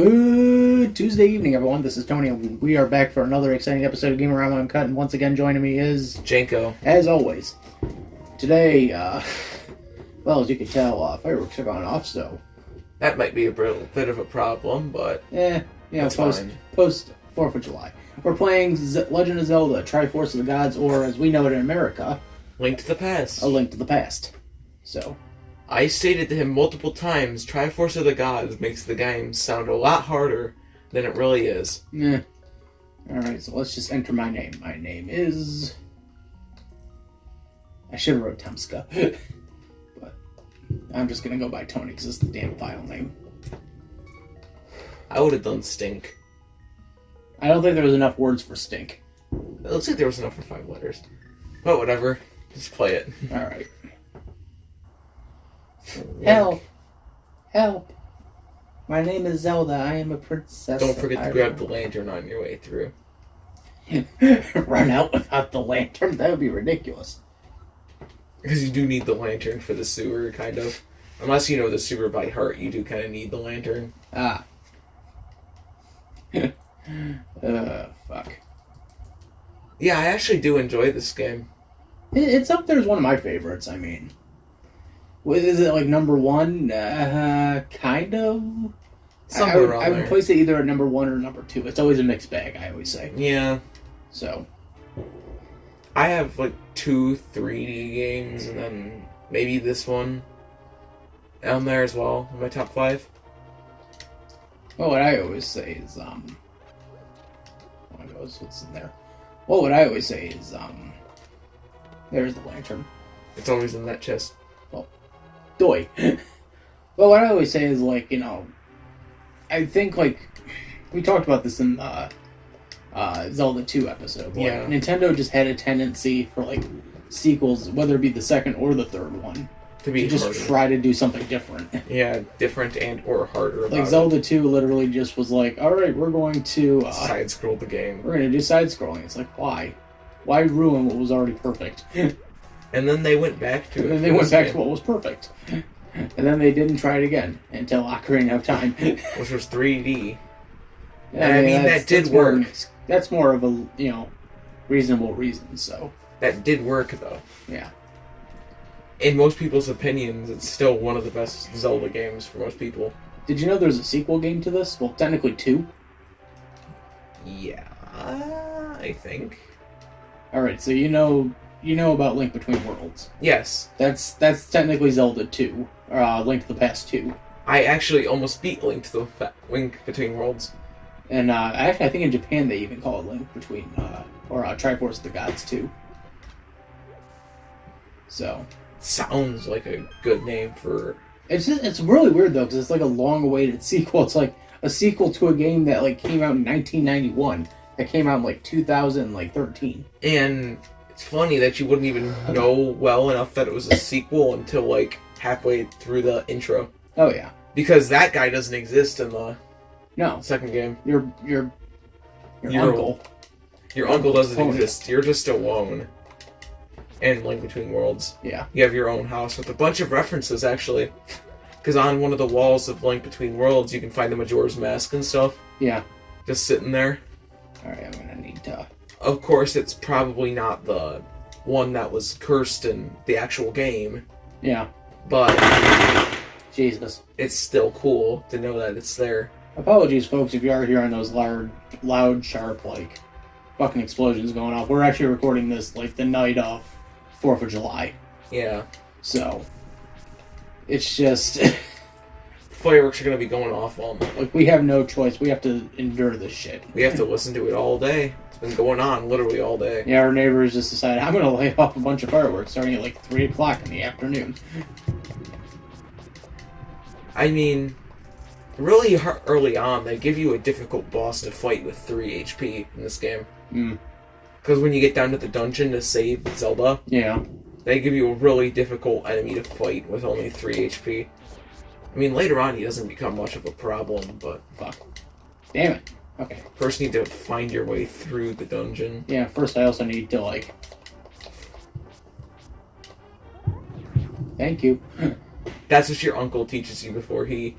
Good Tuesday evening, everyone. This is Tony, and we are back for another exciting episode of Game-O-Rama UNCUT, and once again joining me is... Janko. As always. Today, well, as you can tell, fireworks are going off, so... That might be a bit of a problem, but... post 4th of July. We're playing Legend of Zelda, Triforce of the Gods, or as we know it in America... Link to the Past. A Link to the Past. So... I stated to him multiple times, Triforce of the Gods makes the game sound a lot harder than it really is. Yeah. Alright, so let's just enter my name. My name is... I should have wrote Temska. But I'm just going to go by Tony because it's the damn file name. I would have done Stink. I don't think there was enough words for stink. It looks like there was enough for 5 letters. But whatever. Just play it. Alright. Help! Help! My name is Zelda. I am a princess. Don't forget to grab the lantern on your way through. Run out without the lantern? That would be ridiculous. Because you do need the lantern for the sewer, kind of. Unless you know the sewer by heart, you do kind of need the lantern. Ah. Fuck. Yeah, I actually do enjoy this game. It's up there as one of my favorites, I mean. Is it like number one? Kind of. Somewhere I would place it either at number 1 or number 2. It's always a mixed bag, I always say. Yeah. So. I have like 2 3D games and then maybe this one on there as well in my top 5. Well, what I always say is, what's in there? Well, what I always say is, there's the lantern. It's always in that chest. Doy. Well, what I always say is, like, you know, I think, like, we talked about this in the Zelda 2 episode. Like, yeah. Nintendo just had a tendency for, like, sequels, whether it be the second or the third one, to just harder. try to do something different. Yeah, different and or harder. Like, Zelda 2 literally just was like, alright, we're going to... side-scroll the game. We're going to do side-scrolling. It's like, why? Why ruin what was already perfect? And then they went back to it. And then they went back to what was perfect. And then they didn't try it again until Ocarina of Time. Which was 3D. Yeah, I mean, that did work. That's more of a, you know, reasonable reason, so. That did work, though. Yeah. In most people's opinions, it's still one of the best Zelda games for most people. Did you know there's a sequel game to this? Well, technically 2. Yeah, I think. Alright, so you know about Link Between Worlds. Yes. That's technically Zelda 2. Link to the Past 2. I actually almost beat Link Between Worlds. And actually, I think in Japan they even call it Link Between, or Triforce of the Gods 2. So. Sounds like a good name for... It's really weird, though, because it's like a long-awaited sequel. It's like a sequel to a game that, like, came out in 1991. That came out in, like, 2013. And it's funny that you wouldn't even know well enough that it was a sequel until, like, halfway through the intro. Oh, yeah. Because that guy doesn't exist in the second game. Your uncle. Your uncle doesn't exist. You're just alone. And Link Between Worlds. Yeah. You have your own house with a bunch of references, actually. Because on one of the walls of Link Between Worlds, you can find the Majora's Mask and stuff. Yeah. Just sitting there. Alright, I'm gonna need to... Of course, it's probably not the one that was cursed in the actual game. Yeah. But... Jesus. It's still cool to know that it's there. Apologies, folks, if you are hearing those loud, sharp, like, fucking explosions going off. We're actually recording this, like, the night of 4th of July. Yeah. So, it's just... Fireworks are going to be going off all night. Like, we have no choice. We have to endure this shit. We have to listen to it all day. It's been going on literally all day. Yeah, our neighbors just decided, I'm going to lay off a bunch of fireworks starting at, like, 3 o'clock in the afternoon. I mean, really early on, they give you a difficult boss to fight with 3 HP in this game. Because when you get down to the dungeon to save Zelda, they give you a really difficult enemy to fight with only 3 HP. I mean, later on, he doesn't become much of a problem, but... Fuck. Damn it. Okay. First, you need to find your way through the dungeon. Yeah, first I also need to, like... Thank you. That's what your uncle teaches you before he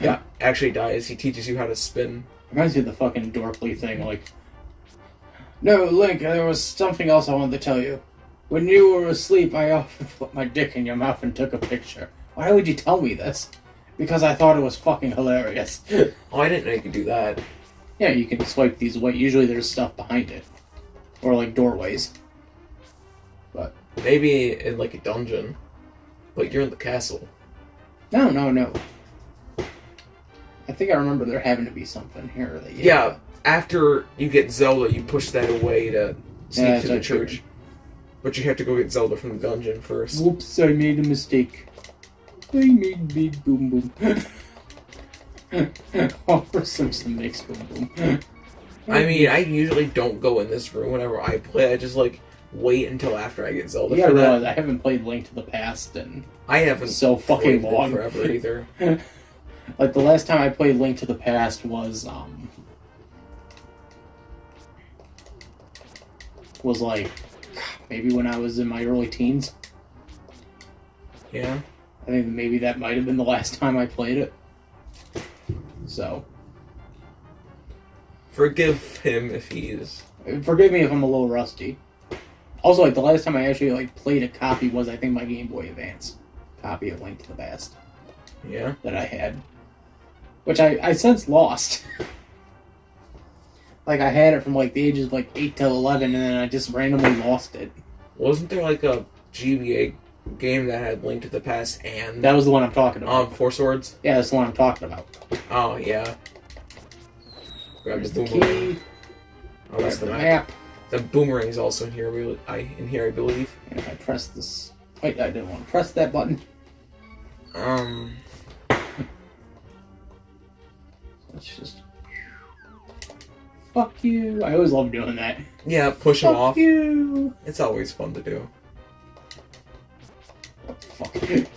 Yeah, actually dies. He teaches you how to spin. Reminds me of the fucking Dorkly thing, like... No, Link, there was something else I wanted to tell you. When you were asleep, I often put my dick in your mouth and took a picture. Why would you tell me this? Because I thought it was fucking hilarious. Oh, I didn't know you could do that. Yeah, you can swipe these away. Usually there's stuff behind it. Or, like, doorways. But... Maybe in, like, a dungeon. But you're in the castle. No. I think I remember there having to be something here. That, yeah, after you get Zelda, you push that away to sneak to the church. But you have to go get Zelda from the dungeon first. Whoops, I made a mistake. I made big boom boom. Homer Simpson makes boom boom. I mean, I usually don't go in this room whenever I play. I just, like, wait until after I get Zelda. You gotta realize I haven't played Link to the Past in I haven't so fucking long forever either. Like the last time I played Link to the Past was like maybe when I was in my early teens. Yeah. I think maybe that might have been the last time I played it. So forgive him if he's... Forgive me if I'm a little rusty. Also, like, the last time I actually, like, played a copy was, I think, my Game Boy Advance copy of Link to the Past. Yeah? That I had. Which I since lost. Like, I had it from, like, the ages of, like, 8 to 11, and then I just randomly lost it. Wasn't there, like, a GBA game that had Link to the Past and... That was the one I'm talking about. Four Swords? Yeah, that's the one I'm talking about. Oh, yeah. Grab the key. Oh, that's the map. The boomerang is also in here, I believe. And if I press this... Wait, I didn't want to press that button. Let's just... Fuck you. I always love doing that. Yeah, push him off. Fuck you. It's always fun to do. Fuck you.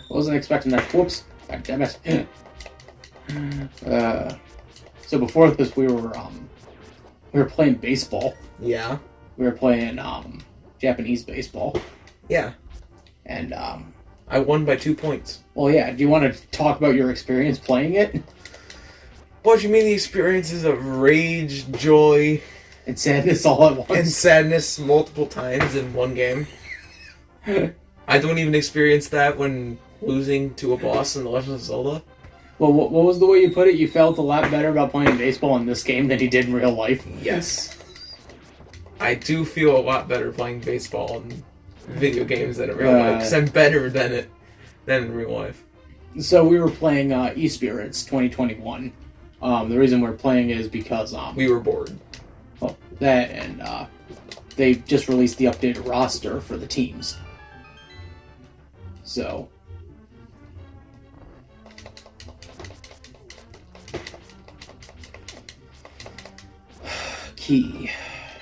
Wasn't expecting that. Whoops. God damn it. So before this, we were playing baseball. Yeah. We were playing Japanese baseball. Yeah. And I won by 2 points. Well, yeah. Do you want to talk about your experience playing it? What do you mean the experiences of rage, joy, and sadness all at once? And sadness multiple times in one game. I don't even experience that when losing to a boss in The Legend of Zelda. Well, what was the way you put it? You felt a lot better about playing baseball in this game than you did in real life? Yes. I do feel a lot better playing baseball in video games than in real life, because I'm better than in real life. So we were playing eSpirits 2021. The reason we're playing is because... we were bored. Well, that and they just released the updated roster for the teams. So... Key.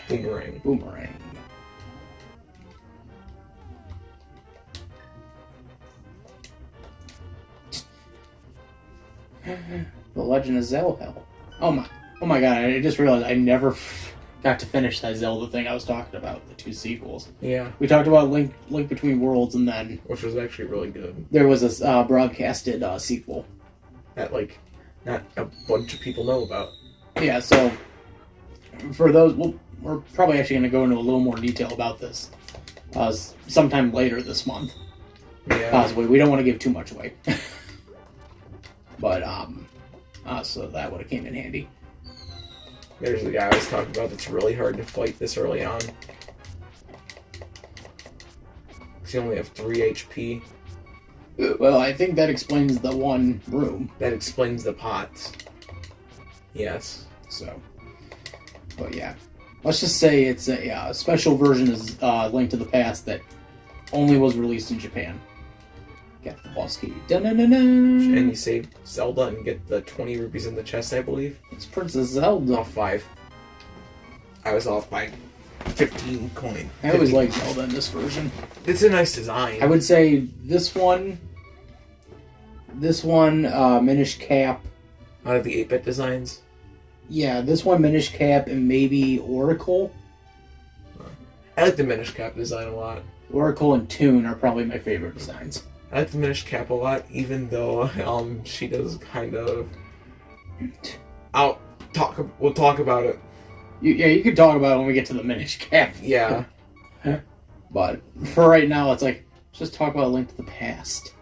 Boomerang. Boomerang. The Legend of Zelda. Oh my god, I just realized I never got to finish that Zelda thing I was talking about, the 2 sequels. Yeah. We talked about Link Between Worlds, and then... Which was actually really good. There was a broadcasted sequel. That, like, not a bunch of people know about. Yeah, so... For those... we're probably actually going to go into a little more detail about this. Sometime later this month. Yeah. Possibly. We don't want to give too much away. But, so that would have came in handy. There's the guy I was talking about that's really hard to fight this early on. Because you only have 3 HP. Well, I think that explains the one room. That explains the pots. Yes. So, but yeah. Let's just say it's a special version of Link to the Past that only was released in Japan. Get the boss key. Da-na-na-na. And you save Zelda and get the 20 rupees in the chest, I believe. It's Princess Zelda. Off 5. I was off by 15 coin. I always like Zelda in this version. It's a nice design. I would say this one, Minish Cap. Out of the 8-bit designs? Yeah, this one, Minish Cap, and maybe Oracle. I like the Minish Cap design a lot. Oracle and Toon are probably my favorite designs. I like the Minish Cap a lot, even though she does kind of. We'll talk about it. You can talk about it when we get to the Minish Cap. Yeah. But for right now, it's like, let's just talk about Link to the Past.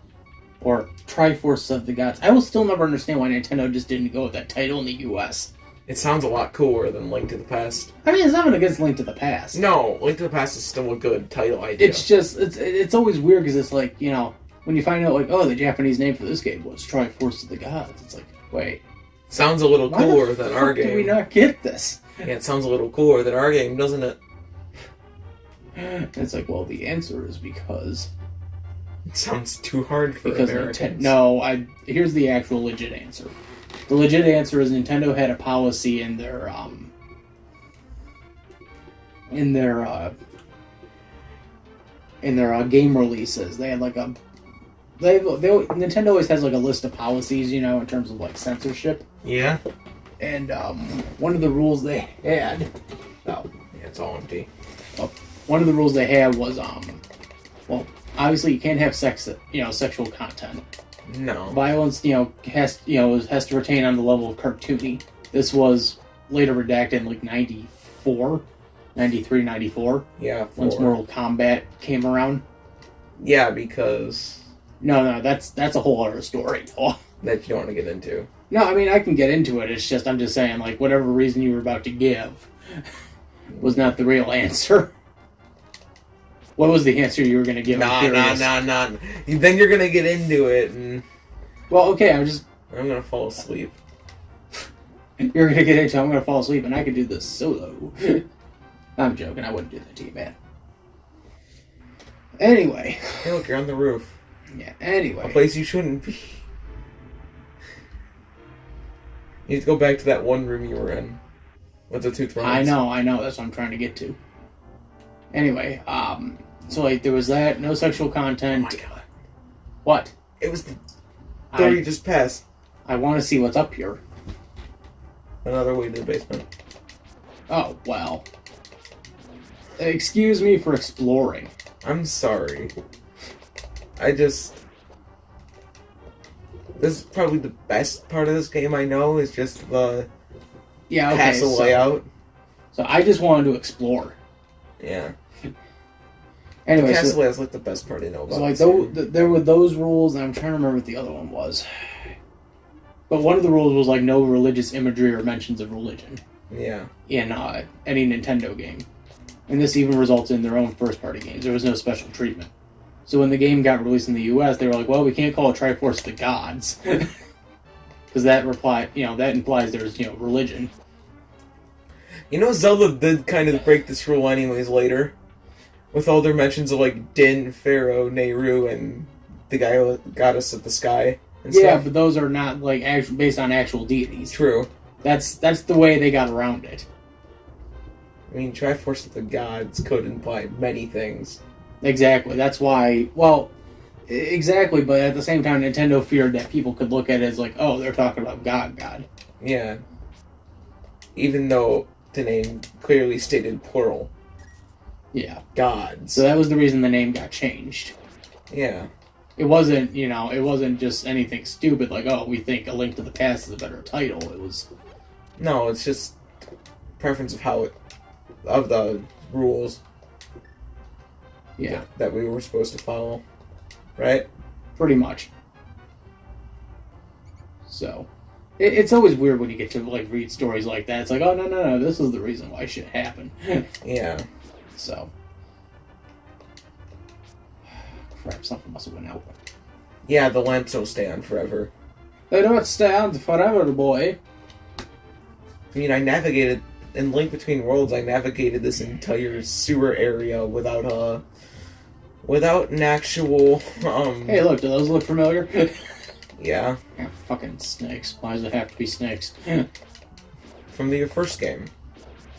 Or Triforce of the Gods. I will still never understand why Nintendo just didn't go with that title in the US. It sounds a lot cooler than Link to the Past. I mean, it's nothing against Link to the Past. No, Link to the Past is still a good title idea. It's just, it's always weird because it's like, you know, when you find out, like, oh, the Japanese name for this game was Triforce of the Gods. It's like, wait. Sounds a little cooler than our game. Why did we not get this? Yeah, it sounds a little cooler than our game, doesn't it? It's like, well, the answer is because... It sounds too hard for Americans. Here's the actual legit answer. The legit answer is Nintendo had a policy in their game releases. They had like Nintendo always has like a list of policies, you know, in terms of like censorship. Yeah. And one of the rules they had, yeah, it's all empty. Well, one of the rules they had was well, obviously you can't have sexual content. No. Violence, has to retain on the level of cartoony. This was later redacted in like 94, 93, 94. Yeah. Once Mortal Kombat came around. Yeah, because... No, that's a whole other story. That you don't want to get into. No, I mean, I can get into it. It's just, I'm just saying, like, whatever reason you were about to give was not the real answer. What was the answer you were going to give? Nah. Then you're going to get into it, and... Well, okay, I'm going to fall asleep. You're going to get into it, I'm going to fall asleep, and I could do this solo. I'm joking, I wouldn't do that to you, man. Anyway. Hey, look, you're on the roof. Yeah, anyway. A place you shouldn't be. You need to go back to that one room you were in. With the two thrones. I know, that's what I'm trying to get to. Anyway, so like there was that, no sexual content. Oh my god. What? It was the door you just passed. I want to see what's up here. Another way to the basement. Oh, well. Excuse me for exploring. I'm sorry. This is probably the best part of this game I know, is just the castle layout. So I just wanted to explore. Yeah. Anyway, the castle layout's like the best part I know about so there were those rules, and I'm trying to remember what the other one was. But one of the rules was like no religious imagery or mentions of religion. Yeah. In any Nintendo game. And this even results in their own first-party games. There was no special treatment. So when the game got released in the US, they were like, well, we can't call it Triforce the Gods. Because that implies there's, religion. Zelda did kind of break this rule anyways later. With all their mentions of, like, Din, Pharaoh, Nehru, and the guy who got us at the sky and stuff. Yeah, but those are not, like, based on actual deities. True. That's the way they got around it. I mean, Triforce of the Gods could imply many things. Exactly. That's why... Well, exactly, but at the same time, Nintendo feared that people could look at it as like, oh, they're talking about God. Yeah. Even though the name clearly stated plural. Yeah. Gods. So that was the reason the name got changed. Yeah. It wasn't, it wasn't just anything stupid like, oh, we think A Link to the Past is a better title. It was... No, it's just preference of the rules. Yeah. That we were supposed to follow. Right? Pretty much. So, it's always weird when you get to, like, read stories like that. It's like, oh, no, this is the reason why shit happened. Yeah. So. Crap, something must have went out. Yeah, the lamps don't stay on forever. They don't stay on forever, boy. I mean, I navigated... In Link Between Worlds, I navigated this entire sewer area without an actual, Hey, look, do those look familiar? Yeah. Yeah, fucking snakes. Why does it have to be snakes? From the first game.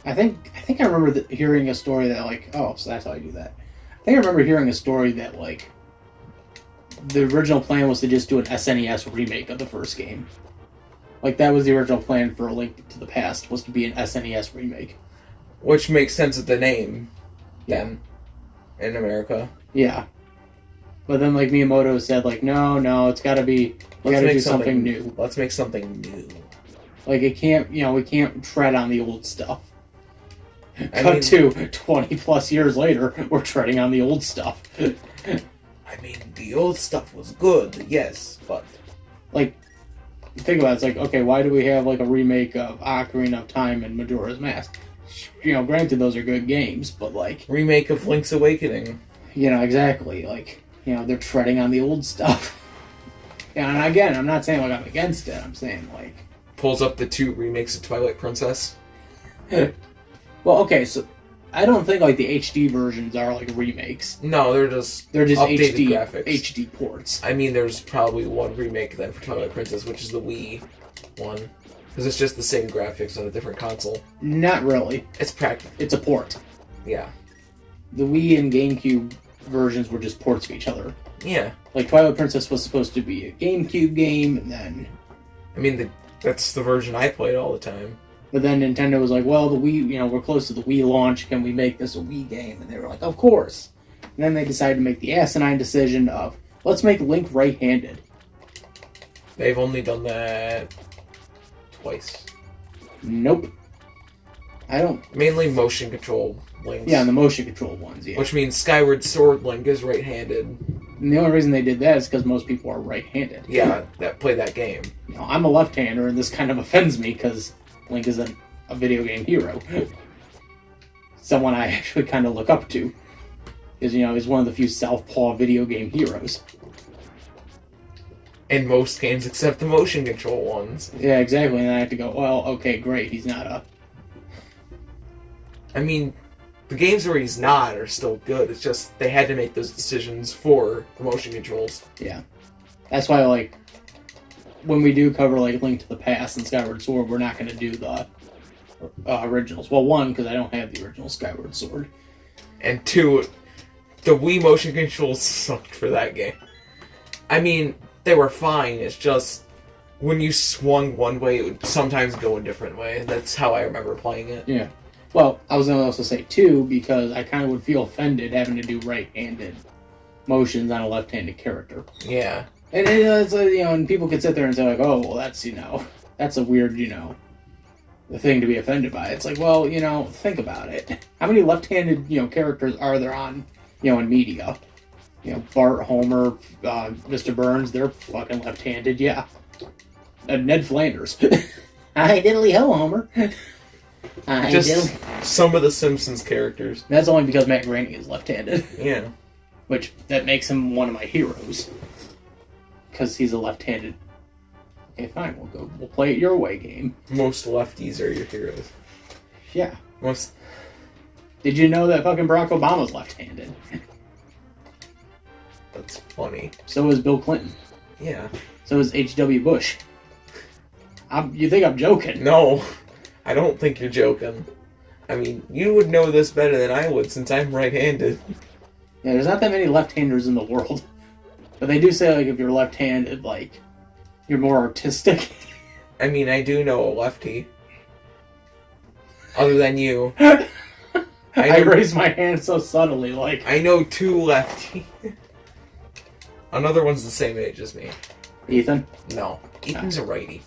I think I remember hearing a story that, like, oh, so that's how I do that. I think I remember hearing a story that, like, the original plan was to just do an SNES remake of the first game. Like, that was the original plan for A Link to the Past, was to be an SNES remake. Which makes sense with the name, then, in America. Yeah. But then, like, Miyamoto said, like, no, it's gotta be, we gotta do something new. Let's make something new. Like, it can't, we can't tread on the old stuff. Cut to 20 plus years later, we're treading on the old stuff. I mean, the old stuff was good, yes, but... Like, think about it, it's like, okay, why do we have, like, a remake of Ocarina of Time and Majora's Mask? Granted, those are good games, but, like... Remake of Link's Awakening. Exactly, like, they're treading on the old stuff. And again, I'm not saying, like, I'm against it, I'm saying, like... Pulls up the 2 remakes of Twilight Princess. Well, okay, so I don't think like the HD versions are like remakes. No, they're just updated HD graphics. HD ports. I mean, there's probably one remake then for Twilight Princess, which is the Wii one, because it's just the same graphics on a different console. Not really. It's practical. It's a port. Yeah. The Wii and GameCube versions were just ports of each other. Yeah. Like Twilight Princess was supposed to be a GameCube game, and then. I mean, that's the version I played all the time. But then Nintendo was like, well, the Wii, we're close to the Wii launch. Can we make this a Wii game? And they were like, of course. And then they decided to make the asinine decision of, let's make Link right-handed. They've only done that twice. Nope. I don't... Mainly motion control Links. Yeah, and the motion control ones, yeah. Which means Skyward Sword Link is right-handed. And the only reason they did that is because most people are right-handed. Yeah, that play that game. I'm a left-hander, and this kind of offends me because Link is a video game hero. Someone I actually kind of look up to. Because, he's one of the few Southpaw video game heroes. In most games except the motion control ones. Yeah, exactly. And then I have to go, well, okay, great, he's not a... I mean, the games where he's not are still good. It's just they had to make those decisions for the motion controls. Yeah. That's why, like, when we do cover, like, Link to the Past and Skyward Sword, we're not going to do the originals. Well, one, because I don't have the original Skyward Sword. And 2, the Wii motion controls sucked for that game. I mean, they were fine. It's just when you swung one way, it would sometimes go a different way. That's how I remember playing it. Yeah. Well, I was going to also say 2, because I kind of would feel offended having to do right-handed motions on a left-handed character. Yeah. And it's like, and people could sit there and say, like, oh, well, that's, that's a weird, the thing to be offended by. It's like, well, think about it. How many left-handed, characters are there on, in media? Bart, Homer, Mr. Burns, they're fucking left-handed, yeah. Ned Flanders. Hi, diddly-ho, Homer. Just some of the Simpsons characters. That's only because Matt Groening is left-handed. Yeah. Which, that makes him one of my heroes. Because he's a left-handed... Okay, fine, we'll play it your way game. Most lefties are your heroes. Yeah. Most... Did you know that fucking Barack Obama's left-handed? That's funny. So is Bill Clinton. Yeah. So is H.W. Bush. You think I'm joking? No. I don't think you're joking. I mean, you would know this better than I would since I'm right-handed. Yeah, there's not that many left-handers in the world. But they do say, like, if you're left-handed, like, you're more artistic. I mean, I do know a lefty. Other than you. I raised my hand so subtly, like... I know 2 lefties. Another one's the same age as me. Ethan? No. Ethan's a righty.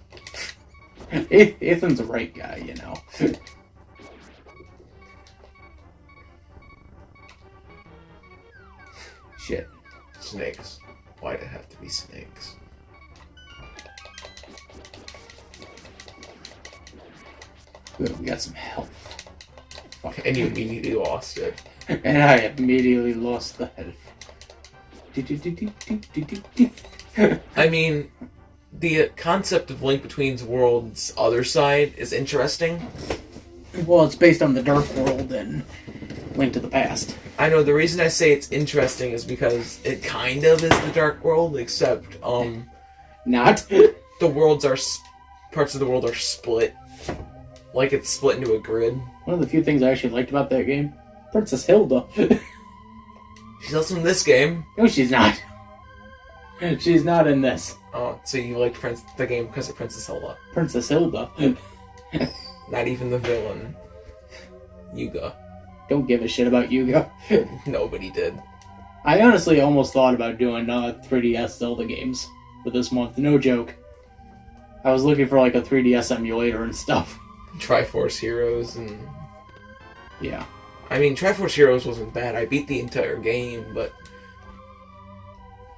Ethan's a right guy, Shit. Snakes. Why'd it have to be snakes? Good, we got some health. Fuck. And you immediately lost it. And I immediately lost the health. I mean, the concept of Link Between Worlds' other side is interesting. Well, it's based on the Dark World and Link to the Past. I know, the reason I say it's interesting is because it kind of is the Dark World, except, Not? the worlds are... parts of the world are split. Like it's split into a grid. One of the few things I actually liked about that game, Princess Hilda. She's also in this game. No, she's not. She's not in this. Oh, so you liked the game because of Princess Hilda. Princess Hilda. Not even the villain. Yuga. Don't give a shit about Yuga. Nobody did. I honestly almost thought about doing 3DS Zelda games for this month. No joke. I was looking for like a 3DS emulator and stuff. Triforce Heroes and... Yeah. I mean, Triforce Heroes wasn't bad. I beat the entire game, but...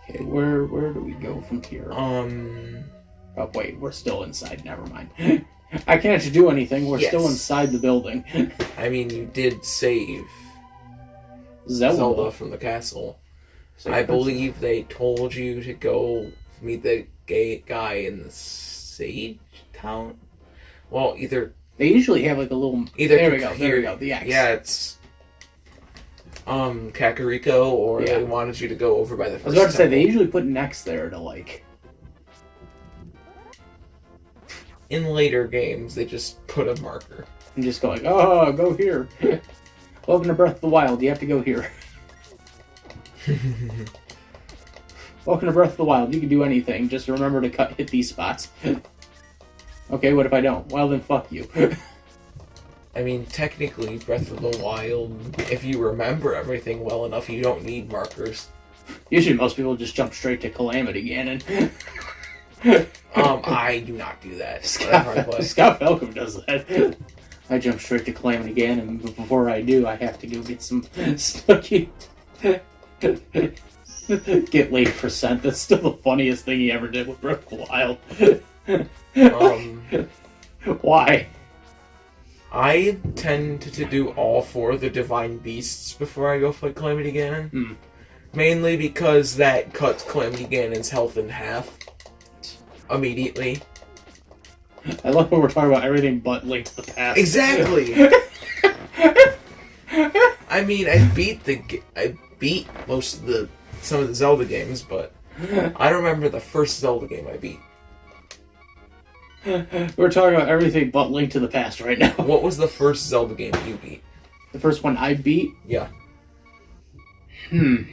Okay, where do we go from here? Oh, wait, we're still inside. Never mind. I can't do anything. We're still inside the building. I mean, you did save Zelda from the castle. So I believe they told you to go meet the guy in the Sage Town. Well, either... They usually have like a little... There we go, the X. Yeah, it's... Kakariko, or they wanted you to go over by the first I was about to say, they usually put an X there to like... In later games, they just put a marker. And just go like, oh, go here. Welcome to Breath of the Wild, you have to go here. Welcome to Breath of the Wild, you can do anything, just remember to hit these spots. Okay, what if I don't? Well, then fuck you. I mean, technically, Breath of the Wild, if you remember everything well enough, you don't need markers. Usually most people just jump straight to Calamity Ganon. I do not do that. Scott Falcom does that. I jump straight to Calamity Ganon, but before I do, I have to go get some Stucky. Get late %. That's still the funniest thing he ever did with Breath of the Wild. Why? I tend to do all 4 of the Divine Beasts before I go fight Calamity Ganon. Mainly because that cuts Calamity Ganon's health in half. Immediately. I love when we're talking about everything but Link to the Past. Exactly! I mean, I beat most of some of the Zelda games, but I don't remember the first Zelda game I beat. We're talking about everything but Link to the Past right now. What was the first Zelda game you beat? The first one I beat? Yeah. I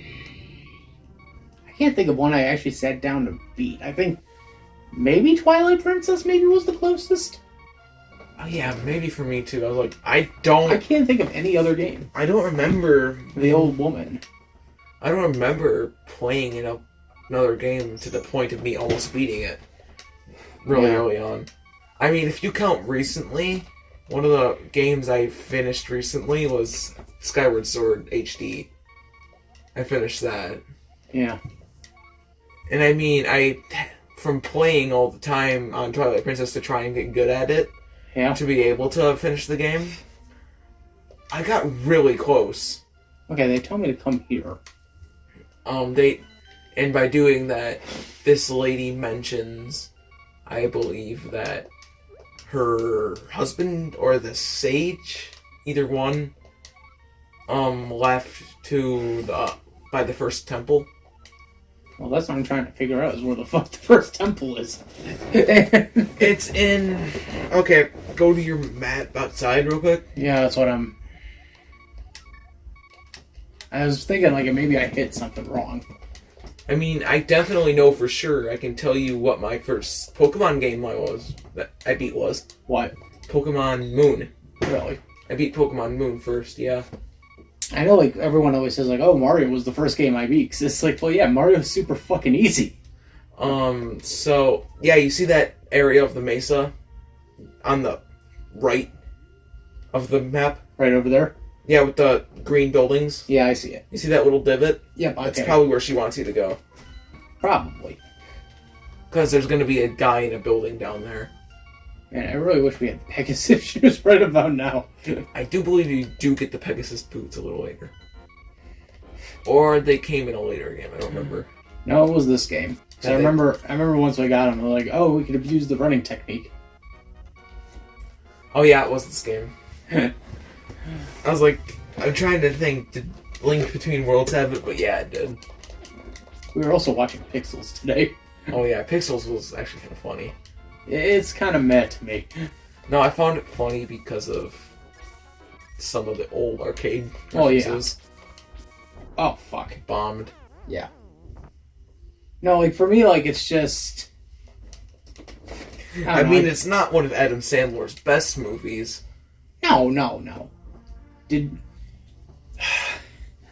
can't think of one I actually sat down to beat. I think maybe Twilight Princess maybe was the closest. Oh yeah, maybe for me too. I was like, I can't think of any other game. I don't remember... The old woman. I don't remember playing another game to the point of me almost beating it. Really early on. I mean, if you count recently, one of the games I finished recently was Skyward Sword HD. I finished that. Yeah. And I mean, from playing all the time on Twilight Princess to try and get good at it, to be able to finish the game, I got really close. Okay, they told me to come here. And by doing that, this lady mentions, I believe, that her husband or the sage, either one, left by the first temple. Well, that's what I'm trying to figure out, is where the fuck the first temple is. It's in... Okay, go to your map outside real quick. Yeah, that's what I was thinking, like, maybe I hit something wrong. I mean, I definitely know for sure. I can tell you what my first Pokemon game that I beat was. What? Pokemon Moon. Really? I beat Pokemon Moon first, yeah. I know, like, everyone always says, like, oh, Mario was the first game I beat. Cause it's like, well, yeah, Mario's super fucking easy. So, yeah, you see that area of the mesa on the right of the map? Right over there? Yeah, with the green buildings. Yeah, I see it. You see that little divot? Yep, okay. That's probably where she wants you to go. Probably. Because there's going to be a guy in a building down there. Man, I really wish we had the Pegasus shoes right about now. I do believe you do get the Pegasus boots a little later. Or they came in a later game, I don't remember. No, it was this game. So I remember once we got them, they're like, oh, we could abuse the running technique. Oh yeah, it was this game. I was like, I'm trying to think, did Link Between Worlds have it? But yeah, it did. We were also watching Pixels today. Oh yeah, Pixels was actually kind of funny. It's kind of meh to me. No, I found it funny because of some of the old arcade references. Oh yeah. Oh fuck. Bombed. Yeah. No, like for me, like it's just... I mean, it's not one of Adam Sandler's best movies. No.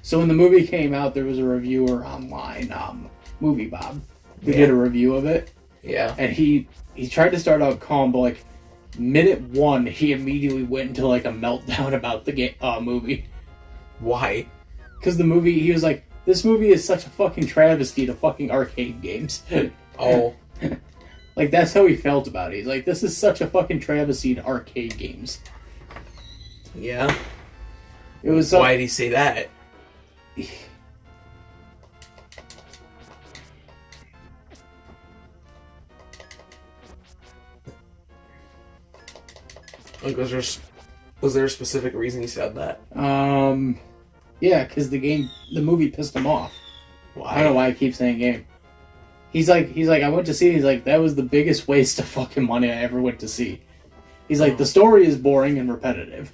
So when the movie came out, there was a reviewer online, Movie Bob, who did a review of it. Yeah. And he tried to start out calm, but like minute 1, he immediately went into like a meltdown about the movie. Why? Because the movie, he was like, this movie is such a fucking travesty to fucking arcade games. Oh. Like, that's how he felt about it. He's like, this is such a fucking travesty to arcade games. Yeah. It was. Why did he say that? Like, was there a specific reason he said that? Yeah, because the movie pissed him off. Why? I don't know why I keep saying game. He's like, I went to see it. He's like, that was the biggest waste of fucking money I ever went to see. He's like, the story is boring and repetitive.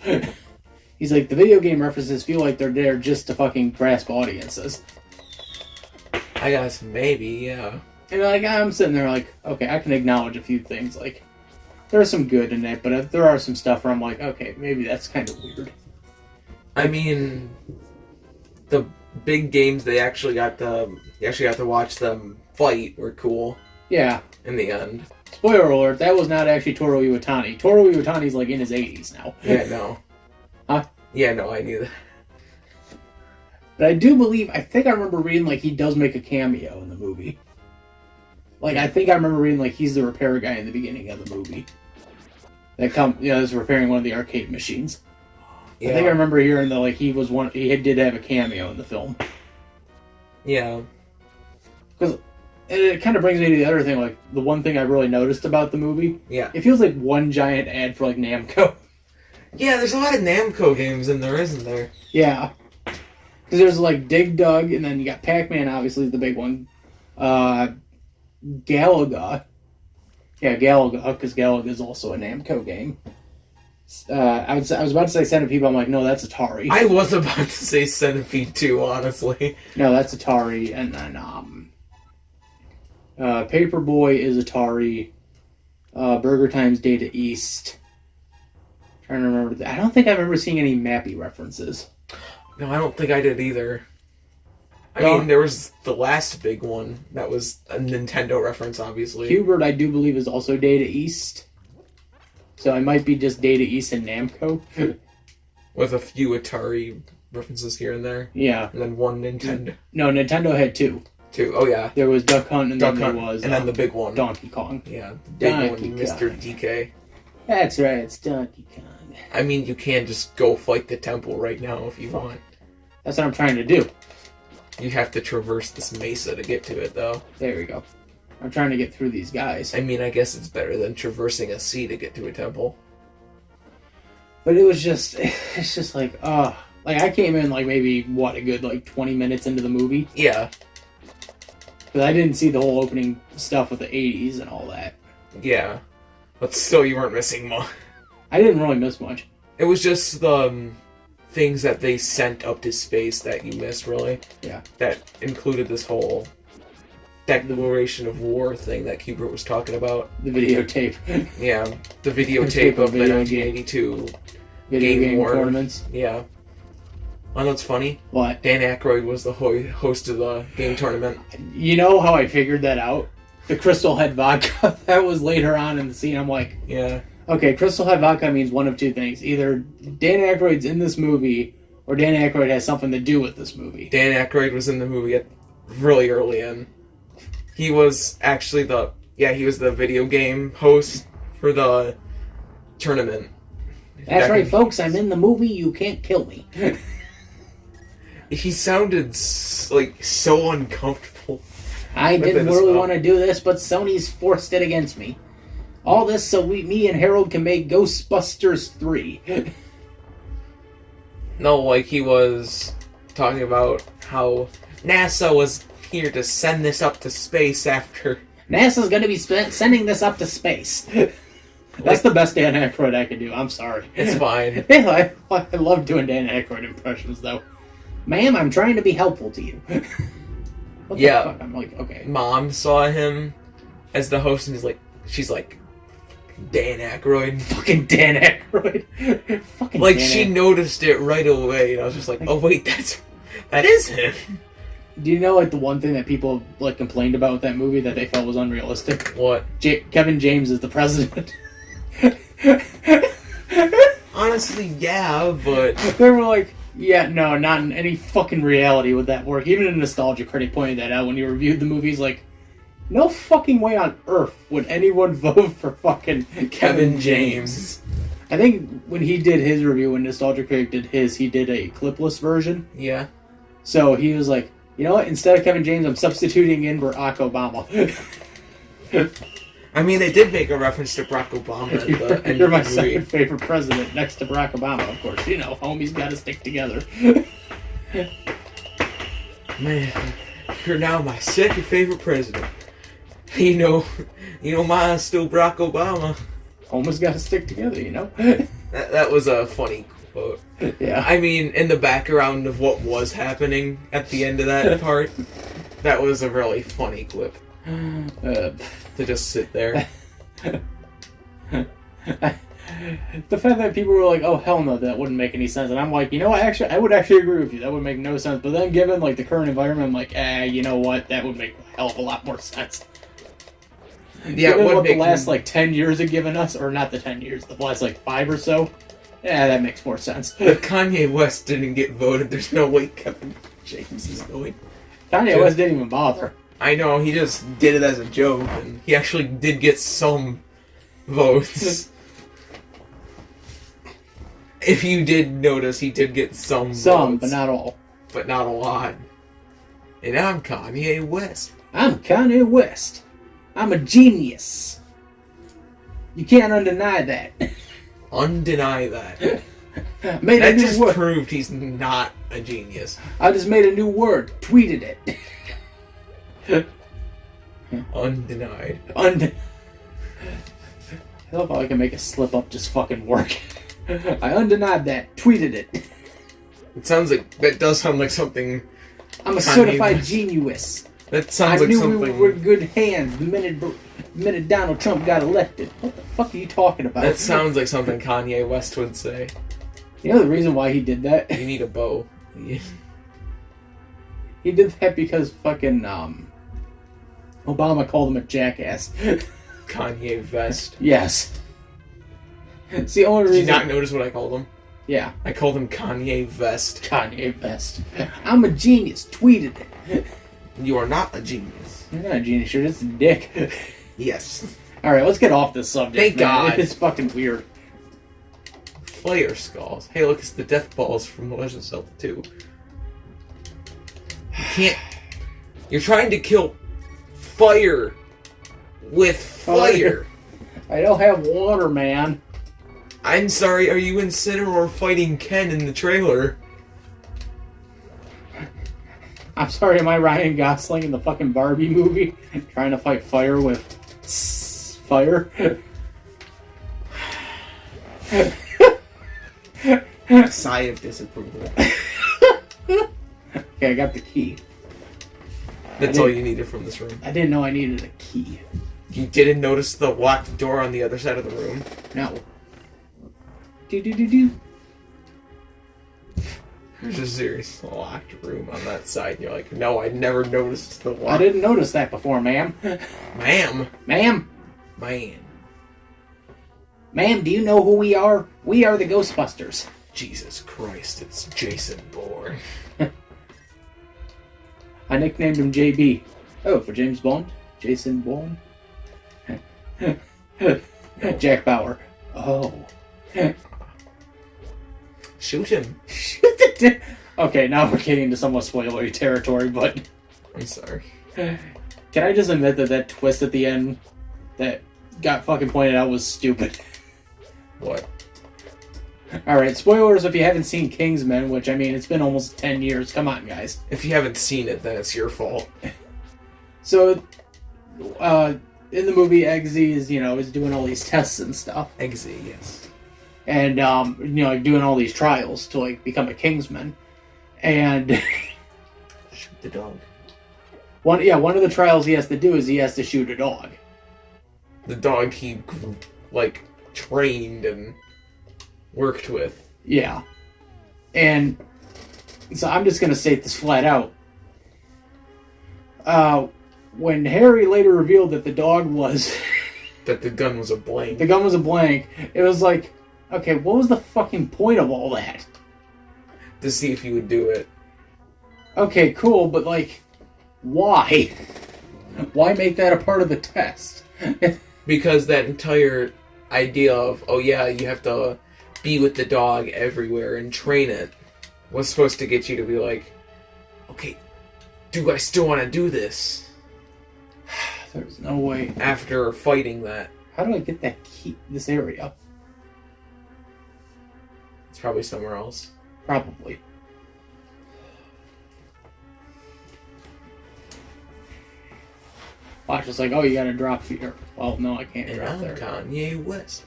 He's like, the video game references feel like they're there just to fucking grasp audiences. I guess maybe, yeah. And like, I'm sitting there like, okay, I can acknowledge a few things. Like, there's some good in it, but there are some stuff where I'm like, okay, maybe that's kind of weird. I mean, the big games you actually got to watch them fight were cool. Yeah. In the end. Spoiler alert, that was not actually Toru Iwatani. Toru Iwatani's like in his 80s now. Yeah, no. Huh? Yeah, no, I knew that. But I think I remember reading like he does make a cameo in the movie. Like, I think I remember reading like he's the repair guy in the beginning of the movie. Is repairing one of the arcade machines. Yeah. I think I remember hearing that like he did have a cameo in the film. Yeah. Because it kind of brings me to the other thing, like the one thing I really noticed about the movie. Yeah. It feels like one giant ad for like Namco. Yeah, there's a lot of Namco games in there, isn't there? Yeah. Because there's like Dig Dug, and then you got Pac-Man, obviously the big one. Galaga. Yeah, Galaga, because Galaga is also a Namco game. I was about to say Centipede, but I'm like, no, that's Atari. I was about to say Centipede 2, honestly. No, that's Atari, and then Paperboy is Atari. Burger Time's Data East. Trying to remember that. I don't think I remember seeing any Mappy references. No, I don't think I did either. I mean, there was the last big one that was a Nintendo reference, obviously. Hubert, I do believe, is also Data East. So it might be just Data East and Namco. With a few Atari references here and there. Yeah. And then one Nintendo. No, Nintendo had two. Oh yeah. There was Duck Hunt, and then there was... then the big one. Donkey Kong. Yeah, the big Donkey one, Mr. DK. That's right, it's Donkey Kong. I mean, you can just go fight the temple right now if you want. That's what I'm trying to do. You have to traverse this mesa to get to it, though. There we go. I'm trying to get through these guys. I mean, I guess it's better than traversing a sea to get to a temple. But it's just like, like I came in like maybe, a good like 20 minutes into the movie? Yeah. Because I didn't see the whole opening stuff with the 80s and all that. Yeah. But still, you weren't missing much. I didn't really miss much. It was just the things that they sent up to space that you missed, really. Yeah. That included this whole declaration of war thing that Hubert was talking about. The videotape. Yeah. The videotape of the 1982 video game war tournaments. Yeah. Oh, that's funny. What? Dan Aykroyd was the host of the game tournament. You know how I figured that out? The Crystal Head Vodka. That was later on in the scene. I'm like, yeah. Okay, Crystal Head Vodka means one of two things. Either Dan Aykroyd's in this movie, or Dan Aykroyd has something to do with this movie. Dan Aykroyd was in the movie really early in. He was actually he was the video game host for the tournament. That's right, folks. I'm in the movie. You can't kill me. He sounded like so uncomfortable. I didn't really want to do this, but Sony's forced it against me. All this so me and Harold can make Ghostbusters 3. No, like he was talking about how NASA was here to send this up to space after... NASA's going to be sending this up to space. That's the best Dan Aykroyd I can do. I'm sorry. It's fine. I love doing Dan Aykroyd impressions, though. Ma'am, I'm trying to be helpful to you. What the fuck? I'm like, okay. Mom saw him as the host, and she's like, Dan Aykroyd. Fucking Dan Aykroyd. Fucking like, Dan she noticed it right away, and I was just like, oh wait, That is him. Do you know, like, the one thing that people, like, complained about with that movie that they felt was unrealistic? What? Kevin James is the president. Honestly, yeah, but... They were like, yeah, no, not in any fucking reality would that work. Even a Nostalgia critic pointed that out when he reviewed the movie. He's like, no fucking way on earth would anyone vote for fucking Kevin James. I think when he did his review, when Nostalgia critic did his, he did a clipless version. Yeah. So he was like, you know what? Instead of Kevin James, I'm substituting in Barack Obama. I mean, they did make a reference to Barack Obama at the end You're of my the movie. second favorite president, next to Barack Obama, of course. You know, homies gotta stick together. Man, you're now my second favorite president. You know, mine's still Barack Obama. Homies gotta stick together, you know? That was a funny quote. Yeah. I mean, in the background of what was happening at the end of that part, that was a really funny clip. To just sit there. The fact that people were like, oh, hell no, that wouldn't make any sense. And I'm like, you know what, actually, I would actually agree with you. That would make no sense. But then given, like, the current environment, I'm like, you know what, that would make a hell of a lot more sense. Yeah, given what the last, like, 10 years have given us, or not the 10 years, the last, like, 5 or so, that makes more sense. If Kanye West didn't get voted, there's no way Kevin James is going. Kanye West didn't even bother. I know, he just did it as a joke, and he actually did get some votes. If you did notice, he did get some votes. Some, but not all. But not a lot. And I'm Kanye West. I'm Kanye West. I'm a genius. You can't undeny that. Undeny that. That just proved he's not a genius. I just made a new word. Tweeted it. Undenied. I love how I can make a slip up just fucking work. I undenied that. Tweeted it. It sounds like... That does sound like something... I'm a certified genius. That sounds like something... I knew we were in good hands the minute Donald Trump got elected. What the fuck are you talking about? That sounds like something Kanye West would say. You know the reason why he did that? You need a bow. He did that because fucking, Obama called him a jackass. Kanye Vest. Yes. It's the only reason... Did you not notice what I called him? Yeah. I called him Kanye Vest. Kanye Vest. I'm a genius. Tweeted it. You are not a genius. You're not a genius. You're just a dick. Yes. Alright, let's get off this subject. Thank God. It's fucking weird. Fire skulls. Hey, look, it's the death balls from Legend of Zelda 2. You can't... You're trying to kill fire with fire. I don't have water, man. I'm sorry, are you Incineroar fighting Ken in the trailer? I'm sorry, am I Ryan Gosling in the fucking Barbie movie? Trying to fight fire with fire? Sigh of disapproval. Okay, I got the key. That's all you needed from this room. I didn't know I needed a key. You didn't notice the locked door on the other side of the room? No. Do. There's a serious locked room on that side. And you're like, no, I never noticed the lock. I didn't notice that before, ma'am. Ma'am. Ma'am. Man. Ma'am, do you know who we are? We are the Ghostbusters. Jesus Christ, it's Jason Bourne. I nicknamed him JB. Oh, for James Bond? Jason Bourne? Jack Bauer. Oh. Shoot him. Shoot the Okay, now we're getting into somewhat spoilery territory, but... I'm sorry. Can I just admit that that twist at the end that got fucking pointed out was stupid? What? Alright, spoilers if you haven't seen Kingsman, which, I mean, it's been almost 10 years. Come on, guys. If you haven't seen it, then it's your fault. So, in the movie, Eggsy is doing all these tests and stuff. Eggsy, yes. And, like, doing all these trials to, like, become a Kingsman. And... Shoot the dog. One of the trials he has to do is he has to shoot a dog. The dog he, like, trained and worked with. Yeah. And So I'm just gonna state this flat out. When Harry later revealed that the dog was... that the gun was a blank. The gun was a blank. It was like, okay, what was the fucking point of all that? To see if he would do it. Okay, cool, but like, why? Why make that a part of the test? Because that entire idea of, oh yeah, you have to be with the dog everywhere and train it, was supposed to get you to be like, okay, do I still want to do this? There's no way. After fighting that. How do I get that key, this area? It's probably somewhere else. Probably. Watch, it's like, oh, you gotta drop here. Well, no, I can't drop there. And I'm Kanye West.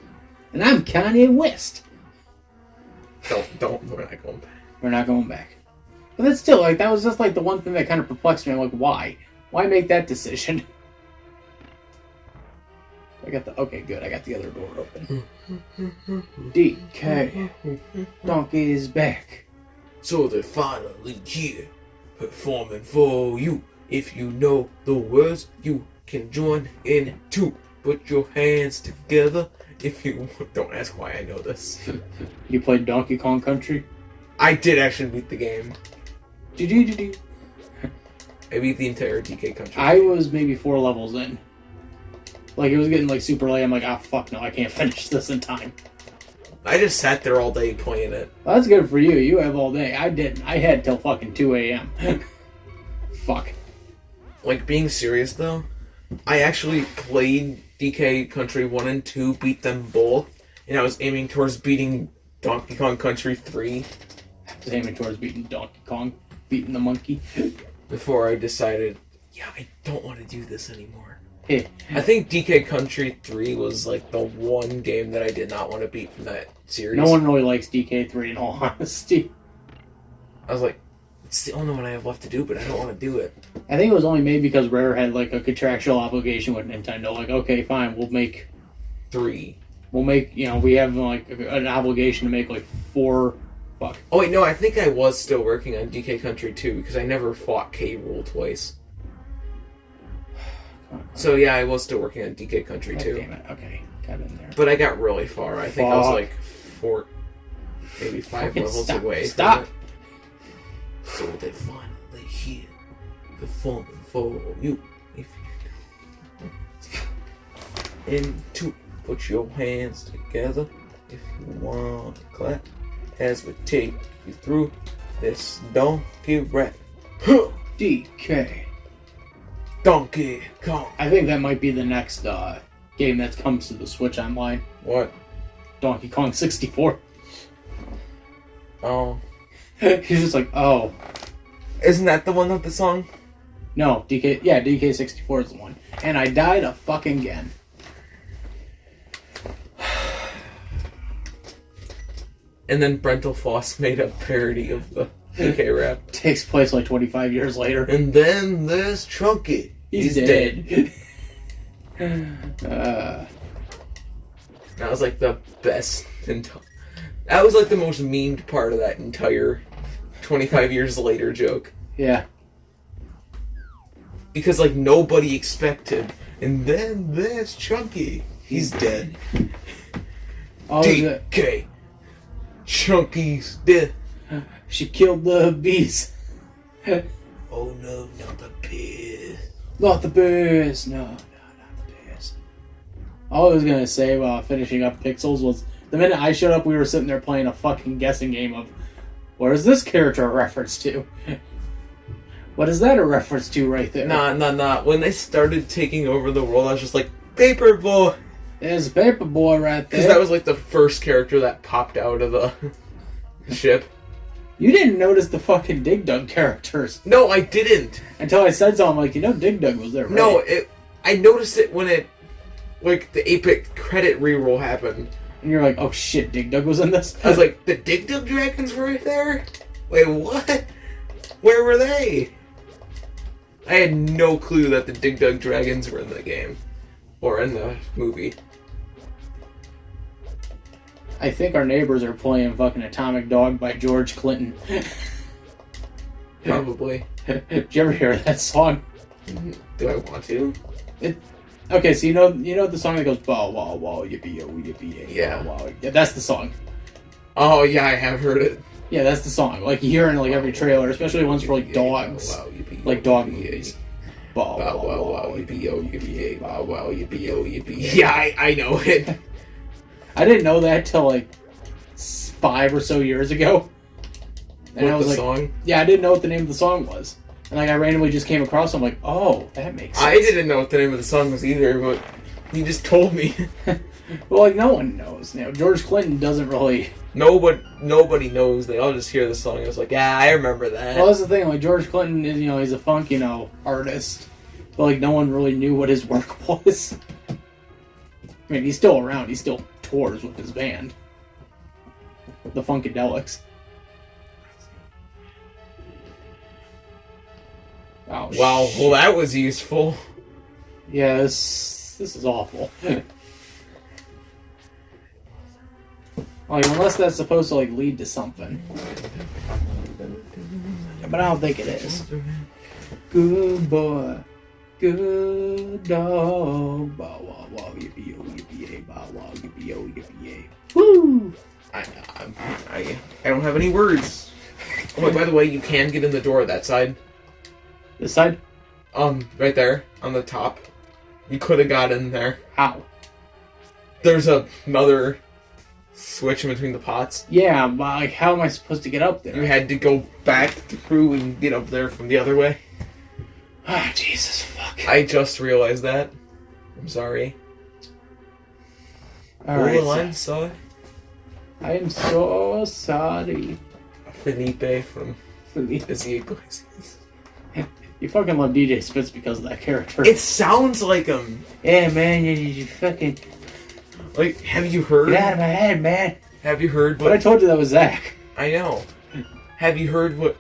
And I'm Kanye West. Don't, we're not going back. We're not going back. But that's still, like, that was just, like, the one thing that kind of perplexed me. I'm like, why? Why make that decision? I got the, okay, good, I got the other door open. DK. Donkey is back. So they're finally here, performing for you. If you know the words, you can join in too. Put your hands together. If you don't ask why I know this. You played Donkey Kong Country? I did actually beat the game. Do. I beat the entire DK Country. I was maybe 4 levels in. Like, it was getting, like, super late. I'm like, ah, fuck no, I can't finish this in time. I just sat there all day playing it. Well, that's good for you. You have all day. I didn't. I had till fucking 2 a.m. Fuck. Like, being serious, though, I actually played DK Country 1 and 2, beat them both, and I was aiming towards beating Donkey Kong Country 3. I was aiming towards beating Donkey Kong, beating the monkey. Before I decided, yeah, I don't want to do this anymore. Hey. I think DK Country 3 was, like, the one game that I did not want to beat from that series. No one really likes DK3, in all honesty. I was like, it's the only one I have left to do, but I don't want to do it. I think it was only made because Rare had, like, a contractual obligation with Nintendo. Like, okay, fine, we'll make... 3. We'll make, you know, we have, like, an obligation to make, like, 4... Fuck. Oh, wait, no, I think I was still working on DK Country 2, because I never fought K-Rool twice. So, yeah, I was still working on DK Country 2. Damn it, okay. Got in there. But I got really far. I think I was, like, 4... Maybe 5 levels away. Stop! So they're finally here, performing for you. If you and 2, put your hands together if you want to clap as we take you through this donkey rap. DK. Donkey Kong. I think that might be the next game that comes to the Switch Online. What? Donkey Kong 64. Oh. He's just like, oh. Isn't that the one with the song? No, DK64 is the one. And I died a fucking again. And then Brental Foss made a parody of the DK rap. Takes place like 25 years later. And then there's Chunky. He's dead. That was like the best. That was like the most memed part of that entire 25 years later joke. Yeah. Because like nobody expected. And then there's Chunky. He's dead. DK. Chunky's dead. She killed the bees. Oh no, not the bees. Not the bees. No, not the bees. All I was gonna say while finishing up Pixels was the minute I showed up, we were sitting there playing a fucking guessing game of what is this character a reference to? What is that a reference to right there? Nah. When they started taking over the world, I was just like, Paperboy! There's Paperboy right there. Because that was like the first character that popped out of the ship. You didn't notice the fucking Dig Dug characters. No, I didn't. Until I said so, I'm like, you know Dig Dug was there, right? No, I noticed it when it, like, the 8-bit credit reroll happened. And you're like, oh shit, Dig Dug was in this? I was like, the Dig Dug dragons were right there? Wait, what? Where were they? I had no clue that the Dig Dug dragons were in the game. Or in the movie. I think our neighbors are playing fucking Atomic Dog by George Clinton. Probably. Did you ever hear that song? Do I want to? Okay, so you know the song that goes bow wow wow yippee yo yippee yeah. Bow, wow. Yeah, that's the song. Oh yeah, I have heard it. Yeah, that's the song. Like you hear it in like every trailer, especially ones for like dogs, like dog movies. Bow wow wow yippee yo yippee bow wow yippee yo yippee. Yeah, I know it. I didn't know that till like 5 or so years ago. And I was like, song? Yeah, I didn't know what the name of the song was. And like I randomly just came across it, I'm like, oh, that makes sense. I didn't know what the name of the song was either, but you just told me. Well, like no one knows. You know, George Clinton doesn't really. Nobody knows. They all just hear the song and it's like, yeah, I remember that. Well, that's the thing. Like George Clinton is, he's a funk, artist, but like no one really knew what his work was. I mean, he's still around. He still tours with his band, the Funkadelics. Oh, wow, well that was useful. Yeah, this is awful. Like, unless that's supposed to like lead to something. But I don't think it is. Good boy. Good dog. Bow wow wow yippee yo yippee yay. Bow wow yippee yo yippee yay. Woo! I don't have any words. Oh wait, by the way, you can get in the door that side. This side? Right there, on the top. You could have got in there. How? There's another switch in between the pots. Yeah, but like, how am I supposed to get up there? You had to go back through and get up there from the other way. Ah, Jesus fuck. I just realized that. I'm sorry. Alright. Oh, I'm sorry. I am so sorry. Felipe from Felipe. Izzy Iglesias. You fucking love DJ Spitz because of that character. It sounds like him. Yeah, man, you fucking... Like, have you heard? Get out of my head, man. Have you heard what... But I told you that was Zach. I know. Have you heard what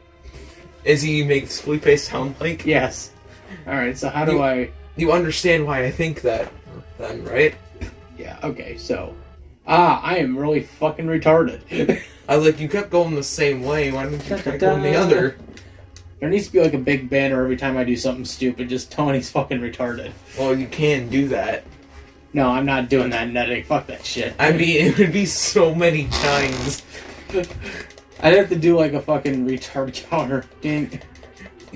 Izzy makes Felipe sound like? Yes. Alright, so how do I... You understand why I think that, then, right? Yeah, okay, so... I am really fucking retarded. I was like, you kept going the same way, why didn't you try going the other? There needs to be like a big banner every time I do something stupid, just Tony's fucking retarded. Well, you can do that. No, I'm not doing that in editing. Fuck that shit. I mean, it would be so many times. I'd have to do like a fucking retard counter. Dang.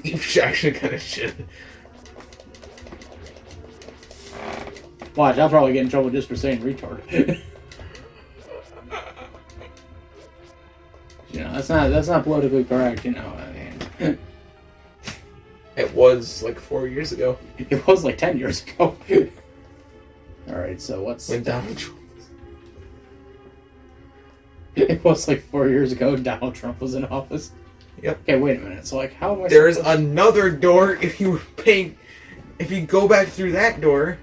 You actually kind of should. Watch, I'll probably get in trouble just for saying retard. That's not politically correct, I mean. It was like 4 years ago. It was like 10 years ago. Alright, so what's... When Donald Trump was... It was like 4 years ago Donald Trump was in office? Yep. Okay, wait a minute. So, like, how am I... There's another door if you were paying... If you go back through that door,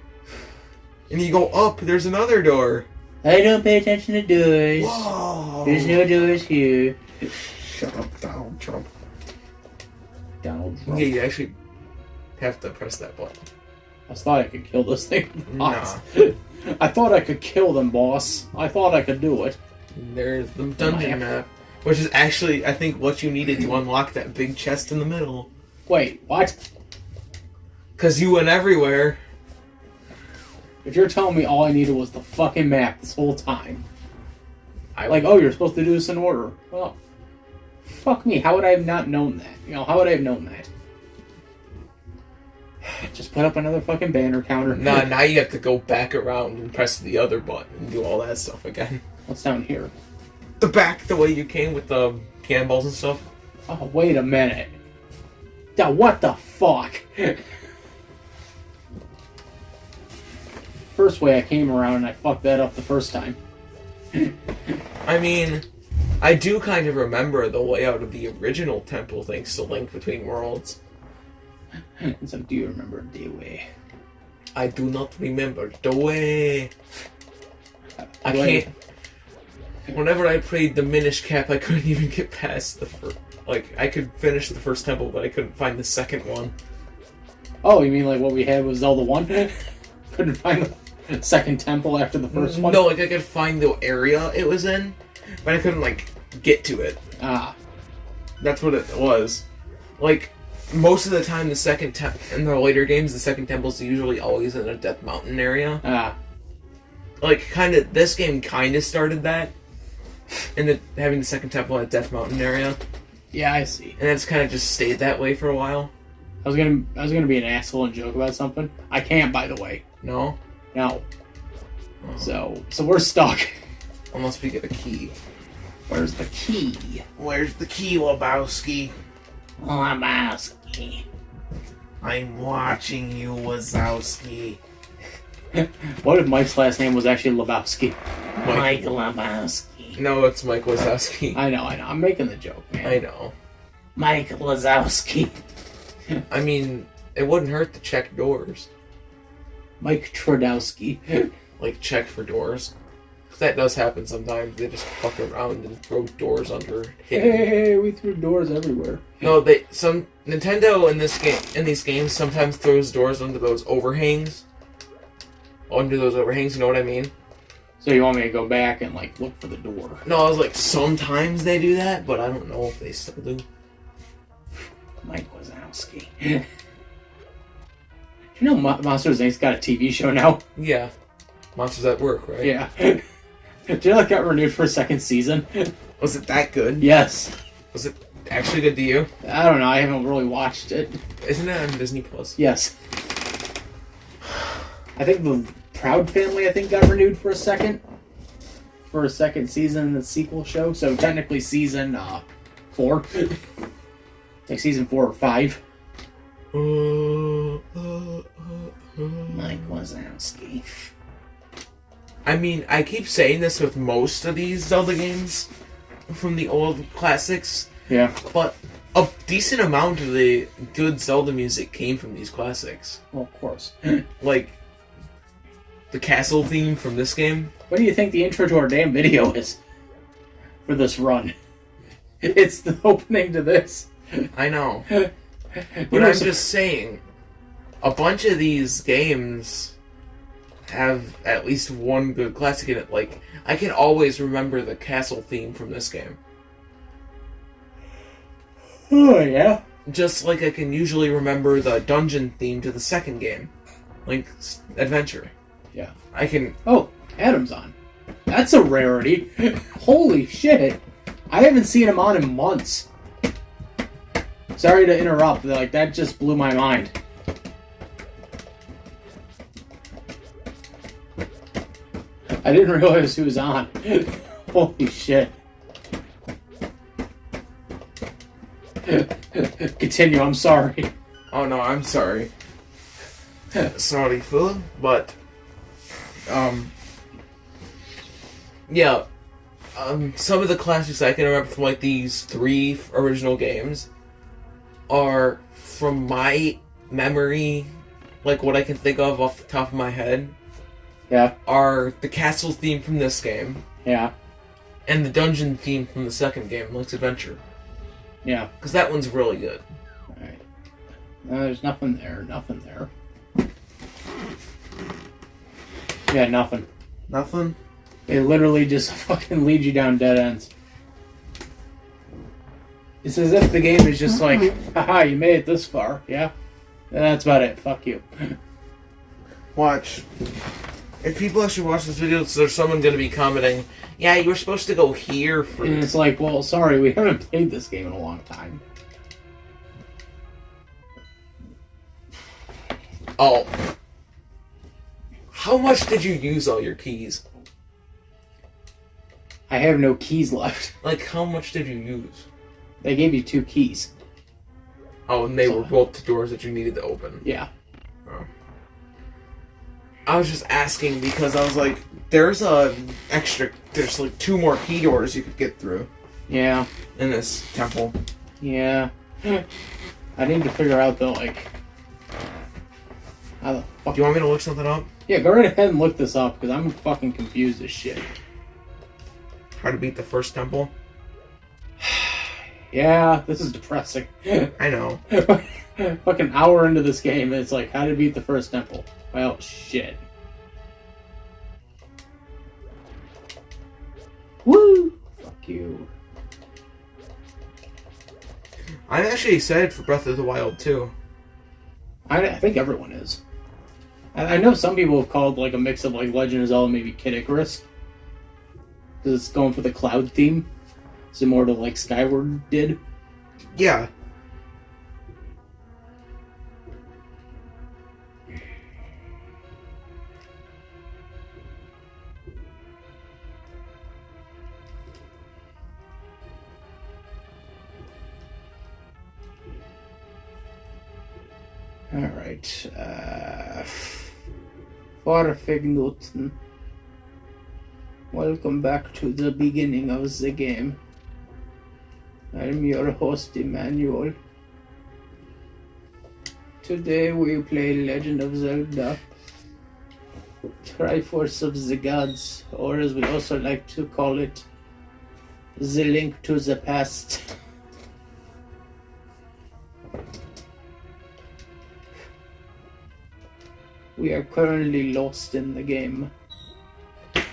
and you go up, there's another door. I don't pay attention to doors. Whoa. There's no doors here. Shut up, Donald Trump. Donald Trump. Yeah, you actually have to press that button. I thought I could kill this thing. Nah. I thought I could kill them, boss. I thought I could do it. There's the dungeon map, which is actually, I think, what you needed to unlock that big chest in the middle. Wait, what? Because you went everywhere. If you're telling me all I needed was the fucking map this whole time. Like, oh, you're supposed to do this in order. Well, fuck me. How would I have not known that? How would I have known that? Just put up another fucking banner counter. Nah, now you have to go back around and press the other button and do all that stuff again. What's down here? The back, the way you came with the cannonballs and stuff. Oh, wait a minute. Now, what the fuck? First way I came around and I fucked that up the first time. I mean, I do kind of remember the layout of the original temple thanks to Link Between Worlds. So, do you remember the way? I do not remember the way. I can't. Whenever I played the Minish Cap, I couldn't even get past the first. Like, I could finish the first temple, but I couldn't find the second one. Oh, you mean like what we had with Zelda 1? Couldn't find the second temple after the first one? No, like I could find the area it was in, but I couldn't, like, get to it. Ah. That's what it was. Like, most of the time, in the later games, the second temple's usually always in a Death Mountain area. Like, this game kind of started that, having the second temple at Death Mountain area. Yeah, I see. And it's kind of just stayed that way for a while. I was gonna be an asshole and joke about something. I can't, by the way. No? No. Oh. So we're stuck. Unless we get a key. Where's the key? Where's the key, Lebowski? Lebowski. I'm watching you, Wazowski. What if Mike's last name was actually Lebowski? Mike Lebowski. No, it's Mike Wazowski. I know. I'm making the joke, man. I know. Mike Wazowski. I mean, it wouldn't hurt to check doors. Mike Trodowski. Like, check for doors. That does happen sometimes. They just fuck around and throw doors under. Hey, we threw doors everywhere. No, Nintendo in these games sometimes throws doors under those overhangs. Under those overhangs, you know what I mean? So you want me to go back and like look for the door? No, I was like, sometimes they do that, but I don't know if they still do. Mike Wazowski. You know Monsters Inc.'s got a TV show now? Yeah. Monsters at Work, right? Yeah. Did you know it got renewed for a second season? Was it that good? Yes. Was it actually good to you? I don't know. I haven't really watched it. Isn't it on Disney Plus? Yes. I think the Proud Family, got renewed for a second season in the sequel show. So technically season 4. Like season 4 or 5. Mike Wazowski. I mean, I keep saying this with most of these Zelda games from the old classics. Yeah. But a decent amount of the good Zelda music came from these classics. Well, of course. Like, the castle theme from this game. What do you think the intro to our damn video is? For this run. It's the opening to this. I know. But I'm just saying, a bunch of these games have at least one good classic in it. Like, I can always remember the castle theme from this game. Oh, yeah? Just like I can usually remember the dungeon theme to the second game. Link's Adventure. Yeah. I can... Oh, Adam's on. That's a rarity. Holy shit. I haven't seen him on in months. Sorry to interrupt, like, that just blew my mind. I didn't realize he was on. Holy shit. Continue, I'm sorry. Oh no, I'm sorry. Sorry, fool. But, yeah. Some of the classics I can remember from, like, these 3 original games are, from my memory, like, what I can think of off the top of my head, yeah, are the castle theme from this game. Yeah. And the dungeon theme from the second game, Link's Adventure. Yeah. Because that one's really good. Alright. No, there's nothing there. Nothing there. Yeah, nothing. Nothing? They literally just fucking lead you down dead ends. It's as if the game is just like, haha, you made it this far, yeah? And that's about it. Fuck you. Watch. If people actually watch this video, there's someone going to be commenting, yeah, you were supposed to go here for... And it's like, well, sorry, we haven't played this game in a long time. Oh. How much did you use all your keys? I have no keys left. Like, how much did you use? They gave you 2 keys. Oh, and they were both the doors that you needed to open. Yeah. Oh. I was just asking because I was like, there's like 2 more key doors you could get through. Yeah. In this temple. Yeah. I need to figure out though, like, how the fuck... Do you want me to look something up? Yeah, go right ahead and look this up, because I'm fucking confused as shit. How to beat the first temple? Yeah, this is depressing. I know. Fucking hour into this game, and it's like, how to beat the first temple. Well, shit. Woo! Fuck you. I'm actually excited for Breath of the Wild too. I think everyone is. I know some people have called like a mix of like Legend of Zelda, maybe Kid Icarus, because it's going for the cloud theme, similar to like Skyward did. Yeah. Alright, 4 Minuten. Welcome back to the beginning of the game. I'm your host, Emmanuel. Today we play Legend of Zelda, Triforce of the Gods, or as we also like to call it, The Link to the Past. We are currently lost in the game.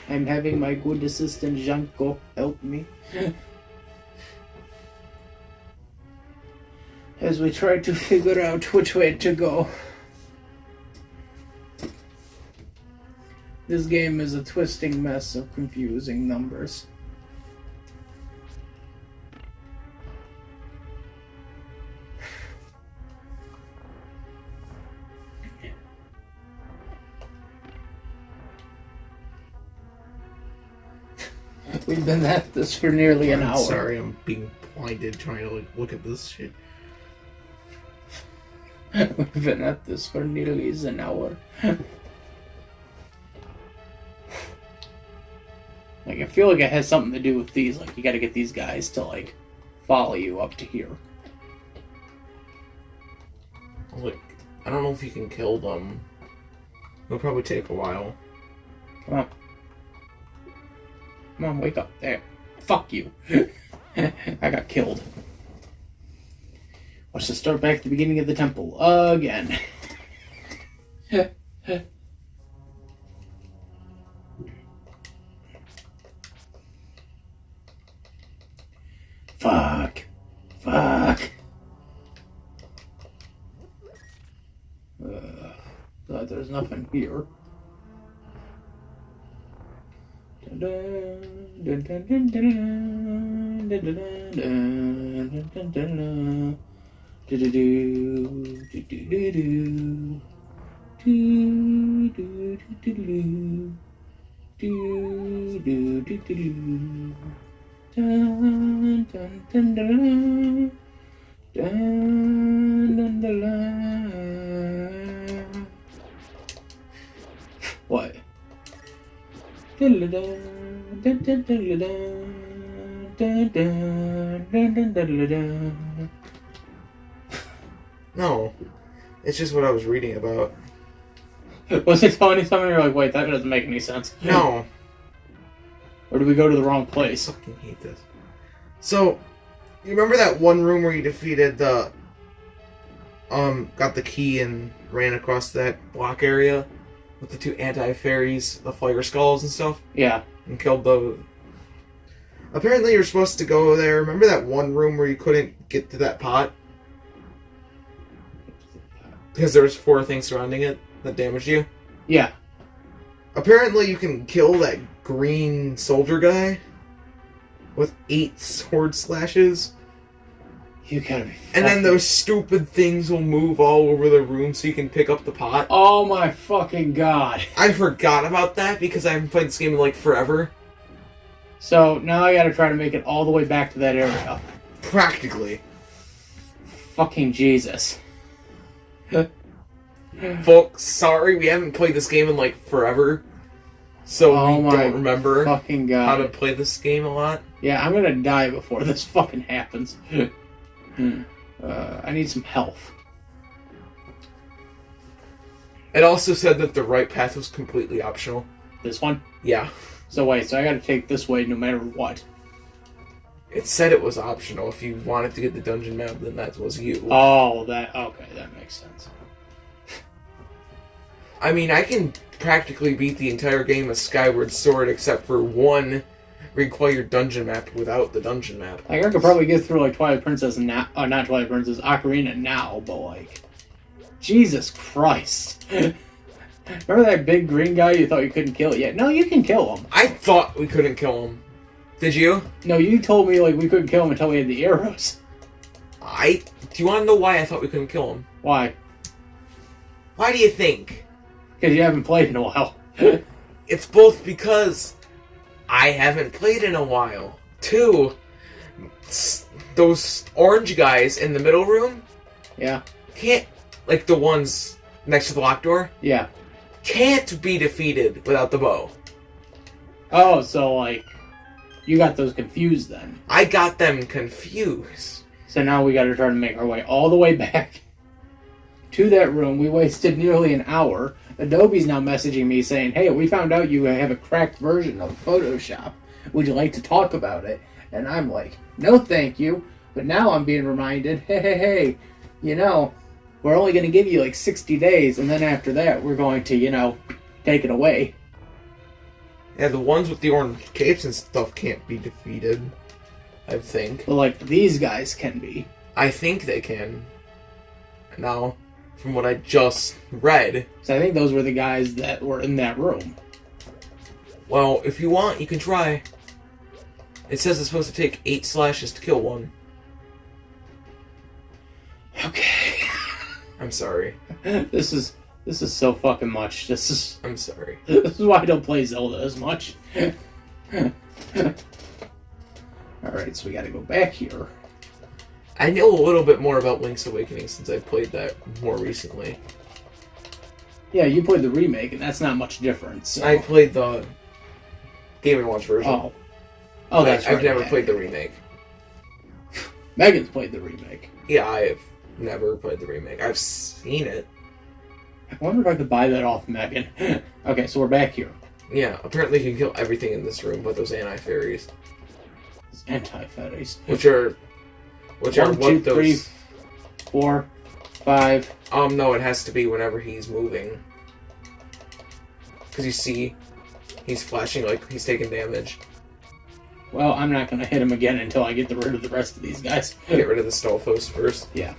I'm having my good assistant Janko help me as we try to figure out which way to go. This game is a twisting mess of confusing numbers. We've been at this for nearly an hour. Sorry, I'm being blinded trying to look at this shit. We've been at this for nearly an hour. Like, I feel like it has something to do with these. Like, you gotta get these guys to, like, follow you up to here. Like, I don't know if you can kill them. It'll probably take a while. Come on. Come on, wake up. There. Fuck you. I got killed. Watch us start back at the beginning of the temple. Again. Fuck. Fuck. Glad there's nothing here. What? No, it's just what I was reading about. Was it telling you something? You're like, wait, that doesn't make any sense. No. Or did we go to the wrong place? I fucking hate this. So, you remember that one room where you defeated the... got the key and ran across that block area? With the 2 anti-fairies, the fire skulls and stuff? Yeah. And killed those. Apparently you're supposed to go there. Remember that one room where you couldn't get to that pot? Because there was 4 things surrounding it that damaged you? Yeah. Apparently you can kill that green soldier guy with 8 sword slashes. You gotta be And then those stupid things will move all over the room so you can pick up the pot. Oh my fucking god. I forgot about that because I haven't played this game in like forever. So now I gotta try to make it all the way back to that area. Practically. Fucking Jesus. Folks, sorry, we haven't played this game in like forever. So we don't remember fucking god. how to play this game a lot. Yeah, I'm gonna die before this fucking happens. I need some health. It also said that the right path was completely optional. This one? Yeah. So wait, so I gotta take this way no matter what. It said it was optional. If you wanted to get the dungeon map, then that was you. Oh, okay, that makes sense. I mean, I can practically beat the entire game of Skyward Sword except for one required dungeon map without the dungeon map. Like, I could probably get through, like, Twilight Princess and not Twilight Princess, Ocarina now, but, like, Jesus Christ. Remember that big green guy you thought you couldn't kill yet? No, you can kill him. I thought we couldn't kill him. Did you? No, you told me, like, we couldn't kill him until we had the arrows. Do you want to know why I thought we couldn't kill him? Why? Why do you think? Because you haven't played in a while. It's both because I haven't played in a while. 2, those orange guys in the middle room... Yeah. Can't... Like, the ones next to the locked door? Yeah. Can't be defeated without the bow. Oh, so, like, you got those confused then. I got them confused. So now we gotta try to make our way all the way back to that room. We wasted nearly an hour. Adobe's now messaging me saying, hey, we found out you have a cracked version of Photoshop. Would you like to talk about it? And I'm like, no thank you. But now I'm being reminded, hey, you know, we're only going to give you like 60 days, and then after that we're going to, you know, take it away. Yeah, the ones with the orange capes and stuff can't be defeated, I think. But, like, these guys can be. I think they can. Now, from what I just read... So I think those were the guys that were in that room. Well, if you want, you can try. It says it's supposed to take 8 slashes to kill one. Okay. I'm sorry. This is so fucking much. I'm sorry. This is why I don't play Zelda as much. Alright, so we gotta go back here. I know a little bit more about Link's Awakening since I've played that more recently. Yeah, you played the remake, and that's not much different. So. I played the Game & Watch version. Oh, that's right. I've never played the remake. Megan's played the remake. Yeah, I've never played the remake. I've seen it. I wonder if I could buy that off Megan. Okay, so we're back here. Yeah, apparently you can kill everything in this room but those anti-fairies. Anti-fairies. Which are 1, 2, 3, 4, 5. No, it has to be whenever he's moving. Because you see, he's flashing like he's taking damage. Well, I'm not going to hit him again until I get rid of the rest of these guys. Get rid of the Stalfos first. Yeah.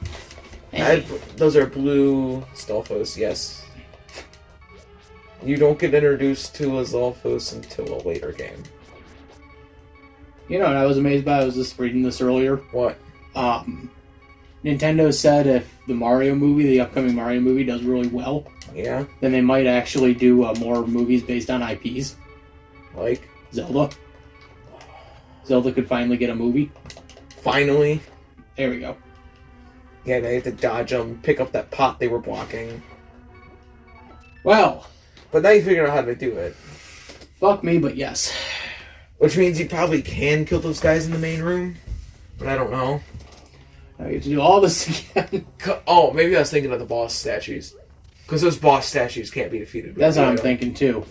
Those are blue Stalfos, yes. You don't get introduced to a Stalfos until a later game. You know what I was amazed by? I was just reading this earlier. What? Nintendo said if the upcoming Mario movie does really well, yeah, then they might actually do more movies based on IPs. Like? Zelda. Zelda could finally get a movie. Finally? There we go. Yeah, they have to dodge them, pick up that pot they were blocking. Well. But now you figure out how to do it. Fuck me, but yes. Which means you probably can kill those guys in the main room. But I don't know. Now you have to do all this again. Oh, maybe I was thinking of the boss statues. Because those boss statues can't be defeated. That's what I'm thinking, too.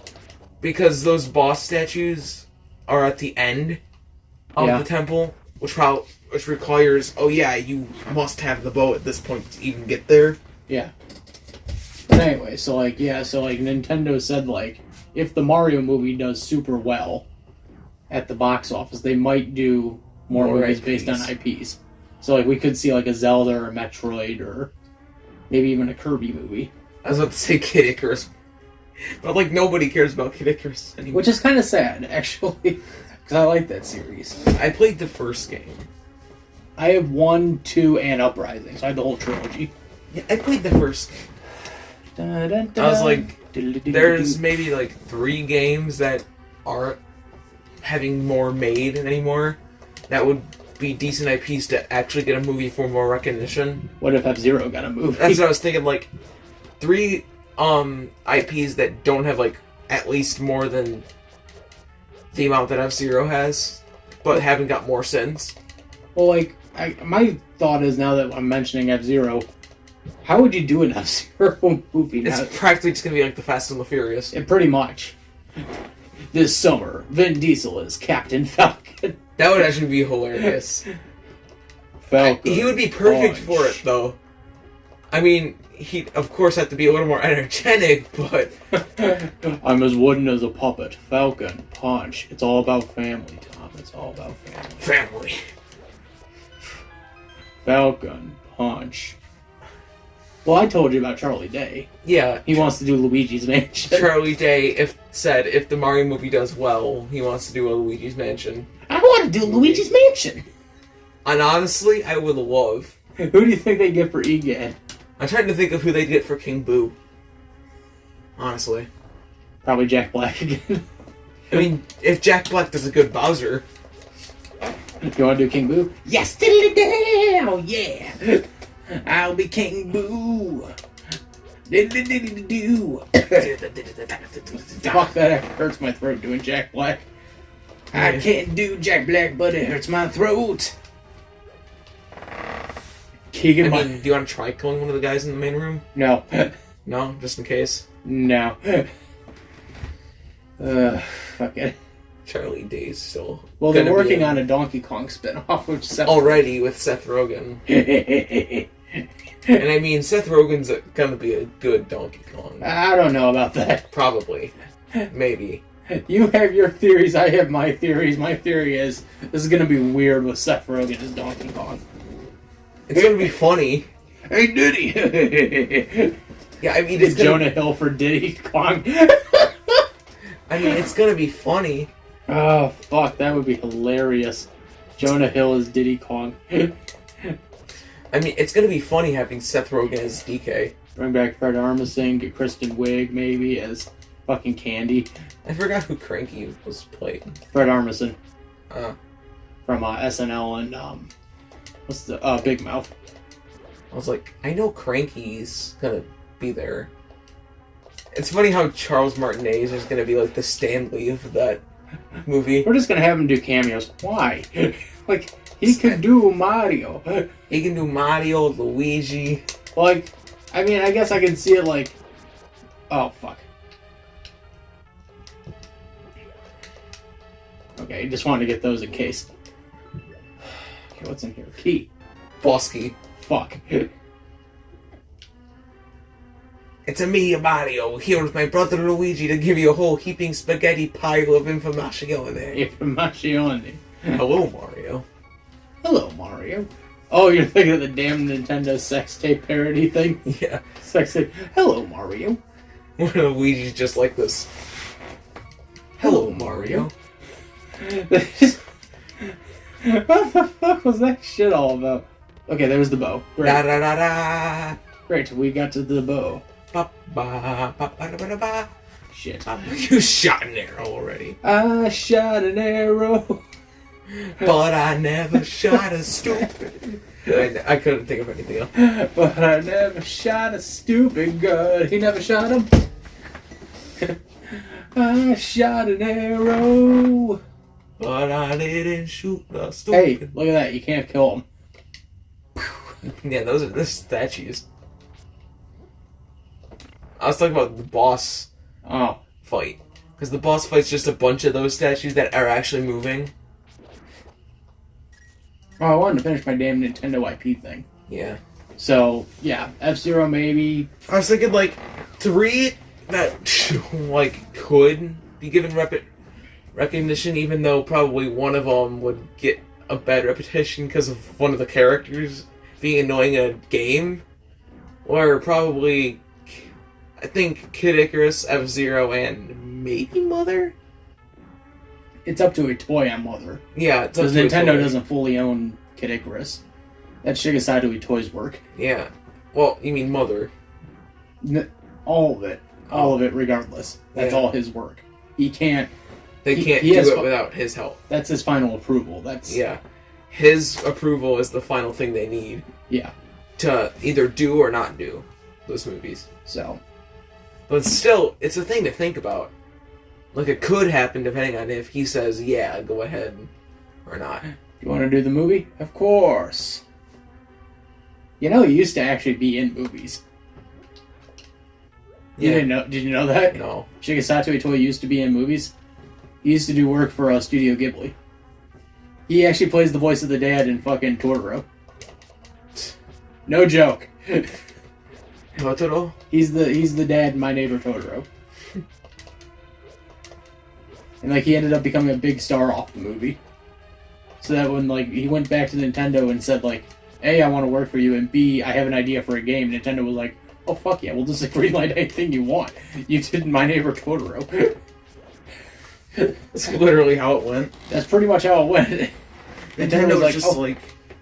Because those boss statues are at the end of the temple, which requires, you must have the bow at this point to even get there. Yeah. But anyway, so Nintendo said, if the Mario movie does super well at the box office, they might do more movies based on IPs. So, we could see, a Zelda or a Metroid or maybe even a Kirby movie. I was about to say Kid Icarus. But, nobody cares about Kid Icarus anymore. Which is kind of sad, actually. Because I like that series. I played the first game. I have 1, 2, and Uprising, so I have the whole trilogy. Yeah, I played the first game. Dun, dun, dun. I was like, there's maybe 3 games that aren't having more made anymore that would be decent IPs to actually get a movie for more recognition. What if F-Zero got a movie? That's what I was thinking, 3 IPs that don't have at least more than the amount that F-Zero has, but haven't got more since. Well, my thought is, now that I'm mentioning F-Zero, how would you do an F-Zero movie now? It's practically just going to be like the Fast and the Furious. Pretty much. This summer, Vin Diesel is Captain Falcon. That would actually be hilarious. Falcon. He would be perfect for it, though. I mean, He, of course, had to be a little more energetic, but... I'm as wooden as a puppet. Falcon, Punch. It's all about family, Tom. It's all about family. Family. Falcon, Punch. Well, I told you about Charlie Day. Yeah. He wants to do Luigi's Mansion. Charlie Day said if the Mario movie does well, he wants to do a Luigi's Mansion. I want to do Luigi's Mansion! And honestly, I would love... Who do you think they get for EGAD? I'm trying to think of who they'd get for King Boo. Honestly. Probably Jack Black again. I mean, if Jack Black does a good Bowser... You want to do King Boo? Yes! Oh, yeah! I'll be King Boo! Diddly-diddly-doo! Fuck, that hurts my throat doing Jack Black. Yeah. I can't do Jack Black, but it hurts my throat. Keegan, do you want to try killing one of the guys in the main room? No. No? Just in case? No. Fuck it. Charlie Day's still... Well, they're working on a Donkey Kong spin-off, which already with Seth Rogen. And I mean, Seth Rogen's gonna be a good Donkey Kong. I don't know about that. Probably. Maybe. You have your theories, I have my theories. My theory is, this is gonna be weird with Seth Rogen as Donkey Kong. It's gonna be funny. Hey, Diddy! Yeah, I mean, it's Jonah Hill for Diddy Kong. I mean, it's gonna be funny. Oh, fuck, that would be hilarious. Jonah Hill as Diddy Kong. I mean, it's gonna be funny having Seth Rogen as DK. Bring back Fred Armisen, get Kristen Wiig, maybe, as fucking Candy. I forgot who Cranky was playing. Fred Armisen. From SNL and, what's the, Big Mouth. I was like, I know Cranky's gonna be there. It's funny how Charles Martinet is just gonna be like the Stan Lee of that movie. We're just gonna have him do cameos. Why? Like, he could do Mario. He can do Mario, Luigi. Like, I mean, I guess I can see it like... Oh, fuck. Okay, just wanted to get those in case. Okay, what's in here? Key. Boss key. Fuck. It's a me, Mario, here with my brother Luigi to give you a whole heaping spaghetti pile of informazione. Informazione. Hello, Mario. Hello, Mario. Oh, you're thinking of the damn Nintendo sex tape parody thing? Yeah. Sex tape. Hello, Mario. Luigi's just like this. Hello, Mario. What the fuck was that shit all about? Okay, there's the bow. Great. Da da da da. Great, we got to the bow. Ba ba ba ba ba ba. Shit. You shot an arrow already. I shot an arrow. But I never shot a stupid... I couldn't think of anything else. But I never shot a stupid gun. He never shot him. I shot an arrow. But I didn't shoot the stupid... Hey, look at that. You can't kill him. Yeah, those are the statues. I was talking about the boss fight. Because the boss fight's just a bunch of those statues that are actually moving. Oh, I wanted to finish my damn Nintendo IP thing. Yeah. So, yeah. F-Zero maybe. I was thinking, like, 3 that, like, could be given recognition, even though probably one of them would get a bad reputation because of one of the characters being annoying in a game. Or probably, I think, Kid Icarus, F-Zero, and maybe Mother? It's up to a toy on Mother. Yeah, it's up to because Nintendo a toy. doesn't fully own Kid Icarus. That's Shigesato Toys work. Yeah. Well, you mean Mother. All of it. All of it, regardless. That's all his work. He can't... They can't do it without his help. That's his final approval. That's... Yeah. His approval is the final thing they need. Yeah. To either do or not do those movies. So. But still, it's a thing to think about. Like, it could happen depending on if he says, yeah, go ahead, or not. You want to do the movie? Of course. You know, he used to actually be in movies. You didn't know? Did you know that? No. Shigesato Itoi used to be in movies. He used to do work for Studio Ghibli. He actually plays the voice of the dad in fucking Totoro. No joke. Totoro? He's the dad in My Neighbor Totoro. And like he ended up becoming a big star off the movie. So that when like he went back to Nintendo and said like, A, I want to work for you, and B, I have an idea for a game, Nintendo was like, oh fuck yeah, we'll just like greenlight anything you want. You did My Neighbor Totoro. That's literally how it went. That's pretty much how it went. Nintendo was just like,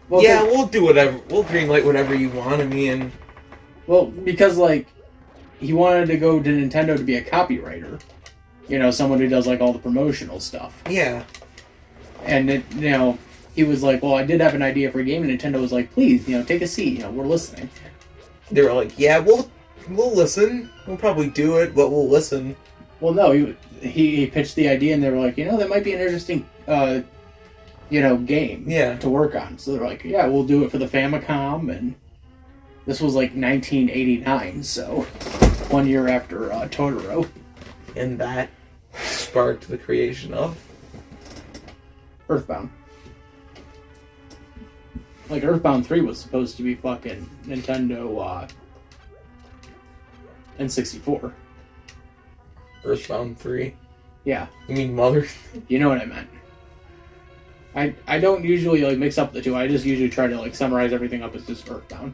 well, yeah, we'll do whatever. We'll greenlight whatever you want. I mean, well, because like he wanted to go to Nintendo to be a copywriter, you know, someone who does like all the promotional stuff. Yeah. And it, you know, he was like, well, I did have an idea for a game, and Nintendo was like, please, you know, take a seat. You know, we're listening. They were like, yeah, we'll listen. We'll probably do it, but we'll listen. Well, no, he pitched the idea, and they were like, you know, that might be an interesting, you know, game to work on. So they're like, yeah, we'll do it for the Famicom, and this was like 1989, so 1 year after Totoro. And that sparked the creation of Earthbound. Like, Earthbound 3 was supposed to be fucking Nintendo N64. Earthbound 3? Yeah. You mean Mother? You know what I meant. I don't usually like mix up the two. I just usually try to like summarize everything up as just Earthbound.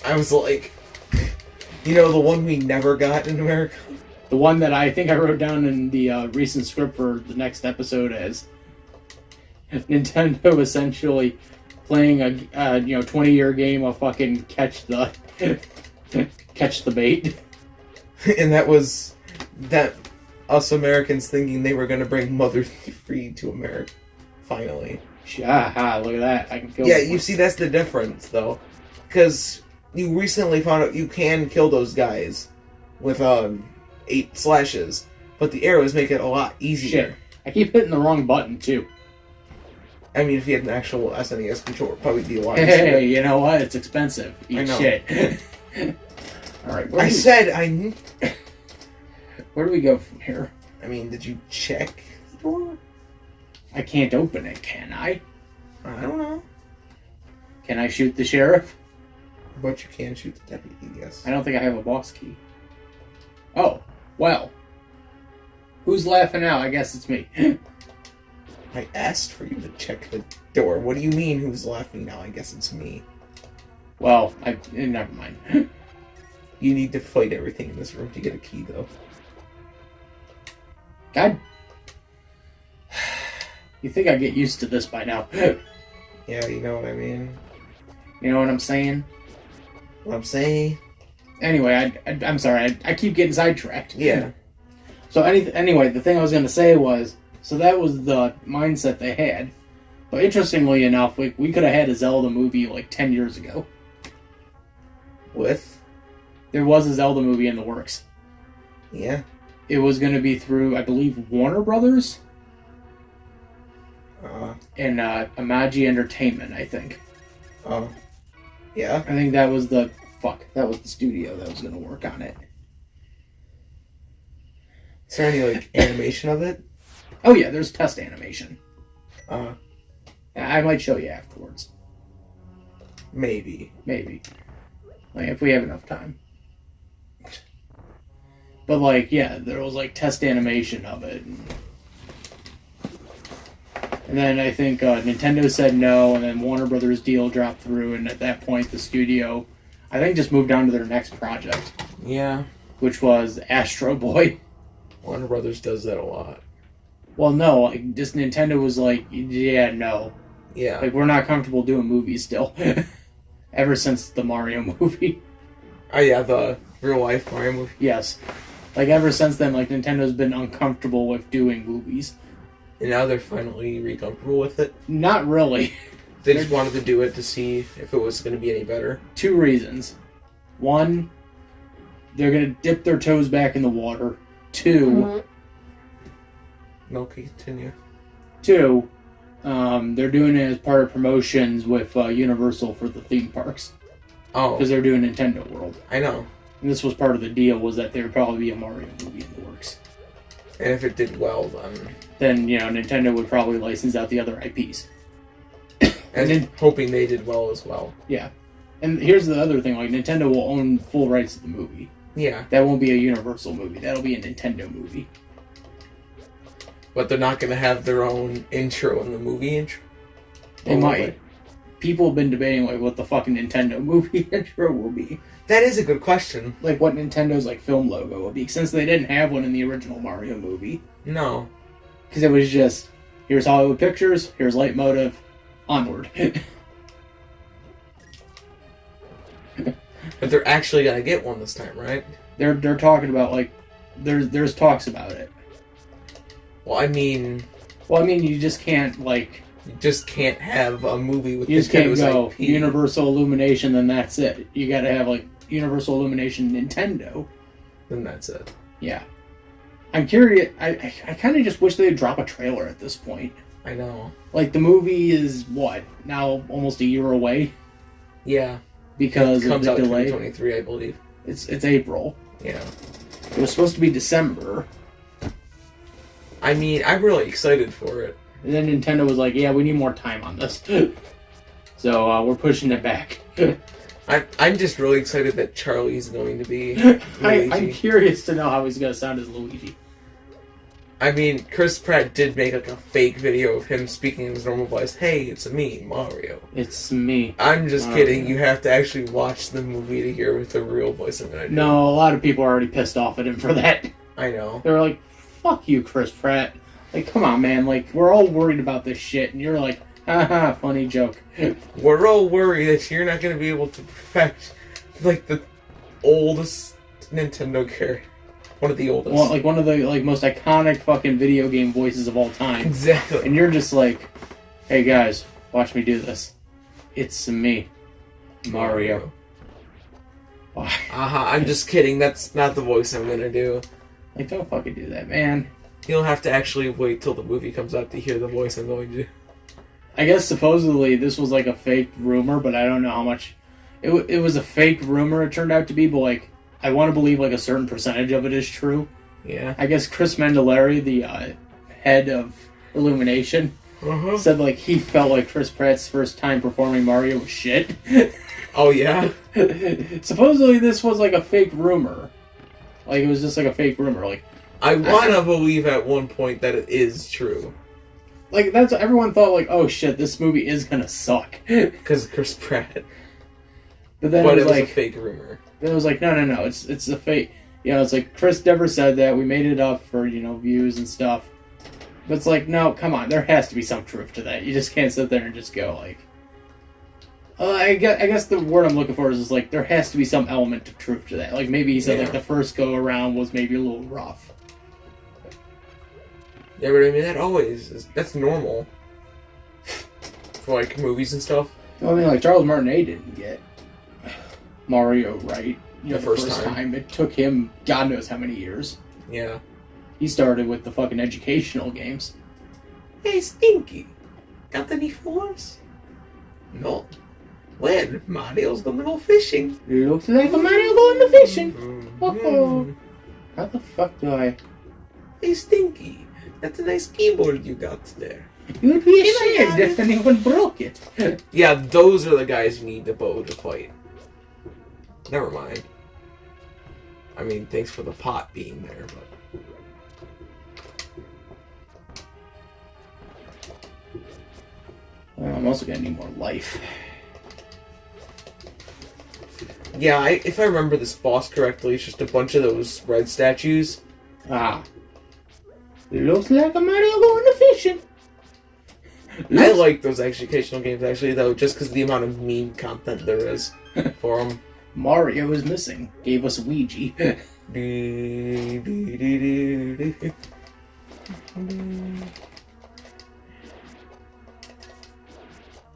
I was like, you know, the one we never got in America? The one that I think I wrote down in the recent script for the next episode as Nintendo essentially playing a 20-year game of fucking catch the bait. And that was that us Americans thinking they were going to bring Mother 3 to America. Finally. Aha, look at that. I can kill Yeah, you see, that's the difference, though. Because you recently found out you can kill those guys with 8 slashes, but the arrows make it a lot easier. Shit. I keep hitting the wrong button, too. I mean, if you had an actual SNES controller, it'd probably be a lot easier. Hey, you know what? It's expensive. Eat shit. Alright, where do we go from here? I mean, did you check the door? I can't open it, can I? I don't know. Can I shoot the sheriff? But you can shoot the deputy, yes. I don't think I have a boss key. Oh, well. Who's laughing now? I guess it's me. I asked for you to check the door. What do you mean, who's laughing now? I guess it's me. Well, never mind. You need to fight everything in this room to get a key, though. God. You think I'd get used to this by now. Yeah, you know what I mean. You know what I'm saying? What I'm saying? Anyway, I'm sorry. I keep getting sidetracked. Yeah. So anyway, the thing I was going to say was, so that was the mindset they had. But interestingly enough, we could have had a Zelda movie like 10 years ago. With? There was a Zelda movie in the works. Yeah. It was going to be through, I believe, Warner Brothers? And Imagi Entertainment, I think. Yeah? I think that was the studio that was going to work on it. Is there any, like, animation of it? Oh yeah, there's test animation. I might show you afterwards. Maybe. Like, if we have enough time. But, like, yeah, there was, like, test animation of it. And then I think Nintendo said no, and then Warner Brothers deal dropped through, and at that point the studio, I think, just moved on to their next project. Yeah. Which was Astro Boy. Warner Brothers does that a lot. Well, no, like, just Nintendo was like, yeah, no. Yeah. Like, we're not comfortable doing movies still. Ever since the Mario movie. Oh, yeah, the real-life Mario movie. Yes. Like, ever since then, like, Nintendo's been uncomfortable with doing movies. And now they're finally comfortable with it? Not really. They just wanted to do it to see if it was going to be any better. 2 reasons. 1, they're going to dip their toes back in the water. 2... No, continue. 2, they're doing it as part of promotions with Universal for the theme parks. Oh. Because they're doing Nintendo World. I know. And this was part of the deal, was that there would probably be a Mario movie in the works. And if it did well, then, you know, Nintendo would probably license out the other IPs. And hoping they did well as well. Yeah. And here's the other thing, like, Nintendo will own full rights to the movie. Yeah. That won't be a Universal movie. That'll be a Nintendo movie. But they're not going to have their own intro in the movie intro? They might. People have been debating, like, what the fucking Nintendo movie intro will be. That is a good question. Like, what Nintendo's, like, film logo will be. Since they didn't have one in the original Mario movie. No. Because it was just, here's Hollywood Pictures, here's Leitmotiv, onward. But they're actually gonna get one this time, right? They're talking about, like, there's talks about it. Well, I mean, you just can't, like... You just can't have a movie with You just can't go IP. Universal Illumination, then that's it. You gotta have, like, Universal Illumination Nintendo. Then that's it. Yeah. I'm curious, I kind of just wish they'd drop a trailer at this point. I know. Like, the movie is, what, now almost a year away? Yeah. Because it comes of the out delay. 2023, I believe. It's April. Yeah. It was supposed to be December. I mean, I'm really excited for it. And then Nintendo was like, yeah, we need more time on this. So, we're pushing it back. I'm just really excited that Charlie's going to be Luigi. I'm curious to know how he's going to sound as Luigi. I mean, Chris Pratt did make like a fake video of him speaking in his normal voice. Hey, it's me, Mario. It's me. I'm just kidding. You have to actually watch the movie to hear what the real voice I'm going to do. No, a lot of people are already pissed off at him for that. I know. They're like, fuck you, Chris Pratt. Like, come on, man. Like, we're all worried about this shit, and you're like, haha, funny joke. We're all worried that you're not going to be able to perfect, like, the oldest Nintendo character. One of the oldest. Well, like, one of the, like, most iconic fucking video game voices of all time. Exactly. And you're just like, hey, guys, watch me do this. It's me, Mario. Why? I'm just kidding. That's not the voice I'm going to do. Like, don't fucking do that, man. You'll have to actually wait till the movie comes out to hear the voice I'm going to do. I guess supposedly this was like a fake rumor, but I don't know how much... It was a fake rumor it turned out to be, but like, I want to believe like a certain percentage of it is true. Yeah. I guess Chris Mandelari, the head of Illumination, said like he felt like Chris Pratt's first time performing Mario was shit. Oh, yeah? Supposedly this was like a fake rumor. Like, it was just like a fake rumor. Like, I want to believe at one point that it is true. Like, that's everyone thought, like, oh shit, this movie is gonna suck. Because of Chris Pratt. But then it was like, a fake rumor. Then it was like, no, it's a fake. You know, it's like, Chris never said that. We made it up for, you know, views and stuff. But it's like, no, come on, there has to be some truth to that. You just can't sit there and just go, like... I guess the word I'm looking for is like, there has to be some element of truth to that. Like, maybe he said, like, the first go-around was maybe a little rough. Yeah, but I mean, that always is... That's normal. For, like, movies and stuff. Well, I mean, like, Charles Martinet didn't get Mario right. You know, the first time. It took him God knows how many years. Yeah. He started with the fucking educational games. Hey, Stinky. Got any for us? No. Well, Mario's gonna go fishing. Looks like a Mario going to fishing. Oh, how the fuck do I... Hey, Stinky. That's a nice keyboard you got there. You'd be ashamed if anyone broke it. Yeah, those are the guys you need the bow to fight. Never mind. I mean, thanks for the pot being there, but... Well, I'm also gonna need more life. Yeah, if I remember this boss correctly, it's just a bunch of those red statues. Ah. Looks like a Mario going to fishing. I like those educational games, actually, though, just because of the amount of meme content there is for them. Mario is missing. Gave us Ouija. I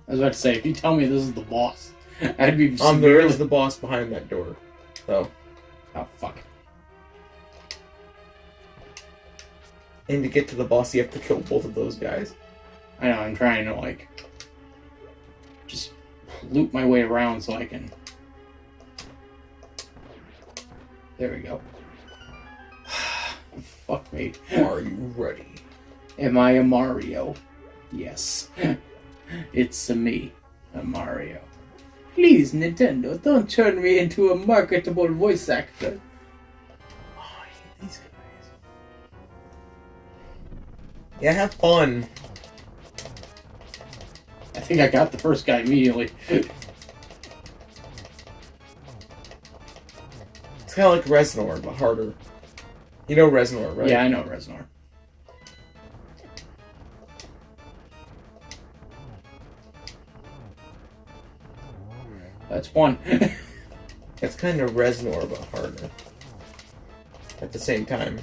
was about to say, if you tell me this is the boss, I'd be there is the boss behind that door, though. Oh, fuck. And to get to the boss, you have to kill both of those guys. I know, I'm trying to, like, just loop my way around so I can... There we go. Fuck me. Are you ready? Am I a Mario? Yes. It's me, a Mario. Please, Nintendo, don't turn me into a marketable voice actor. Oh, I hate these guys. Yeah, have fun. I think I got the first guy immediately. It's kind of like Reznor, but harder. You know Reznor, right? Yeah, I know Reznor. That's one. It's kind of Reznor, but harder. At the same time.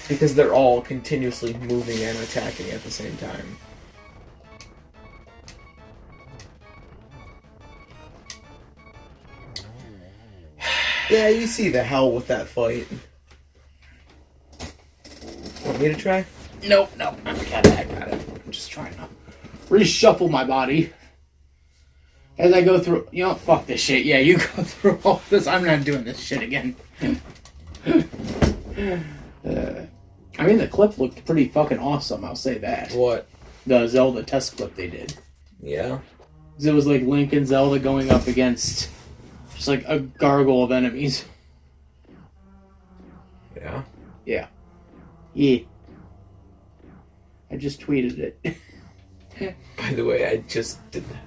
Because they're all continuously moving and attacking at the same time. Yeah, you see the hell with that fight. Want me to try? Nope. I got it. I'm just trying to reshuffle my body. As I go through... You know, fuck this shit. Yeah, you go through all this. I'm not doing this shit again. I mean, the clip looked pretty fucking awesome, I'll say that. What? The Zelda test clip they did. Yeah? It was like Link and Zelda going up against just like a gargle of enemies. Yeah? Yeah. Yeah. I just tweeted it. By the way, I just did that.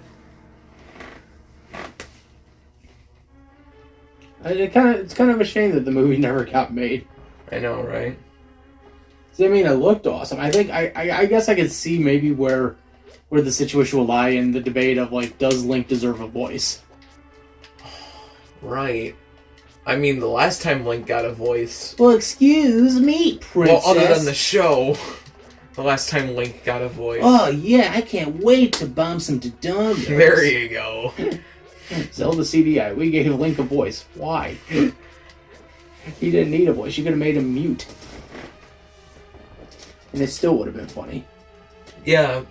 It's kind of a shame that the movie never got made. I know, right? I mean, it looked awesome. I think I guess I could see maybe where the situation will lie in the debate of like, does Link deserve a voice? Right. I mean, the last time Link got a voice. Well, excuse me, princess. Well, other than the show, the last time Link got a voice. Oh yeah, I can't wait to bomb some Dodongos. There you go. Zelda CDI, we gave Link a voice. Why? He didn't need a voice. You could have made him mute. And it still would have been funny. Yeah,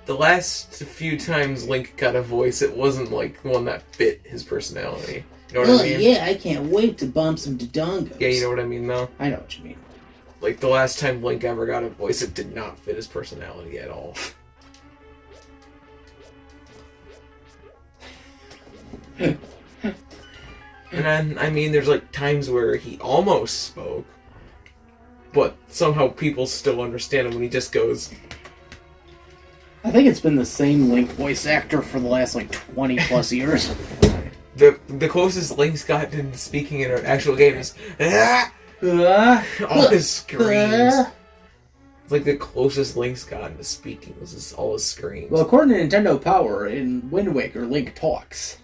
the last few times Link got a voice, it wasn't like one that fit his personality. You know what I mean? Yeah, I can't wait to bomb some Dodongos. Yeah, you know what I mean, though? I know what you mean. Like, the last time Link ever got a voice, it did not fit his personality at all. And then, I mean, there's like times where he almost spoke, but somehow people still understand him when he just goes. I think it's been the same Link voice actor for the last like 20 plus years. The closest Link's gotten to speaking in an actual game is all his screams. It's like the closest Link's gotten to speaking was all his screams. Well, according to Nintendo Power, in Wind Waker, Link talks.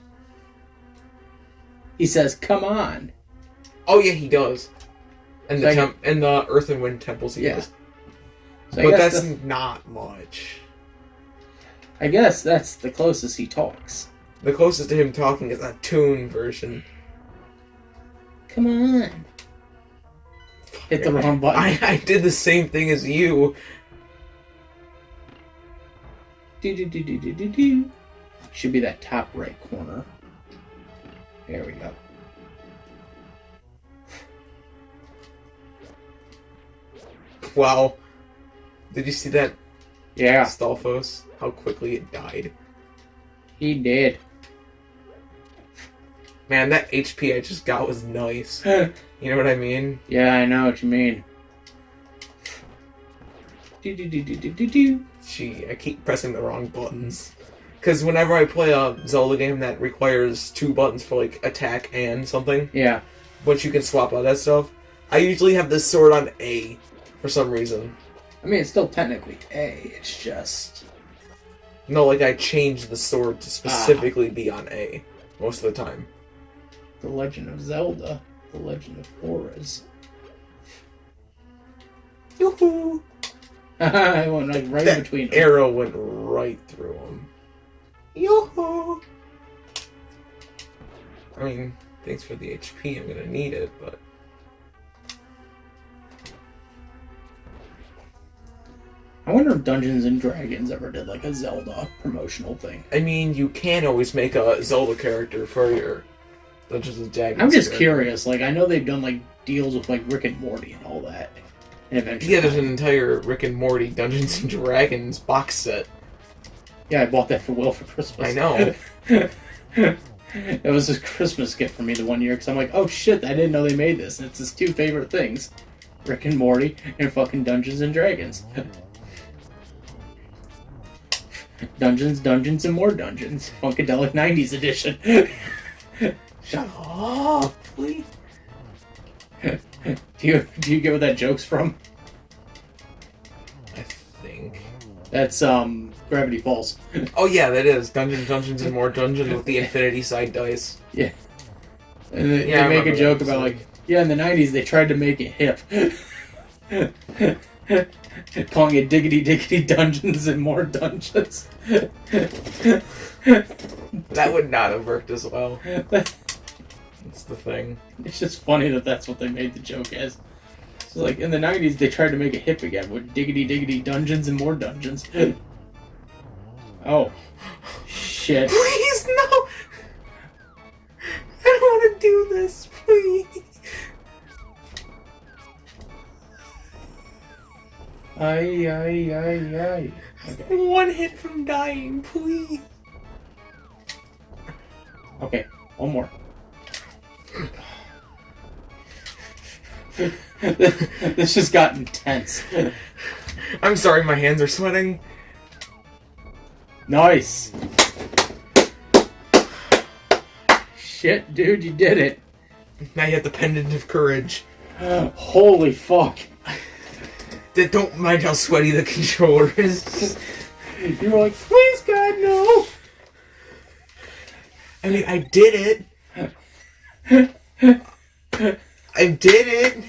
He says, "Come on." Oh yeah, he does. And So the Earth and Wind temples, he does. So but that's not much. I guess that's the closest he talks. The closest to him talking is a Toon version. Come on. Hit the wrong button. I did the same thing as you. Do. Should be that top right corner. There we go. Wow. Did you see that? Yeah. Stalfos? How quickly it died. He did. Man, that HP I just got was nice. You know what I mean? Yeah, I know what you mean. Gee, I keep pressing the wrong buttons. Because whenever I play a Zelda game that requires 2 buttons for, like, attack and something, yeah, but you can swap out that stuff, I usually have this sword on A for some reason. I mean, it's still technically A, it's just... No, like, I changed the sword to specifically be on A most of the time. The Legend of Zelda, The Legend of Horrors. Yoo-hoo! I went like right in between them. Arrow went right through him. Yoo-hoo! I mean, thanks for the HP, I'm gonna need it, but... I wonder if Dungeons and Dragons ever did like a Zelda promotional thing. I mean, you can always make a Zelda character for your Dungeons and Dragons. I'm just curious, like, I know they've done like deals with like Rick and Morty and all that. And eventually, yeah, there's an entire Rick and Morty Dungeons and Dragons box set. Yeah, I bought that for Will for Christmas. I know. It was a Christmas gift for me the one year, because I'm like, oh shit, I didn't know they made this, and it's his 2 favorite things. Rick and Morty and fucking Dungeons and Dragons. Dungeons, and more Dungeons. Funkadelic 90s edition. Shut up, please. Do you get where that joke's from? I think. That's, Gravity Falls. Oh yeah, that is. Dungeons, and more Dungeons with the infinity side dice. Yeah. And they make a joke about, like, yeah, in the 90s they tried to make it hip. Calling it Diggity Dungeons and more Dungeons. That would not have worked as well. That's the thing. It's just funny that that's what they made the joke as. So, like, in the 90s they tried to make it hip again with Diggity Dungeons and more Dungeons. Oh. Shit. Please, no! I don't want to do this, please. Aye. Okay. One hit from dying, please. Okay, one more. This just got intense. I'm sorry, my hands are sweating. Nice. Shit, dude, you did it. Now you have the Pendant of Courage. Holy fuck. Don't mind how sweaty the controller is. You were like, please God, no. I mean, I did it. I did it.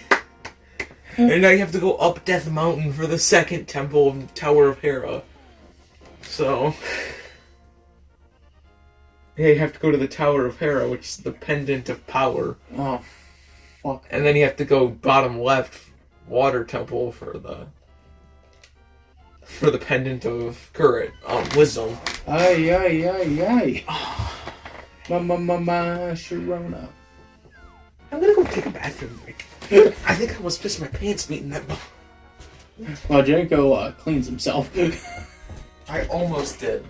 And now you have to go up Death Mountain for the second temple of Tower of Hera. So... yeah, you have to go to the Tower of Hera, which is the Pendant of Power. Oh, fuck. And then you have to go bottom left, Water Temple for the Pendant of Courage, Wisdom. Aye. Ma, Sharona. I'm gonna go take a bathroom break. I think I was pissing my pants meeting that. Well, Janko cleans himself. I almost did.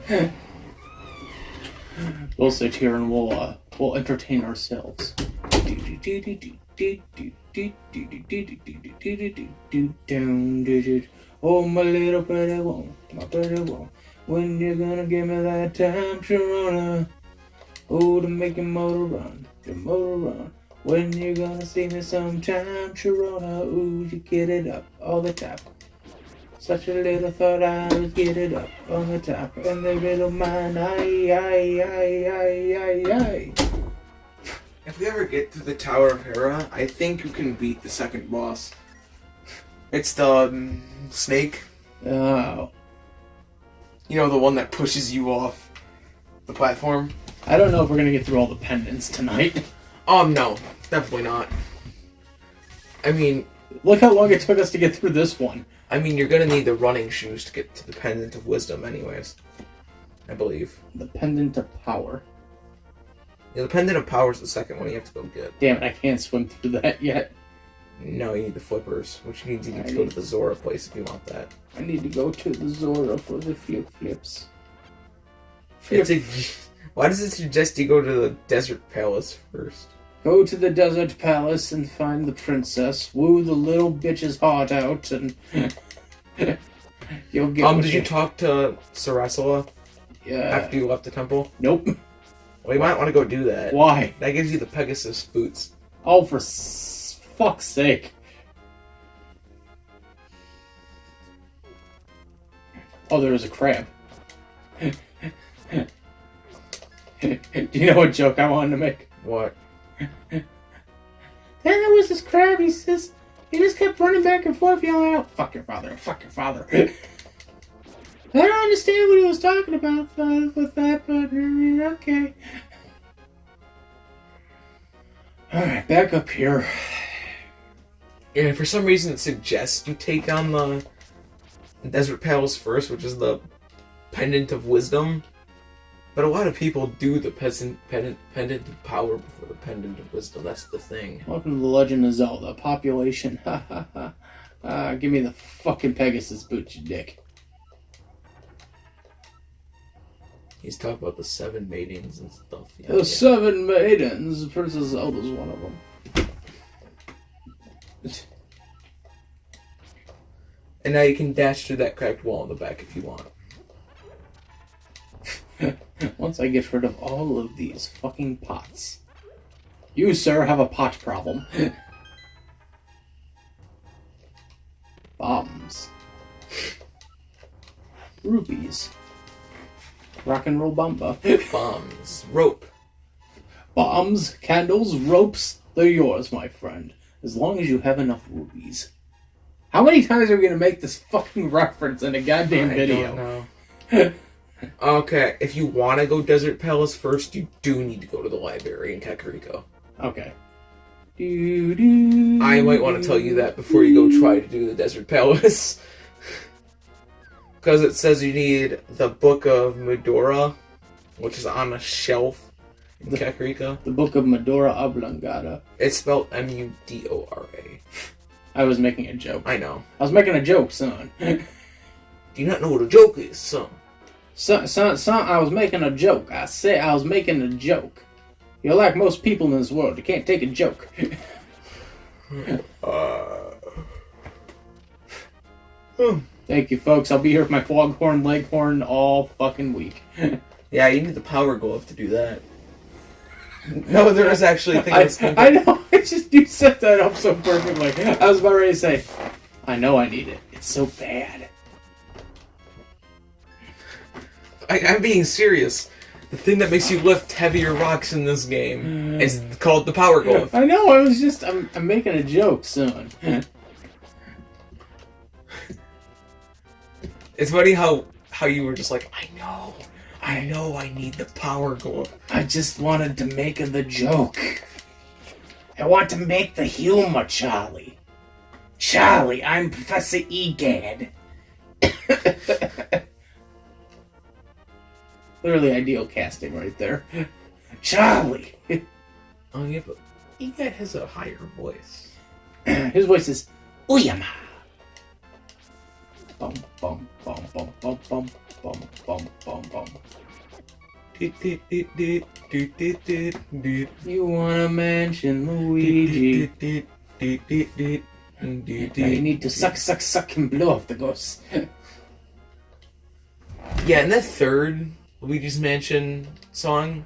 We'll sit here and we'll entertain ourselves. Oh, my little pretty one, my pretty one. When you gonna give me that time, Sharona? Oh, to make your motor run, your motor run. When you gonna see me sometime, Sharona? Ooh, you get it up all the time. Such a little thought I would get it up on the top, and the little mind, aye. If we ever get to the Tower of Hera, I think you can beat the second boss. It's the snake. Oh. You know, the one that pushes you off the platform? I don't know if we're gonna get through all the pendants tonight. No. Definitely not. I mean... look how long it took us to get through this one. I mean, you're gonna need the running shoes to get to the Pendant of Wisdom anyways. I believe. The Pendant of Power. Yeah, the Pendant of Power is the second one you have to go get. Damn it, I can't swim through that yet. No, you need the flippers, which means you need to go to the Zora place if you want that. I need to go to the Zora for the flips. Why does it suggest you go to the Desert Palace first? Go to the Desert Palace and find the princess, woo the little bitch's heart out, and you'll get did you talk to Sarasala after you left the temple? Nope. Well, you might want to go do that. Why? That gives you the Pegasus boots. Oh, for fuck's sake. Oh, there was a crab. Do you know what joke I wanted to make? What? Then there was this crab, he just kept running back and forth yelling out, fuck your father, fuck your father. I don't understand what he was talking about with that, but okay. Alright, back up here. Yeah, for some reason it suggests you take on the Desert Palace first, which is the Pendant of Wisdom. But a lot of people do the Pendant of Power before the Pendant of Wisdom. That's the thing. Welcome to the Legend of Zelda. Population, give me the fucking Pegasus boots, you dick. He's talking about the 7 maidens and stuff. Yeah, the 7 maidens. Princess Zelda's one of them. And now you can dash through that cracked wall in the back if you want. Once I get rid of all of these fucking pots. You, sir, have a pot problem. Bombs. Rubies. Rock and roll bamba. Bombs. Rope. Bombs, candles, ropes, they're yours, my friend. As long as you have enough rubies. How many times are we going to make this fucking reference in a goddamn video? I don't know. Okay, if you want to go Desert Palace first, you do need to go to the library in Kakariko. Okay. I might want to tell you that before you go try to do the Desert Palace. Because it says you need the Book of Medora, which is on a shelf in Kakariko. The Book of Medora Oblongata. It's spelled M-U-D-O-R-A. I was making a joke. I know. I was making a joke, son. Do you not know what a joke is, son? Son, I was making a joke. I said I was making a joke. You're like most people in this world. You can't take a joke. Thank you, folks. I'll be here with my foghorn leghorn all fucking week. Yeah, you need the power glove to do that. No, there is actually a thing that's... I know. You set that up so perfectly. I was about ready to say, I know I need it. It's so bad. I'm being serious. The thing that makes you lift heavier rocks in this game is called the power glove. I know. I'm making a joke, son. It's funny how you were just like, I know I need the power glove. I just wanted to make the joke. I want to make the humor, Charlie. Charlie, I'm Professor Egad. Literally ideal casting right there. Charlie! Oh yeah, but Egad has a higher voice. His voice is Uyama. Bum bum bum bum bum bum bum bum bum bum. You wanna mention Luigi? Now you need to suck and blow off the ghost. Yeah, in that third Luigi's Mansion song,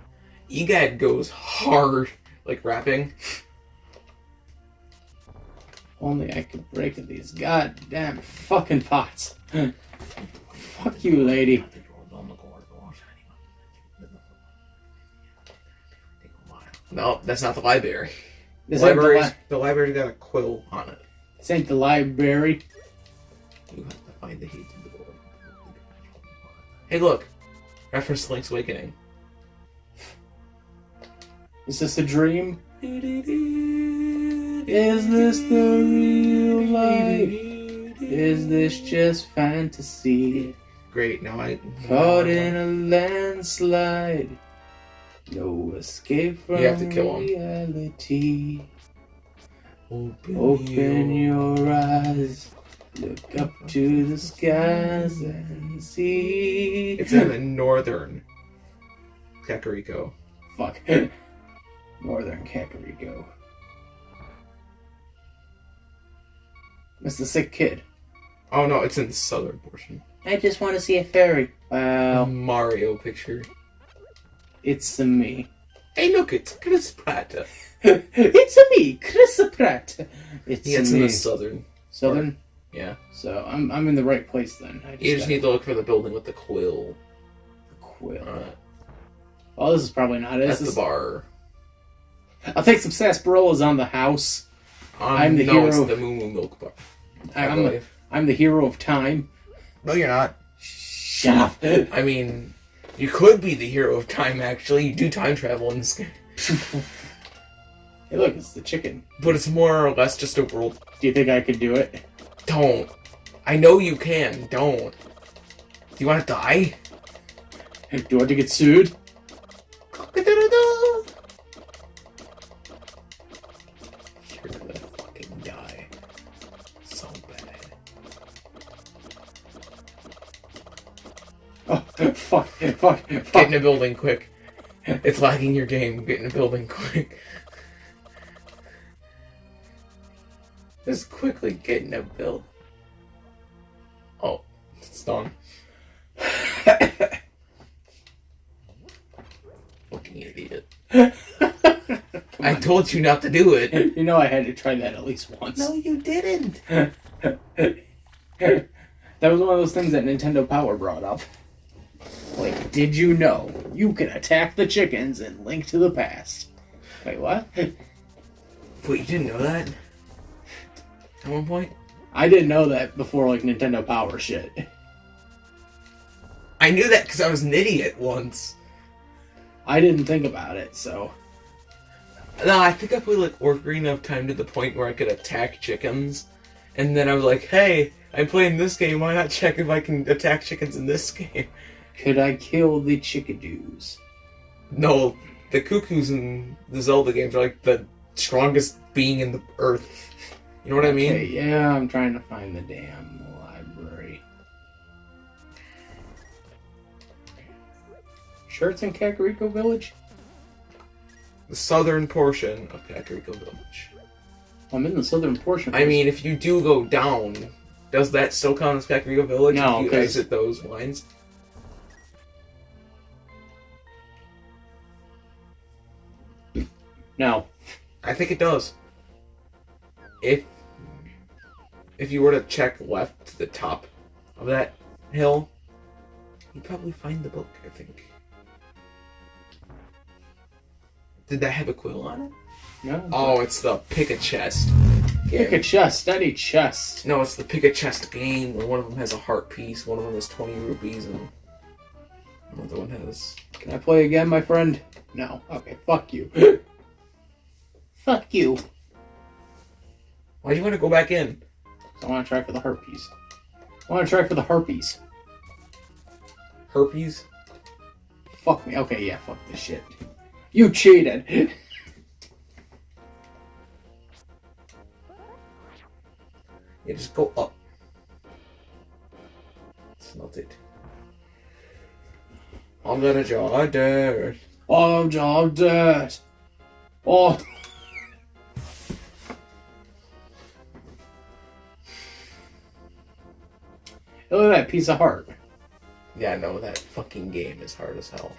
Egad goes hard, like rapping. Only I could break these goddamn fucking pots. Fuck you, lady. No, that's not the library. This The library's got a quill on it. This ain't the library. You have to find the heat in the door. Hey, look. Reference to Link's Awakening. Is this a dream? Is this the real life? Is this just fantasy? Great, now Caught in a landslide. No escape from reality. Open your eyes. Look up to the skies and see. It's in the northern Kakariko. Fuck. Northern Kakariko. That's the sick kid. Oh no, it's in the southern portion. I just want to see a fairy. Wow. Mario picture. It's me. Hey, look, it's Chris Pratt. It's me, Chris Pratt. It's in the southern. Southern? Part. Yeah. So I'm in the right place then. You just need to look for the building with the quill. The quill. Oh, this is probably not it. That's the bar. I'll take some sarsaparillas on the house. I'm the hero. It's the Moo Moo Milk Bar. I'm the hero of time. No, you're not. Shut up. I mean, you could be the hero of time, actually. You do time travel in this game. Hey, look, it's the chicken. But it's more or less just a world. Do you think I could do it? Don't. I know you can. Don't. Do you want to die? Do you want to get sued? You're gonna fucking die. So bad. Oh, fuck. Get in a building quick. It's lagging your game. Get in a building quick. Just quickly get in a build. Oh, it's done. Fucking idiot. I told you not to do it. You know I had to try that at least once. No, you didn't. That was one of those things that Nintendo Power brought up. Like, did you know you can attack the chickens and Link to the Past? Wait, what? Wait, you didn't know that? At one point? I didn't know that before, like, Nintendo Power shit. I knew that because I was an idiot once. I didn't think about it, so... No, I think I played, like, Ocarina of Time to the point where I could attack chickens. And then I was like, hey, I'm playing this game, why not check if I can attack chickens in this game? Could I kill the chickadoos? No, the cuckoos in the Zelda games are like the strongest being in the earth. You know what I mean? Okay, yeah, I'm trying to find the damn library. Sure it's in Kakariko Village? The southern portion of Kakariko Village. I'm in the southern portion. I mean, if you do go down, does that still count as Kakariko Village? No, if you exit those lines? No. I think it does. If you were to check left to the top of that hill, you'd probably find the book, I think. Did that have a quill on it? No. Oh, it's the Pick a Chest. Pick a chest, study chest. No, it's the Pick a Chest game where one of them has a heart piece, one of them has 20 rupees, and another one has... Can I play again, my friend? No. Okay, fuck you. Fuck you. Why do you want to go back in? I want to try for the herpes. I want to try for the herpes. Herpes? Fuck me. Okay, yeah, fuck this shit. You cheated. Yeah, just go up. Smelt it. I'm gonna draw dirt. Oh, job dirt. Oh. Look at that piece of heart. Yeah, no, that fucking game is hard as hell.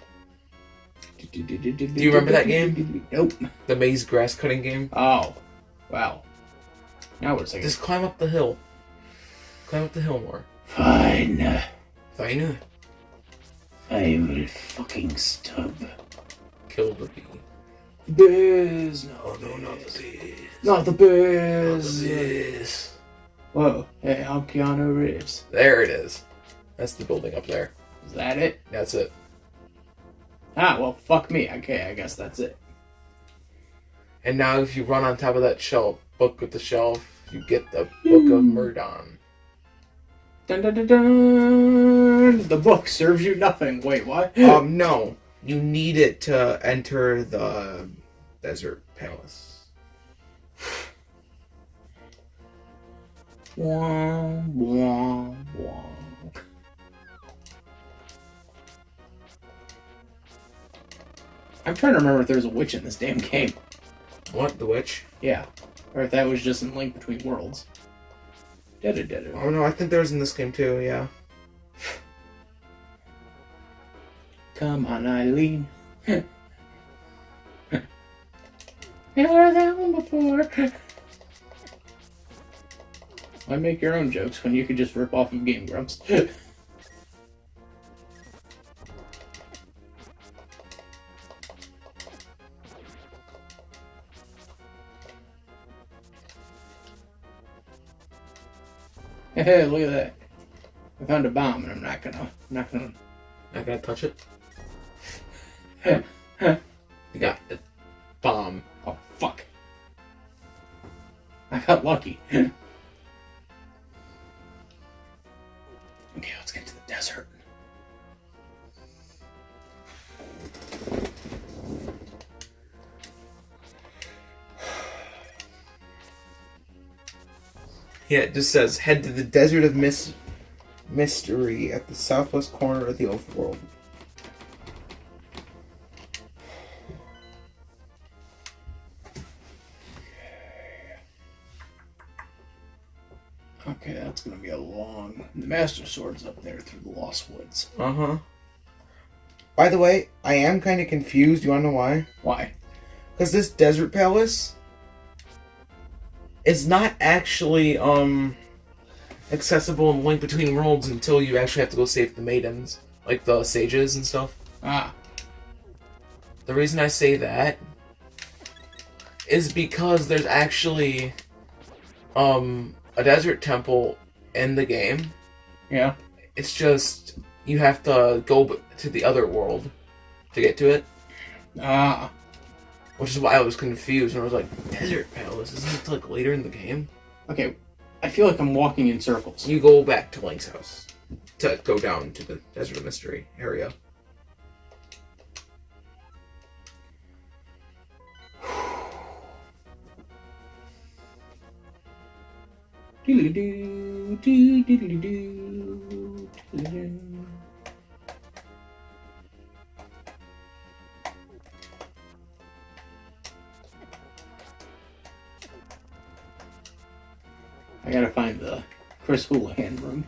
Do you remember that game? Nope. The maze grass cutting game? Oh. Wow. Now we're saying. Just climb up the hill. Climb up the hill more. Fine. Fine. I will fucking stub. Kill the bee. Biz. No, No, not the bees. Not the biz. Not the bees. Whoa. Hey, I'm Keanu Reeves. There it is. That's the building up there. Is that it? That's it. Ah, well, fuck me. Okay, I guess that's it. And now if you run on top of that shelf, book with the shelf, you get the Book of Murdon. Dun dun dun dun! The book serves you nothing. Wait, what? No. You need it to enter the desert palace. Wah, wah, wah. I'm trying to remember if there's a witch in this damn game. What? The witch? Yeah. Or if that was just in Link Between Worlds. Oh no, I think there's in this game too, yeah. Come on, Eileen. You heard that one before. Why make your own jokes when you could just rip off of Game Grumps? Hey, look at that. I found a bomb and I'm not gonna touch it? You got it. Bomb. Oh, fuck. I got lucky. Okay, let's get to the desert. Yeah, it just says, head to the Desert of Mist mystery at the southwest corner of the overworld. Okay, that's gonna be a long... The Master Sword's up there through the Lost Woods. Uh-huh. By the way, I am kind of confused. You wanna know why? Why? Because this desert palace is not actually, accessible in Link Between Worlds until you actually have to go save the maidens. Like the sages and stuff. Ah. The reason I say that is because there's actually, a desert temple in the game. Yeah. It's just you have to go to the other world to get to it. Ah. Which is why I was confused and I was like, Desert Palace, isn't it like later in the game? Okay, I feel like I'm walking in circles. You go back to Link's house to go down to the Desert of Mystery area. Doodly-doo, doodly-doo, doodly-doo. I gotta find the Chris Houlihan room.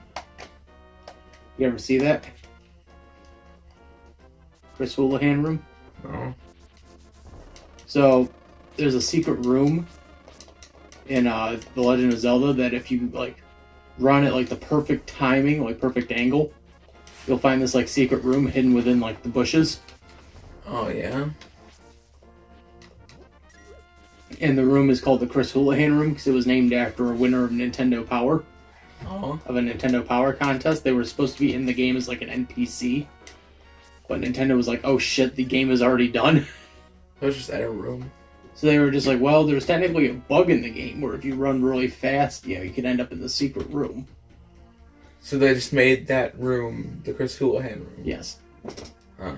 You ever see that? Chris Houlihan room? No. So, there's a secret room in The Legend of Zelda that if you, like, run at, like, the perfect timing, like, perfect angle, you'll find this, like, secret room hidden within, like, the bushes. Oh, yeah? And the room is called the Chris Houlihan room because it was named after a winner of Nintendo Power. Oh. Of a Nintendo Power contest. They were supposed to be in the game as, like, an NPC. But Nintendo was like, oh shit, the game is already done. It was just at a room. So they were just like, well, there's technically a bug in the game where if you run really fast, you could end up in the secret room. So they just made that room the Chris Houlihan room? Yes. Huh.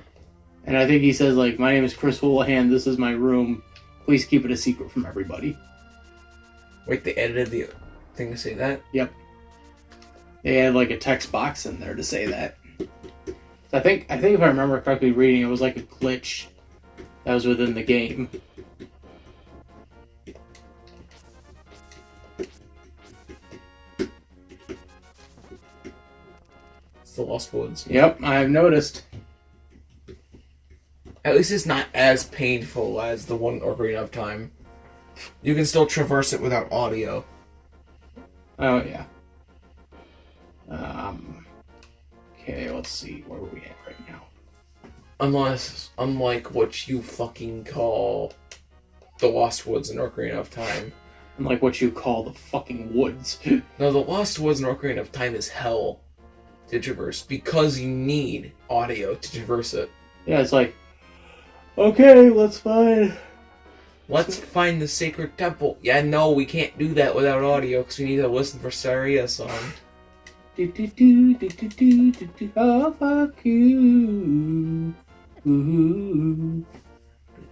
And I think he says, like, my name is Chris Houlihan, this is my room, please keep it a secret from everybody. Wait, they edited the thing to say that? Yep. They had, like, a text box in there to say that. So I think if I remember correctly reading, it was like a glitch that was within the game. The Lost Woods. Yep, I've noticed. At least it's not as painful as the one Ocarina of Time. You can still traverse it without audio. Oh, yeah. Okay, let's see. Where are we at right now? Unlike what you fucking call the Lost Woods in Ocarina of Time. Unlike what you call the fucking woods. No, the Lost Woods in Ocarina of Time is hell to traverse because you need audio to traverse it. Yeah, it's like, okay, let's find the sacred temple. Yeah, no, we can't do that without audio because we need to listen for Saria song. Oh, fuck you. Ooh. I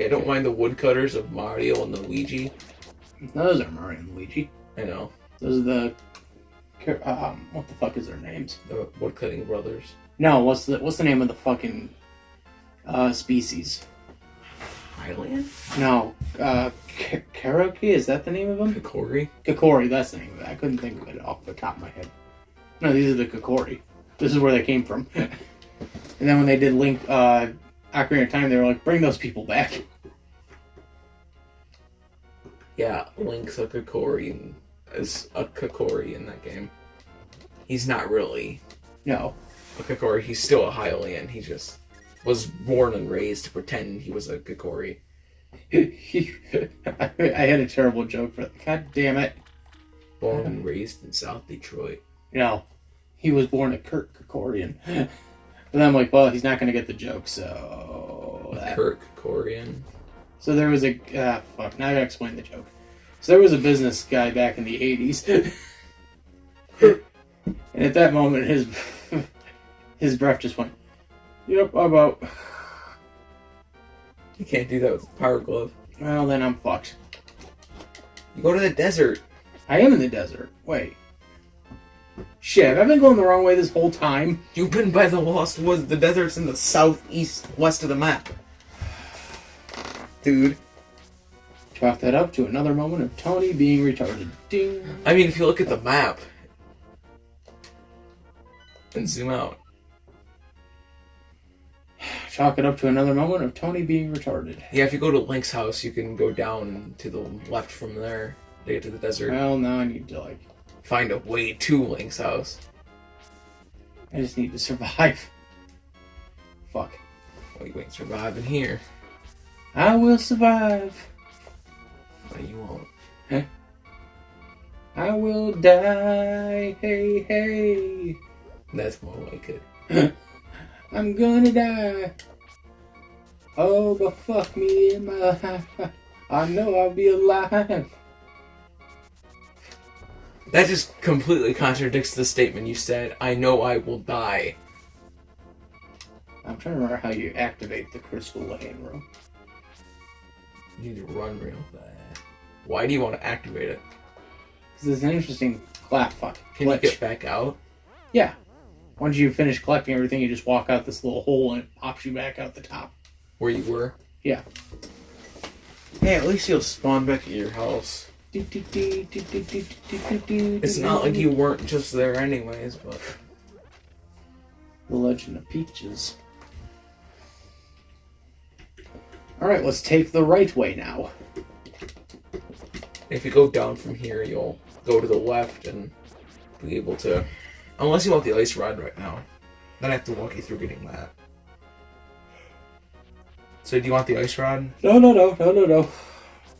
don't mind the woodcutters of Mario and Luigi. Those are Mario and Luigi. I know. Those are the what the fuck is their names? The woodcutting brothers. No, what's the name of the fucking species? Hylian? No, Karaoke, is that the name of them? Kokori? Kokori, that's the name of it. I couldn't think of it off the top of my head. No, these are the Kokori. This is where they came from. And then when they did Link, Ocarina of Time, they were like, bring those people back. Yeah, Link's a Kokori in that game. He's not really No. a Kokori. He's still a Hylian. He just was born and raised to pretend he was a Kokori. I had a terrible joke for that. God damn it. Born and raised in South Detroit. No. He was born a Kurt Kokorian. But then I'm like, well, he's not going to get the joke, so... Kurt Kokorian. So there was a... fuck, now I gotta explain the joke. So there was a business guy back in the 80s. And at that moment, his breath just went, yep, I'm out. You can't do that with the power glove. Well, then I'm fucked. You go to the desert. I am in the desert. Wait. Shit, have I been going the wrong way this whole time? You've been by the Lost Woods. The desert's in the southeast west of the map. Dude. Chalk that up to another moment of Tony being retarded. Ding. I mean, if you look at the map and zoom out. Chalk it up to another moment of Tony being retarded. Yeah, if you go to Link's house, you can go down to the left from there to get to the desert. Well, now I need to, find a way to Link's house. I just need to survive. Fuck. Well, you ain't surviving here. I will survive. No, you won't. Huh? I will die. Hey, hey. That's more like it. I'm gonna die. Oh, but fuck me in my life. I know I'll be alive. That just completely contradicts the statement you said, I know I will die. I'm trying to remember how you activate the crystal lane room. You need to run real fast. Why do you want to activate it? Because there's an interesting glitch. Can you get back out? Yeah. Once you finish collecting everything, you just walk out this little hole and it pops you back out the top. Where you were? Yeah. Hey, at least you'll spawn back at your house. It's not like you weren't just there anyways, but... The Legend of Peaches. Alright, let's take the right way now. If you go down from here, you'll go to the left and be able to... Unless you want the ice rod right now. Then I have to walk you through getting that. So do you want the ice rod? No.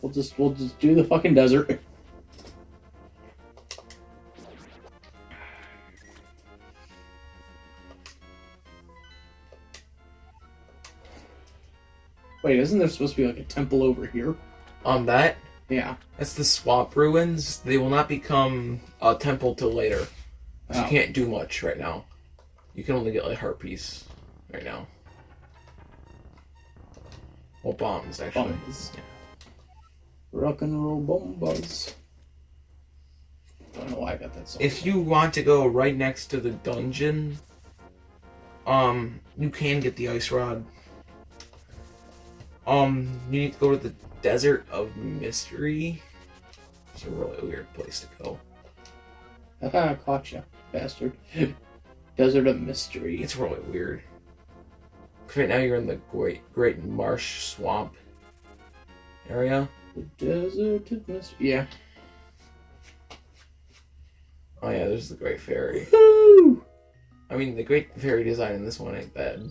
We'll just do the fucking desert. Wait, isn't there supposed to be a temple over here? On that? Yeah. That's the swamp ruins. They will not become a temple till later. You can't do much right now. You can only get heart piece right now. Well, bombs actually. Bombs. Yeah. Rock and roll bombas. Don't know why I got that song. If you want to go right next to the dungeon, you can get the ice rod. You need to go to the Desert of Mystery. It's a really weird place to go. Haha, caught ya, bastard. Desert of Mystery. It's really weird. Right now you're in the Great Marsh Swamp area. The Desert of Mystery. Yeah. Oh yeah, there's the Great Fairy. Woo! I mean, the Great Fairy design in this one ain't bad.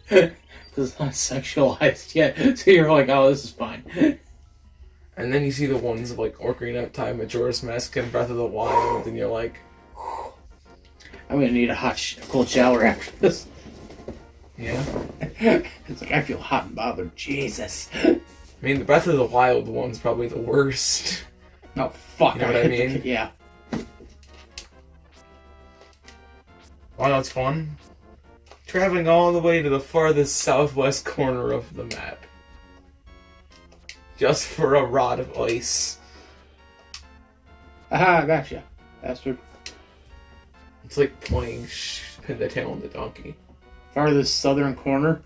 Because it's not sexualized yet, so you're like, oh, this is fine. And then you see the ones of Ocarina of Time, Majora's Mask, and Breath of the Wild, and you're like, I'm gonna need a cold shower after this. Yeah. It's like I feel hot and bothered. Jesus. I mean, the Breath of the Wild one's probably the worst. No, fuck. You know what I mean? Yeah. Wow, that's fun. Traveling all the way to the farthest southwest corner of the map. Just for a rod of ice. Aha, gotcha, bastard. It's like playing Pin the Tail on the Donkey. Farthest southern corner?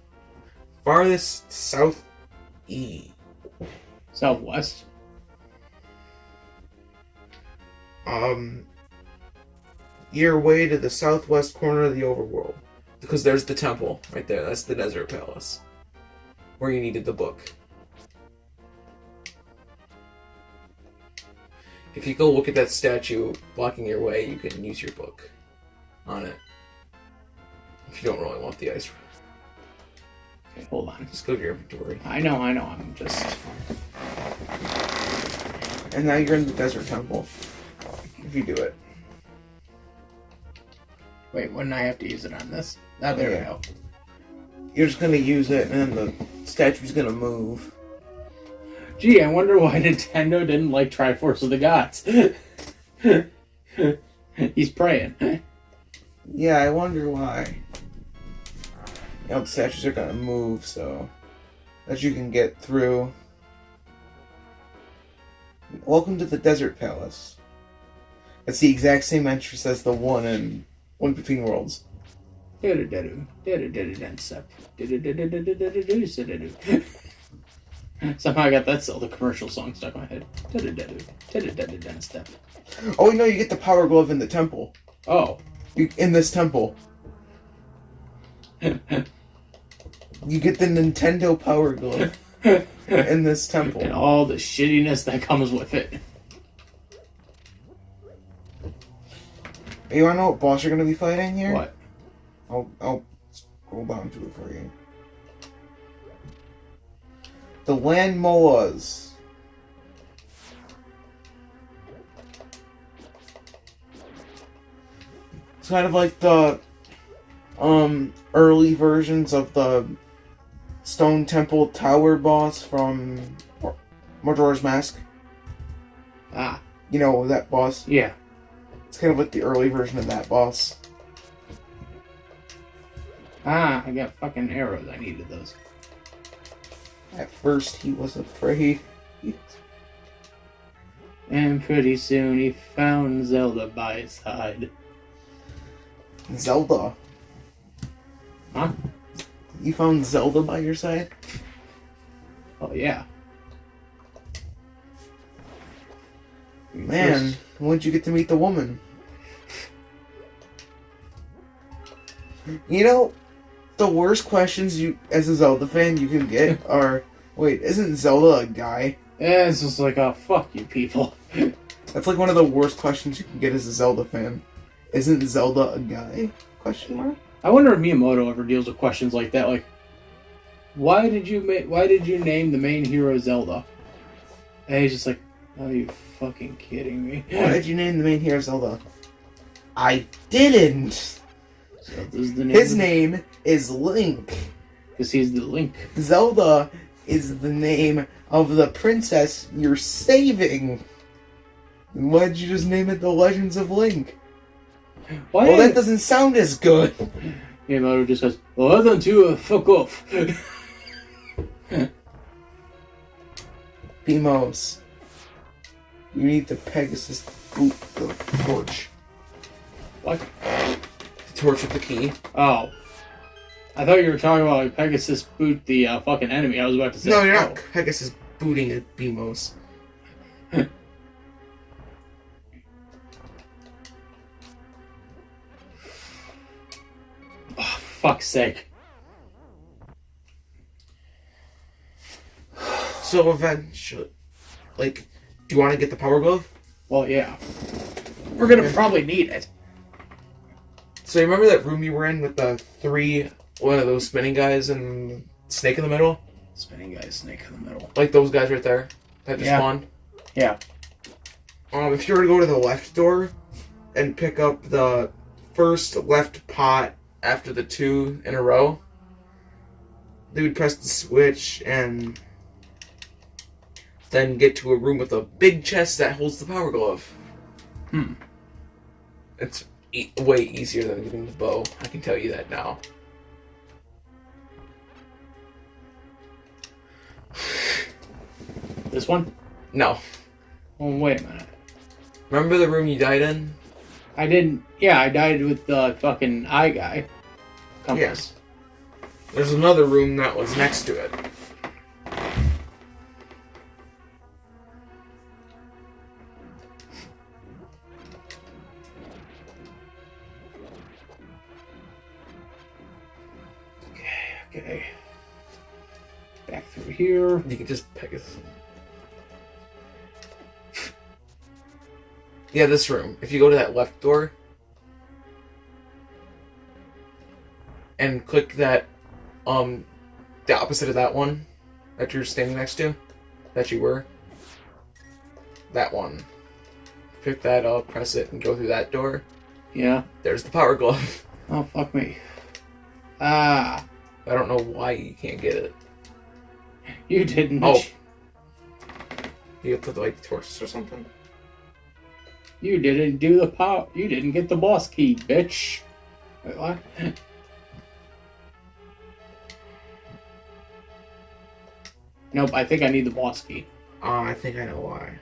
Farthest south-east. Southwest? Your way to the southwest corner of the overworld. Because there's the temple right there. That's the Desert Palace. Where you needed the book. If you go look at that statue blocking your way, you can use your book on it. If you don't really want the ice. Okay, hold on. Just go to your inventory. I know, I'm just... And now you're in the Desert Temple. If you do it. Wait, wouldn't I have to use it on this? Oh, there we go. You're just gonna use it, and then the statue's gonna move. Gee, I wonder why Nintendo didn't like Triforce of the Gods. He's praying. Yeah, I wonder why. You know, the statues are gonna move, so... that you can get through. Welcome to the Desert Palace. It's the exact same entrance as the one in One Between Worlds. Somehow I got that Zelda commercial song stuck in my head. Oh, no, you get the Power Glove in the temple. Oh. In this temple. You get the Nintendo Power Glove in this temple. And all the shittiness that comes with it. You wanna know what boss you're gonna be fighting here? What? I'll scroll down to it for you. The Land Moas. It's kind of like the early versions of the Stone Temple Tower boss from Majora's Mask. Ah. You know that boss? Yeah. It's kind of like the early version of that boss. Ah, I got fucking arrows. I needed those. At first, he was afraid. And pretty soon he found Zelda by his side. Zelda? Huh? You found Zelda by your side? Oh, yeah. Man, when'd you get to meet the woman? You know, the worst questions you, as a Zelda fan, you can get are, wait, isn't Zelda a guy? Yeah, it's just like, oh, fuck you people. That's like one of the worst questions you can get as a Zelda fan. Isn't Zelda a guy? Question mark? I wonder if Miyamoto ever deals with questions like that, like, why did you name the main hero Zelda? And he's just like, are you fucking kidding me? Why did you name the main hero Zelda? I didn't! Zelda's the name. His name is Link. Because he's the Link. Zelda is the name of the princess you're saving. Why did you just name it The Legends of Link? Why? Well, that doesn't sound as good. Miyamoto just goes, well, why don't you fuck off? Beamos. You need the Pegasus boot the torch. What? The torch with the key. Oh. I thought you were talking about like, Pegasus boot the fucking enemy. I was about to say. No, you're not Pegasus booting it, Beamos. Oh, fuck's sake. So eventually, like, do you want to get the Power Glove? Well, yeah. We're gonna probably need it. So you remember that room you were in with the one of those spinning guys and snake in the middle? Spinning guy, snake in the middle. Like those guys right there that just spawned? Yeah. If you were to go to the left door and pick up the first left pot after the two in a row, they would press the switch and then get to a room with a big chest that holds the Power Glove. It's way easier than getting the bow. I can tell you that now. This one? No. Oh, wait a minute. Remember the room you died in? I didn't. Yeah, I died with the fucking eye guy. Compass. Yes. There's another room that was next to it. Okay. Back through here. You can just pick it. Yeah, this room. If you go to that left door and click that, the opposite of that one that you're standing next to, that you were, that one. Pick that up, press it, and go through that door. Yeah. There's the Power Glove. Oh, fuck me. Ah. I don't know why you can't get it. You didn't. Oh. You have to, like, torches or something? You didn't do the power. You didn't get the boss key, bitch. Wait, what? Nope, I think I need the boss key. Oh, I think I know why.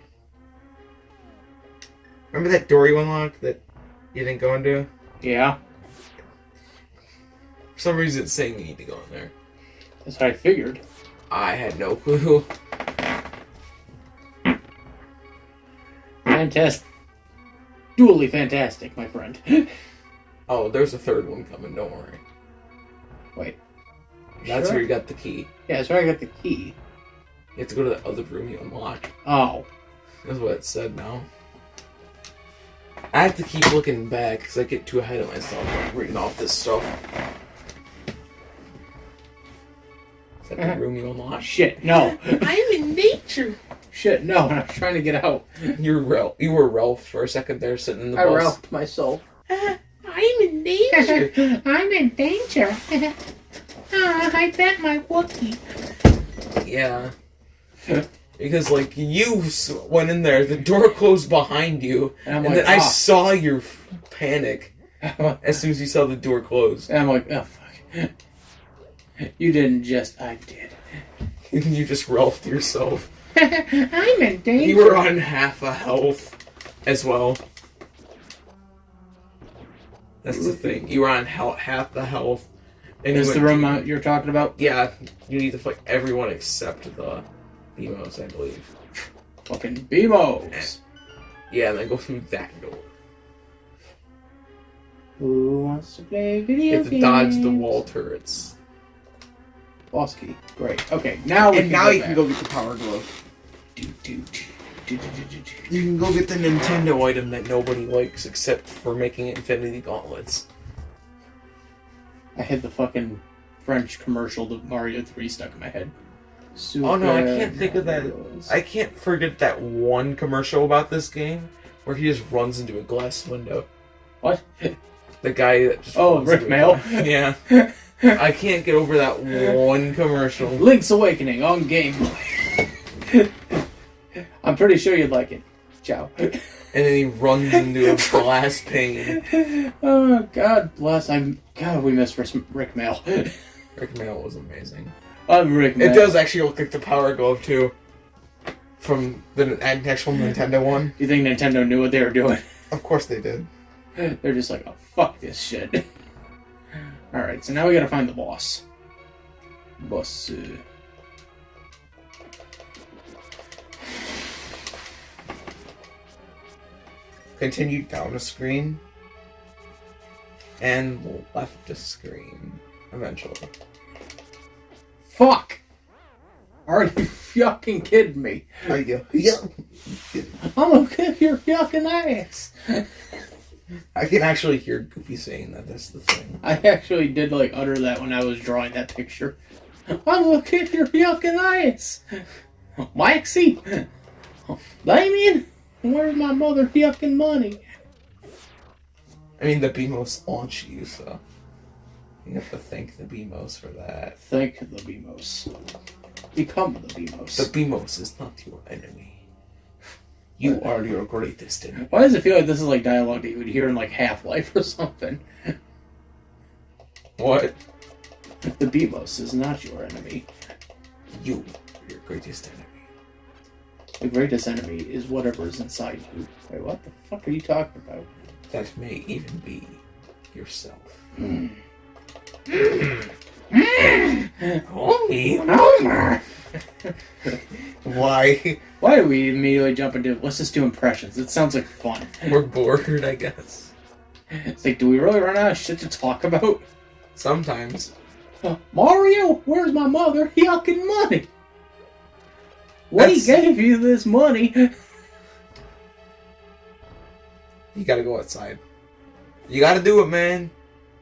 Remember that door you unlocked that you didn't go into? Yeah. For some reason it's saying you need to go in there. That's what I figured. I had no clue. Fantastic. Dually fantastic, my friend. Oh, there's a third one coming, don't worry. Wait. That's Sure? where you got the key. Yeah, that's where I got the key. You have to go to the other room you unlocked. Oh. That's what it said now. I have to keep looking back because I get too ahead of myself like, reading off this stuff. Is that the room you unlocked? Shit, no. I'm in nature. Shit, no, I was trying to get out. You were Ralph for a second there sitting in the I bus. ralphed myself. I'm in danger. I'm in danger. I bet my Wookiee. Yeah. Because, like, you went in there, the door closed behind you, and like, then I saw your panic as soon as you saw the door close. And I'm like, oh, fuck. You didn't just, I did. You just Ralphed yourself. I'm in danger. You were on half a health as well. That's the thing. You were on half the health. And Is the room you're talking about? Yeah, you need to fight everyone except the BMOs, I believe. Fucking BMOs. Yeah, and then go through that door. Who wants to play You video have to games? dodge the wall turrets. Boss key. Great. Okay, now we And can now you back. can go get the power glove. Do, do, do, do, do, do, do. You can go get the Nintendo item that nobody likes except for making Infinity Gauntlets. I had the fucking French commercial to Mario 3 stuck in my head. Super Oh no, I can't think of that. Mario's. I can't forget that one commercial about this game where he just runs into a glass window. What? The guy that just Oh, runs Rick into a Mail? glass- Yeah. I can't get over that one commercial. Link's Awakening on Game Boy. I'm pretty sure you'd like it. Ciao. And then he runs into a glass pane. Oh, God bless. God, we miss Rick Mail. Rick Mail was amazing. I'm Rick Mail. It does actually look like the Power Glove too. From the actual Nintendo one. You think Nintendo knew what they were doing? Of course they did. They're just like, oh, fuck this shit. Alright, so now we gotta find the boss. Boss. Continue down a screen. And left a screen. Eventually. Fuck! Are you fucking kidding me? Are you? Yeah. I'm gonna kick your fucking ass! I can actually hear Goofy saying that. That's the thing. I actually did like utter that when I was drawing that picture. I'm gonna kick your fucking ass! Maxie! Damien! Where's my mother fucking money? I mean, the BMOS launch you, so you have to thank the BMOS for that. Thank the BMOS. Become the BMOS. The BMOS is not your enemy. You are your greatest enemy. Why does it feel like this is like dialogue that you would hear in like Half-Life or something? What? The BMOS is not your enemy. You are your greatest enemy. The greatest enemy is whatever is inside you. Wait, what the fuck are you talking about? That may even be yourself. Homer! Why? Why do we immediately jump into, let's just do impressions? It sounds like fun. We're bored, I guess. It's like, do we really run out of shit to talk about? Sometimes. Mario, where's my mother yucking money? We That's- gave you this money. You gotta go outside. You gotta do it, man.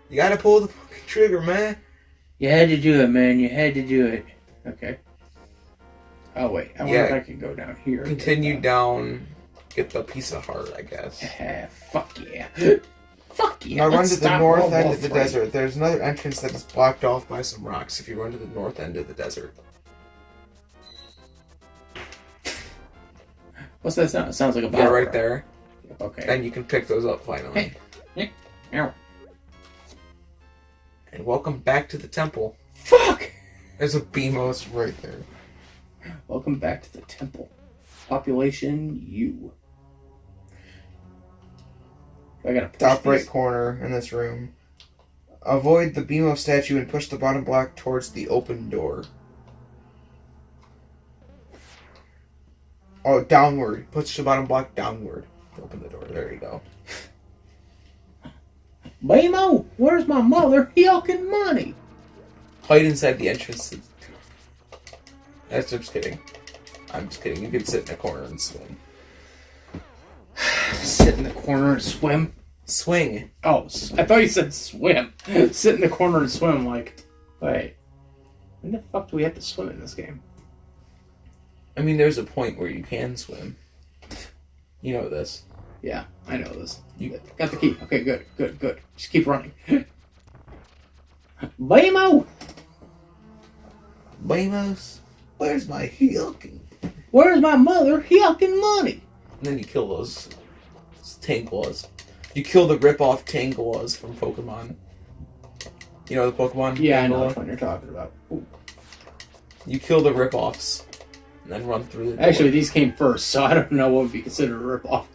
You gotta pull the fucking trigger, man. You had to do it, man. You had to do it. Okay. Oh, wait. I wonder if I can go down here. Continue down. Get the piece of heart, I guess. Fuck yeah. Fuck yeah. Now run Let's to the stop north World end War of the III. desert. There's another entrance that is blocked off by some rocks if you run to the north end of the desert. What's that sound? It sounds like a Yeah, bell. right there. Okay. And you can pick those up finally. Ow. And welcome back to the temple. Fuck! There's a BMOS right there. Welcome back to the temple. Population U. I gotta push Top right these. corner in this room. Avoid the Beamo statue and push the bottom block towards the open door. Oh, downward. Push the bottom block downward. Open the door. There you go. Beamo, where's my mother? Yucking money. Hide inside the entrance. I'm just kidding. I'm just kidding. You can sit in a corner and swim. Sit in the corner and swim. Swing. Oh, I thought you said swim. Sit in the corner and swim. Like, wait, when the fuck do we have to swim in this game? I mean, there's a point where you can swim. You know this. Yeah, I know this. You got the key. Okay, good. Just keep running. Beamo! Beamos, where's my yucking? Where's my mother? Yucking money. And then you kill those Tanguas. You kill the rip-off Tanguas from Pokemon. You know the Pokemon? Yeah, I know Tangela? which one you're talking about. Ooh. You kill the rip-offs. And then run through the door. Actually, these came first, so I don't know what would be considered a rip-off.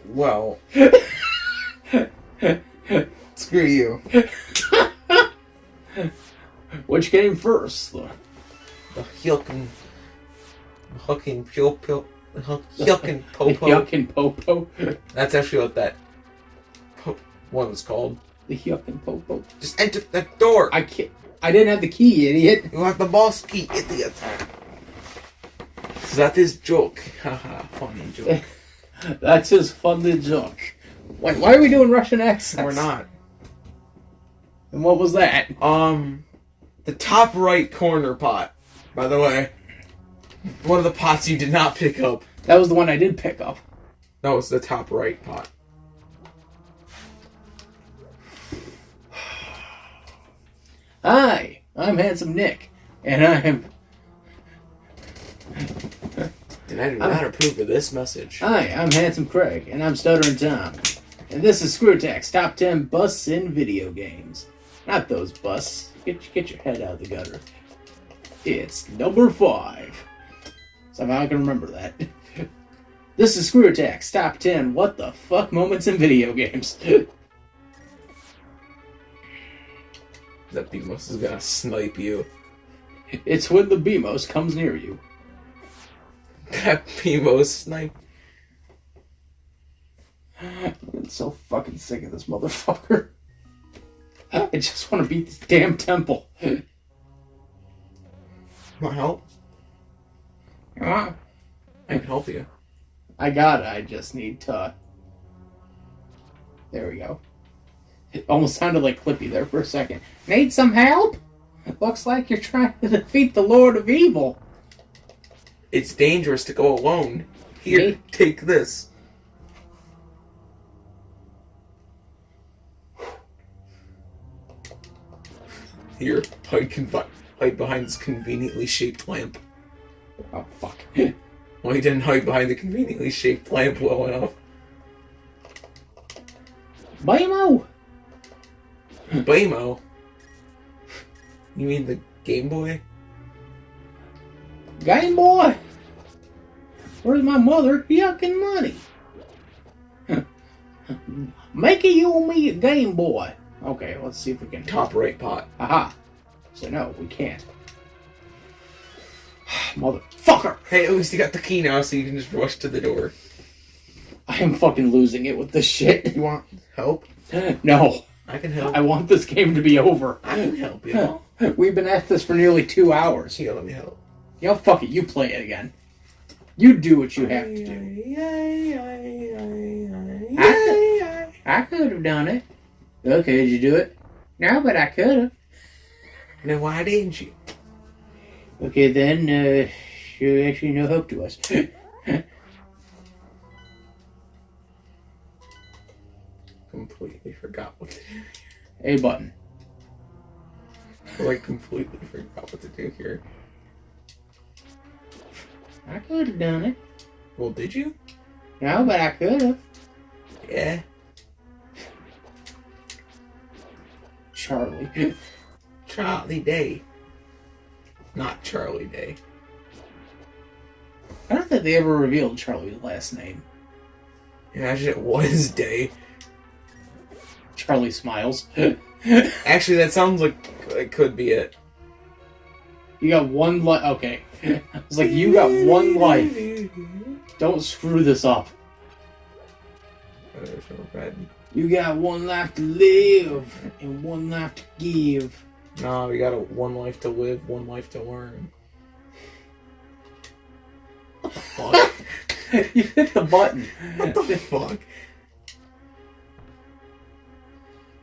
Well. Screw you. Which came first? The Hyukin Pyo. Hyukin Popo. Yucking Popo. That's actually what that one was called. The Yucking Popo. Just enter that door. I can't. I didn't have the key, idiot. You have the boss key, idiot. That is joke. Haha, funny joke. That's his funny joke. Why are we doing Russian accents? We're not. And what was that? The top right corner pot, by the way. One of the pots you did not pick up. That was the one I did pick up. No, it's the top right pot. Hi, I'm Handsome Nick, and I'm... And I do not approve of this message. Hi, I'm Handsome Craig, and I'm Stuttering Tom. And this is Screwtack's Top 10 Busts in Video Games. Not those busts. Get your head out of the gutter. It's number 5. Somehow I can remember that. This is Screwtack's Top 10 What the Fuck Moments in Video Games. That Beamos is gonna snipe you. It's when the Beamos comes near you. That Beamos snipe. I'm so fucking sick of this motherfucker. I just want to beat this damn temple. Want help? Ah, I can help you. I got it. I just need to... There we go. It almost sounded like Clippy there for a second. Need some help? Looks like you're trying to defeat the Lord of Evil. It's dangerous to go alone. Here, Me? take this. Here, hide behind this conveniently shaped lamp. Oh, fuck. Well, he didn't hide behind the conveniently shaped lamp well enough. Beamo! Beamo? You mean the Game Boy? Game Boy! Where's my mother? Yucking money. Make you and me a Game Boy. Okay, let's see if we can... Top right pot. Aha. So no, we can't. Motherfucker! Hey, at least you got the key now, so you can just rush to the door. I am fucking losing it with this shit. You want help? No. I can help. I want this game to be over. I can help you. We've been at this for nearly 2 hours. Here, let me help. You know, fuck it. You play it again. You do what you have to do. I could have done it. Okay, did you do it? No, but I could have. Now, why didn't you? Okay, then, you're actually no help to us. Completely forgot what to do. A button. I completely forgot what to do here. I could have done it. Well, did you? No, but I could have. Yeah. Charlie. Charlie Day. Not Charlie Day. I don't think they ever revealed Charlie's last name. Imagine it was Day. Charlie Smiles. Actually, that sounds like it could be it. You got one life. Okay. It's like, you got one life. Don't screw this up. You got one life to live and one life to give. No, we got one life to live, one life to learn. What the fuck? You hit the button. What the fuck?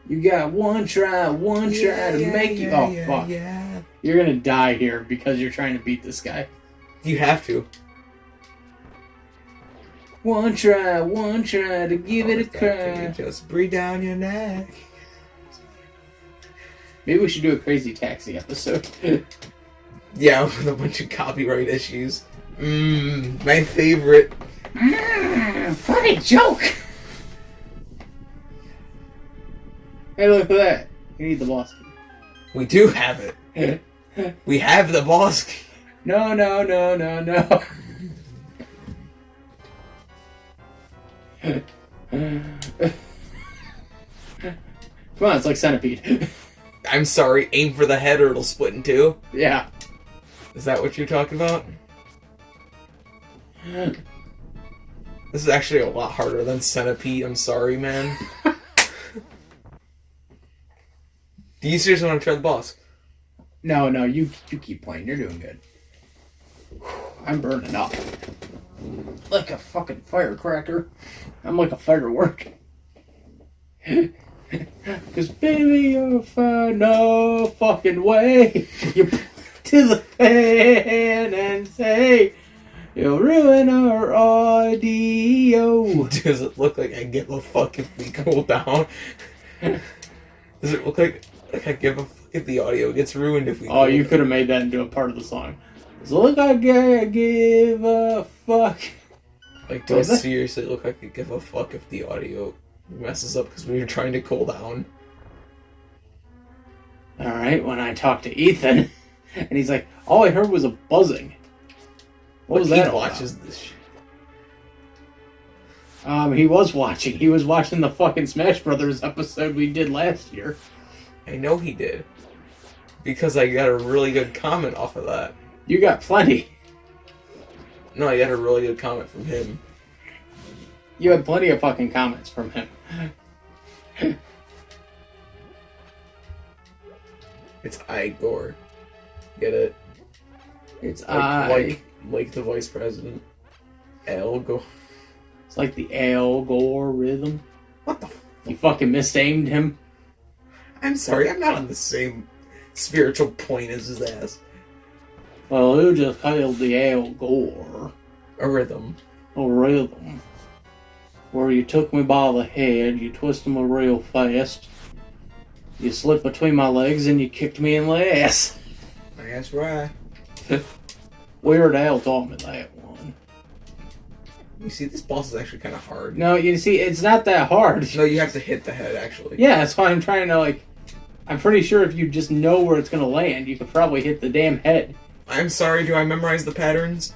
You got one try to make you. Oh, fuck. Yeah. You're gonna die here because you're trying to beat this guy. You have to. One try to give it a cry. Just breathe down your neck. Maybe we should do a Crazy Taxi episode. Yeah, with a bunch of copyright issues. My favorite. Funny joke! Hey, look at that. You need the boss key. We do have it. We have the boss key. No. Come on, it's like Centipede. I'm sorry, aim for the head or it'll split in two. Yeah. Is that what you're talking about? This is actually a lot harder than Centipede. I'm sorry, man. Do you seriously want to try the boss? No, you keep playing. You're doing good. I'm burning up. Like a fucking firecracker. I'm like a firework. Cause baby, you'll find no fucking way. You point to the fan and say, you'll ruin our audio. Does it look like I give a fuck if we cool down? Does it look like I give a fuck if the audio gets ruined if we Oh, you could have made that into a part of the song. Does it look like I give a fuck? Like, do I seriously look like I give a fuck if the audio messes up because we were trying to cool down? Alright, when I talked to Ethan, and he's like, all I heard was a buzzing. What was that? He watches this shit. He was watching. He was watching the fucking Smash Brothers episode we did last year. I know he did. Because I got a really good comment off of that. You got plenty. No, I got a really good comment from him. You had plenty of fucking comments from him. It's Igor. Get it? It's like the vice president. Al Gore. It's like the algorithm. What the f***? You fucking misnamed him. I'm sorry, I'm not on the same spiritual point as his ass. Well, you just killed the Al Gore. A rhythm. A rhythm. Where you took me by the head, you twisted me real fast, you slipped between my legs, and you kicked me in the ass. That's right. Weird Al taught me that one. You see, this boss is actually kind of hard. No, you see, it's not that hard. No, you have to hit the head, actually. Yeah, that's why I'm trying to, like... I'm pretty sure if you just know where it's gonna land, you could probably hit the damn head. I'm sorry, do I memorize the patterns?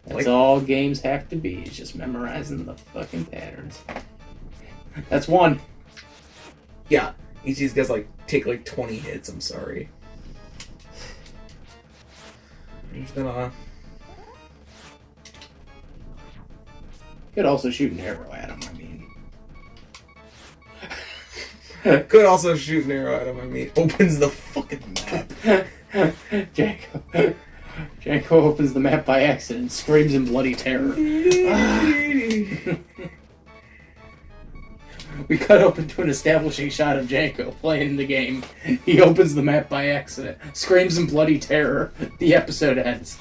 That's all games have to be, is just memorizing the fucking patterns. That's one. Yeah, each of these guys, like, take, like, 20 hits, I'm sorry. I'm just gonna... Could also shoot an arrow at him, I mean. Could also shoot an arrow at him, I mean. Opens the fucking map. Janko opens the map by accident, screams in bloody terror. We cut open to an establishing shot of Janko playing the game. He opens the map by accident, screams in bloody terror. The episode ends.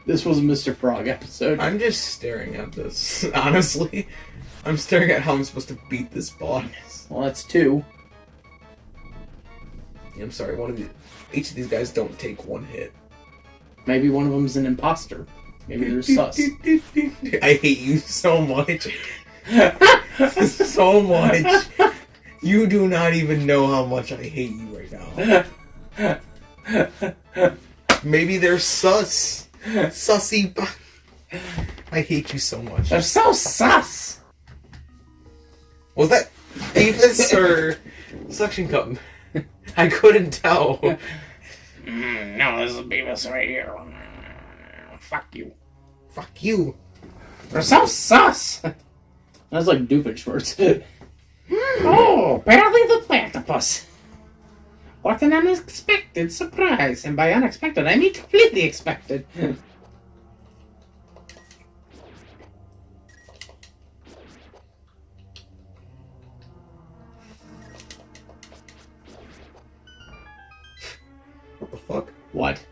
This was a Mr. Frog episode. I'm just staring at this, honestly. I'm staring at how I'm supposed to beat this boss. Well, that's two. I'm sorry, each of these guys don't take one hit. Maybe one of them's an imposter. Maybe they're sus. I hate you so much. So much. You do not even know how much I hate you right now. Maybe they're sus. Sussy. I hate you so much. They're so sus! Was that Beavis or Suction Cup? I couldn't tell. No, this is Beavis right here. Fuck you. Fuck you. They're so sus! That's like Doofenshmirtz. Oh, apparently the platypus. What an unexpected surprise. And by unexpected, I mean completely expected. What the fuck? What?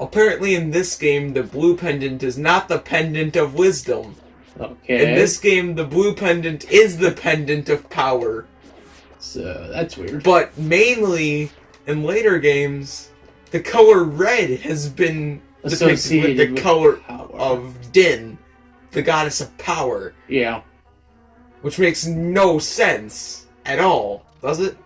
Apparently in this game, the blue pendant is not the pendant of wisdom. Okay. In this game, the blue pendant is the pendant of power. So, that's weird. But mainly, in later games, the color red has been depicted with the color power. of Din, the goddess of power. Yeah. Which makes no sense at all, does it?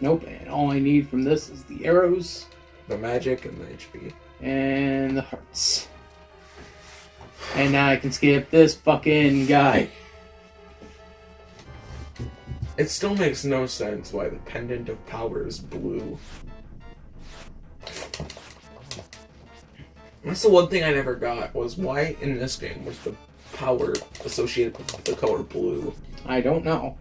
Nope, and all I need from this is the arrows. The magic and the HP. And the hearts. And now I can skip this fucking guy. It still makes no sense why the pendant of power is blue. That's the one thing I never got, was why in this game was the power associated with the color blue? I don't know.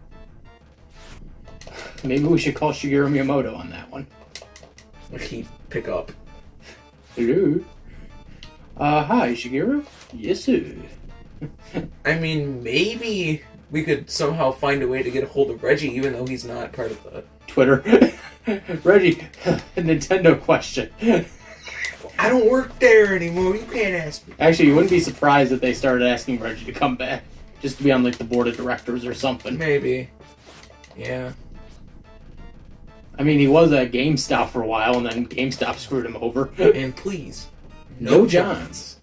Maybe we should call Shigeru Miyamoto on that one. Like he'd pick up. Hello? Hi, Shigeru? Yes, sir. I mean, maybe we could somehow find a way to get a hold of Reggie, even though he's not part of the... Twitter. Reggie, a Nintendo question. I don't work there anymore, you can't ask me. Actually, you wouldn't be surprised if they started asking Reggie to come back. Just to be on, like, the board of directors or something. Maybe. Yeah. I mean, he was at GameStop for a while, and then GameStop screwed him over. And please, no Johns.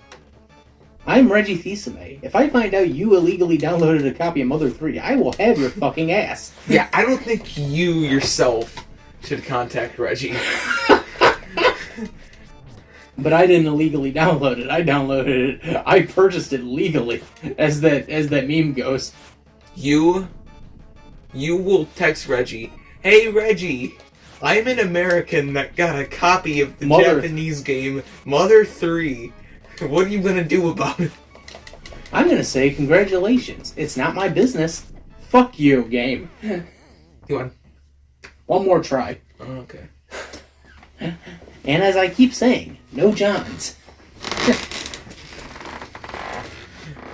I'm Reggie Fils-Aimé. If I find out you illegally downloaded a copy of Mother 3, I will have your fucking ass. Yeah, I don't think you yourself should contact Reggie. But I didn't illegally download it. I downloaded it. I purchased it legally, as that meme goes. You will text Reggie, "Hey Reggie, I'm an American that got a copy of the Japanese game Mother 3. What are you gonna do about it?" I'm gonna say congratulations. It's not my business. Fuck you, game. You want? One more try. Oh, okay. And as I keep saying, no Johns. Do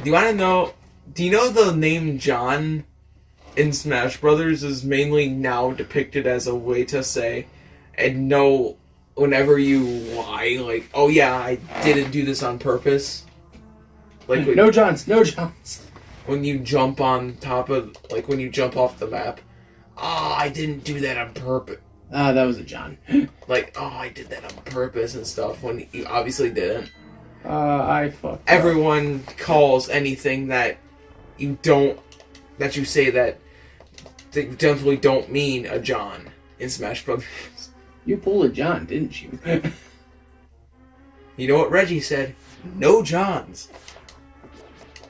you want to know? Do you know the name John in Smash Brothers is mainly now depicted as a way to say, and know whenever you lie, like, oh yeah, I didn't do this on purpose. Like no Johns, no Johns. When you jump on top of, like when you jump off the map, I didn't do that on purpose. That was a John. Like, I did that on purpose and stuff, when you obviously didn't. I fucked Everyone calls anything that you don't, that you say that you definitely don't mean a John in Smash Brothers. You pulled a John, didn't you? You know what Reggie said? No Johns.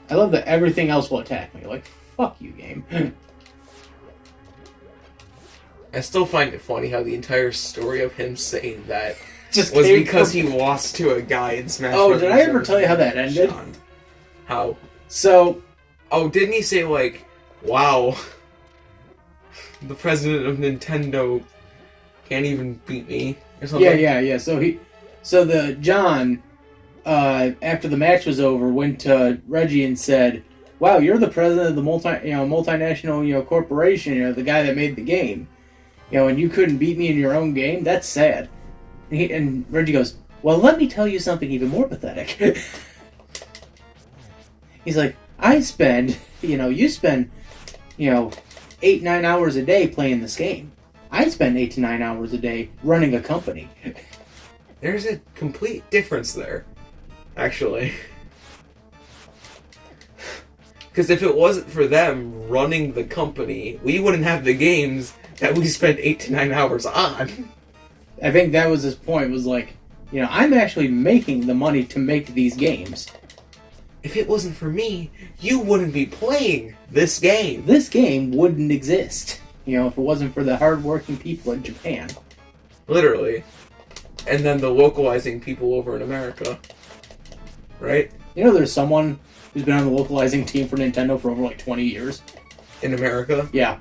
I love that everything else will attack me. Like, fuck you, game. I still find it funny how the entire story of him saying that Just was because he lost to a guy in Smash Brothers. Oh, did I ever tell you how that ended? John. How? So... Oh, didn't he say, like, wow, the president of Nintendo can't even beat me, or something? Yeah. So the John, after the match was over, went to Reggie and said, "Wow, you're the president of the multinational, corporation, the guy that made the game. And you couldn't beat me in your own game? That's sad." And Reggie goes, "Well, let me tell you something even more pathetic." He's like, you spend, 8-9 hours a day playing this game. I spend 8 to 9 hours a day running a company. There's a complete difference there, actually. Because if it wasn't for them running the company, we wouldn't have the games that we spent 8 to 9 hours on. I think that was his point, was like, You know, I'm actually making the money to make these games. If it wasn't for me, you wouldn't be playing this game. This game wouldn't exist, you know, if it wasn't for the hardworking people in Japan. Literally. And then the localizing people over in America. Right? You know, there's someone who's been on the localizing team for Nintendo for over like 20 years. In America? Yeah.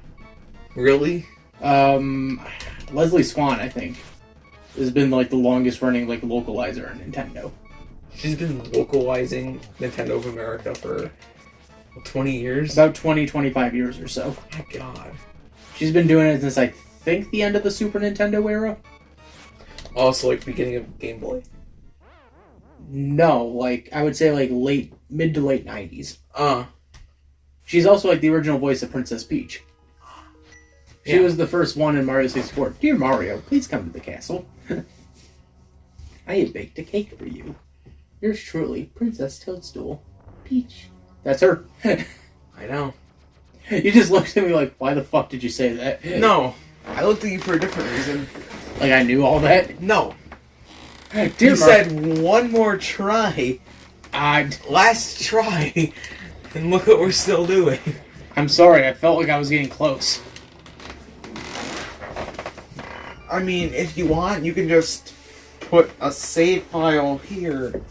Really? Leslie Swan, I think, has been like the longest running like localizer in Nintendo. She's been localizing Nintendo of America for 20 years? About 25 years or so. My God. She's been doing it since I think the end of the Super Nintendo era. Also, like beginning of Game Boy? No, like I would say like mid to late 90s. She's She's also like the original voice of Princess Peach. She Yeah. was the first one in Mario 64. Dear Mario, please come to the castle. I have baked a cake for you. Yours truly, Princess Toadstool. Peach. That's her. I know. You just looked at me like, why the fuck did you say that? No. I looked at you for a different reason. Like I knew all that? No. Dear You said one more try. Last try. And look what we're still doing. I'm sorry, I felt like I was getting close. I mean, if you want, you can just put a save file here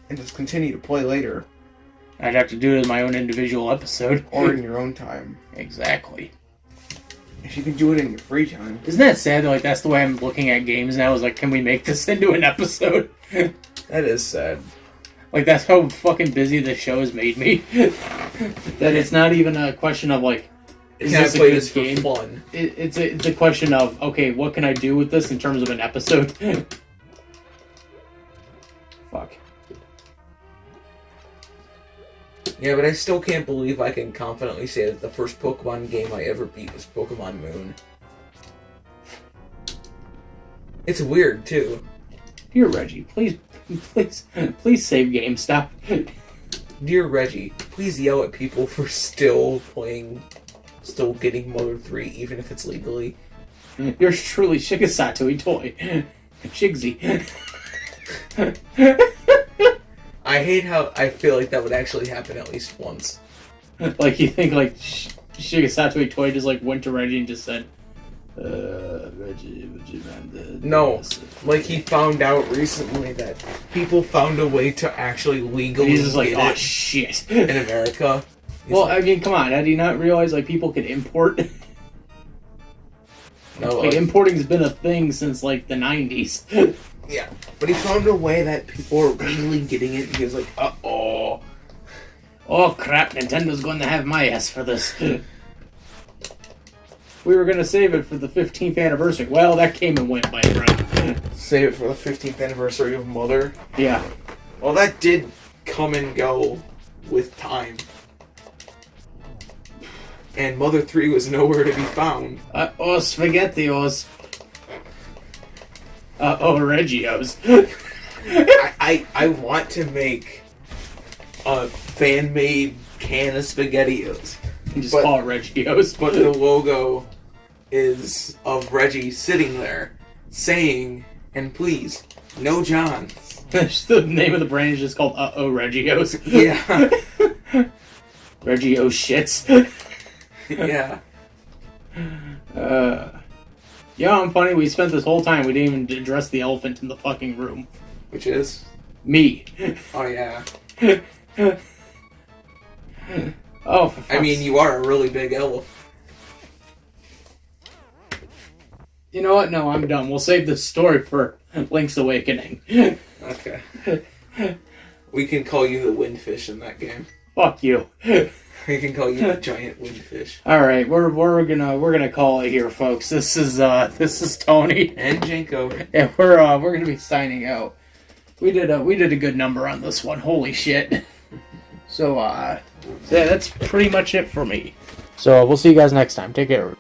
and just continue to play later. I'd have to do it as my own individual episode. Or in your own time. Exactly. If you can do it in your free time. Isn't that sad that like that's the way I'm looking at games now? Is like, can we make this into an episode? That is sad. Like that's how fucking busy this show has made me. That it's not even a question of like, is Can I this a play good this for game? fun? It's a question of, okay, what can I do with this in terms of an episode? Fuck. Yeah, but I still can't believe I can confidently say that the first Pokemon game I ever beat was Pokemon Moon. It's weird, too. Dear Reggie, please save GameStop. Dear Reggie, please yell at people for still getting Mother 3, even if it's legally. Yours truly, Shigesato Itoi. Shigsy. I hate how I feel like that would actually happen at least once. Like, you think, like, Shigesato Itoi just, like, went to Reggie and just said, Reggie, would you mind No, like he found out recently that people found a way to actually legally he's just like, get oh, it shit. in America. He's Well, like, I mean, come on, did you not realize, like, people could import? no, Like, importing's been a thing since, like, the 90s. yeah, but he found a way that people are legally getting it, and he was like, uh-oh. Oh, crap, Nintendo's going to have my ass for this. We were going to save it for the 15th anniversary. Well, that came and went, my friend. Save it for the 15th anniversary of Mother. Yeah. Well, that did come and go with time. And Mother 3 was nowhere to be found. Oh, SpaghettiOs. Reggios. I want to make a fan-made can of SpaghettiOs. Just call it Reggios. But the logo is of Reggie sitting there saying, and please, no John. The name of the brand is just called Reggios. Yeah. Reggio shits. Yeah. Yeah, I'm funny. We spent this whole time, we didn't even address the elephant in the fucking room. Which is? Me. Oh, yeah. Oh, I mean, you are a really big elephant. You know what? No, I'm done. We'll save this story for Link's Awakening. Okay. We can call you the windfish in that game. Fuck you. We can call you the giant windfish. All right, we're gonna call it here, folks. This is Tony And Janko. and we're gonna be signing out. We did a good number on this one. Holy shit. So yeah, that's pretty much it for me. So we'll see you guys next time. Take care.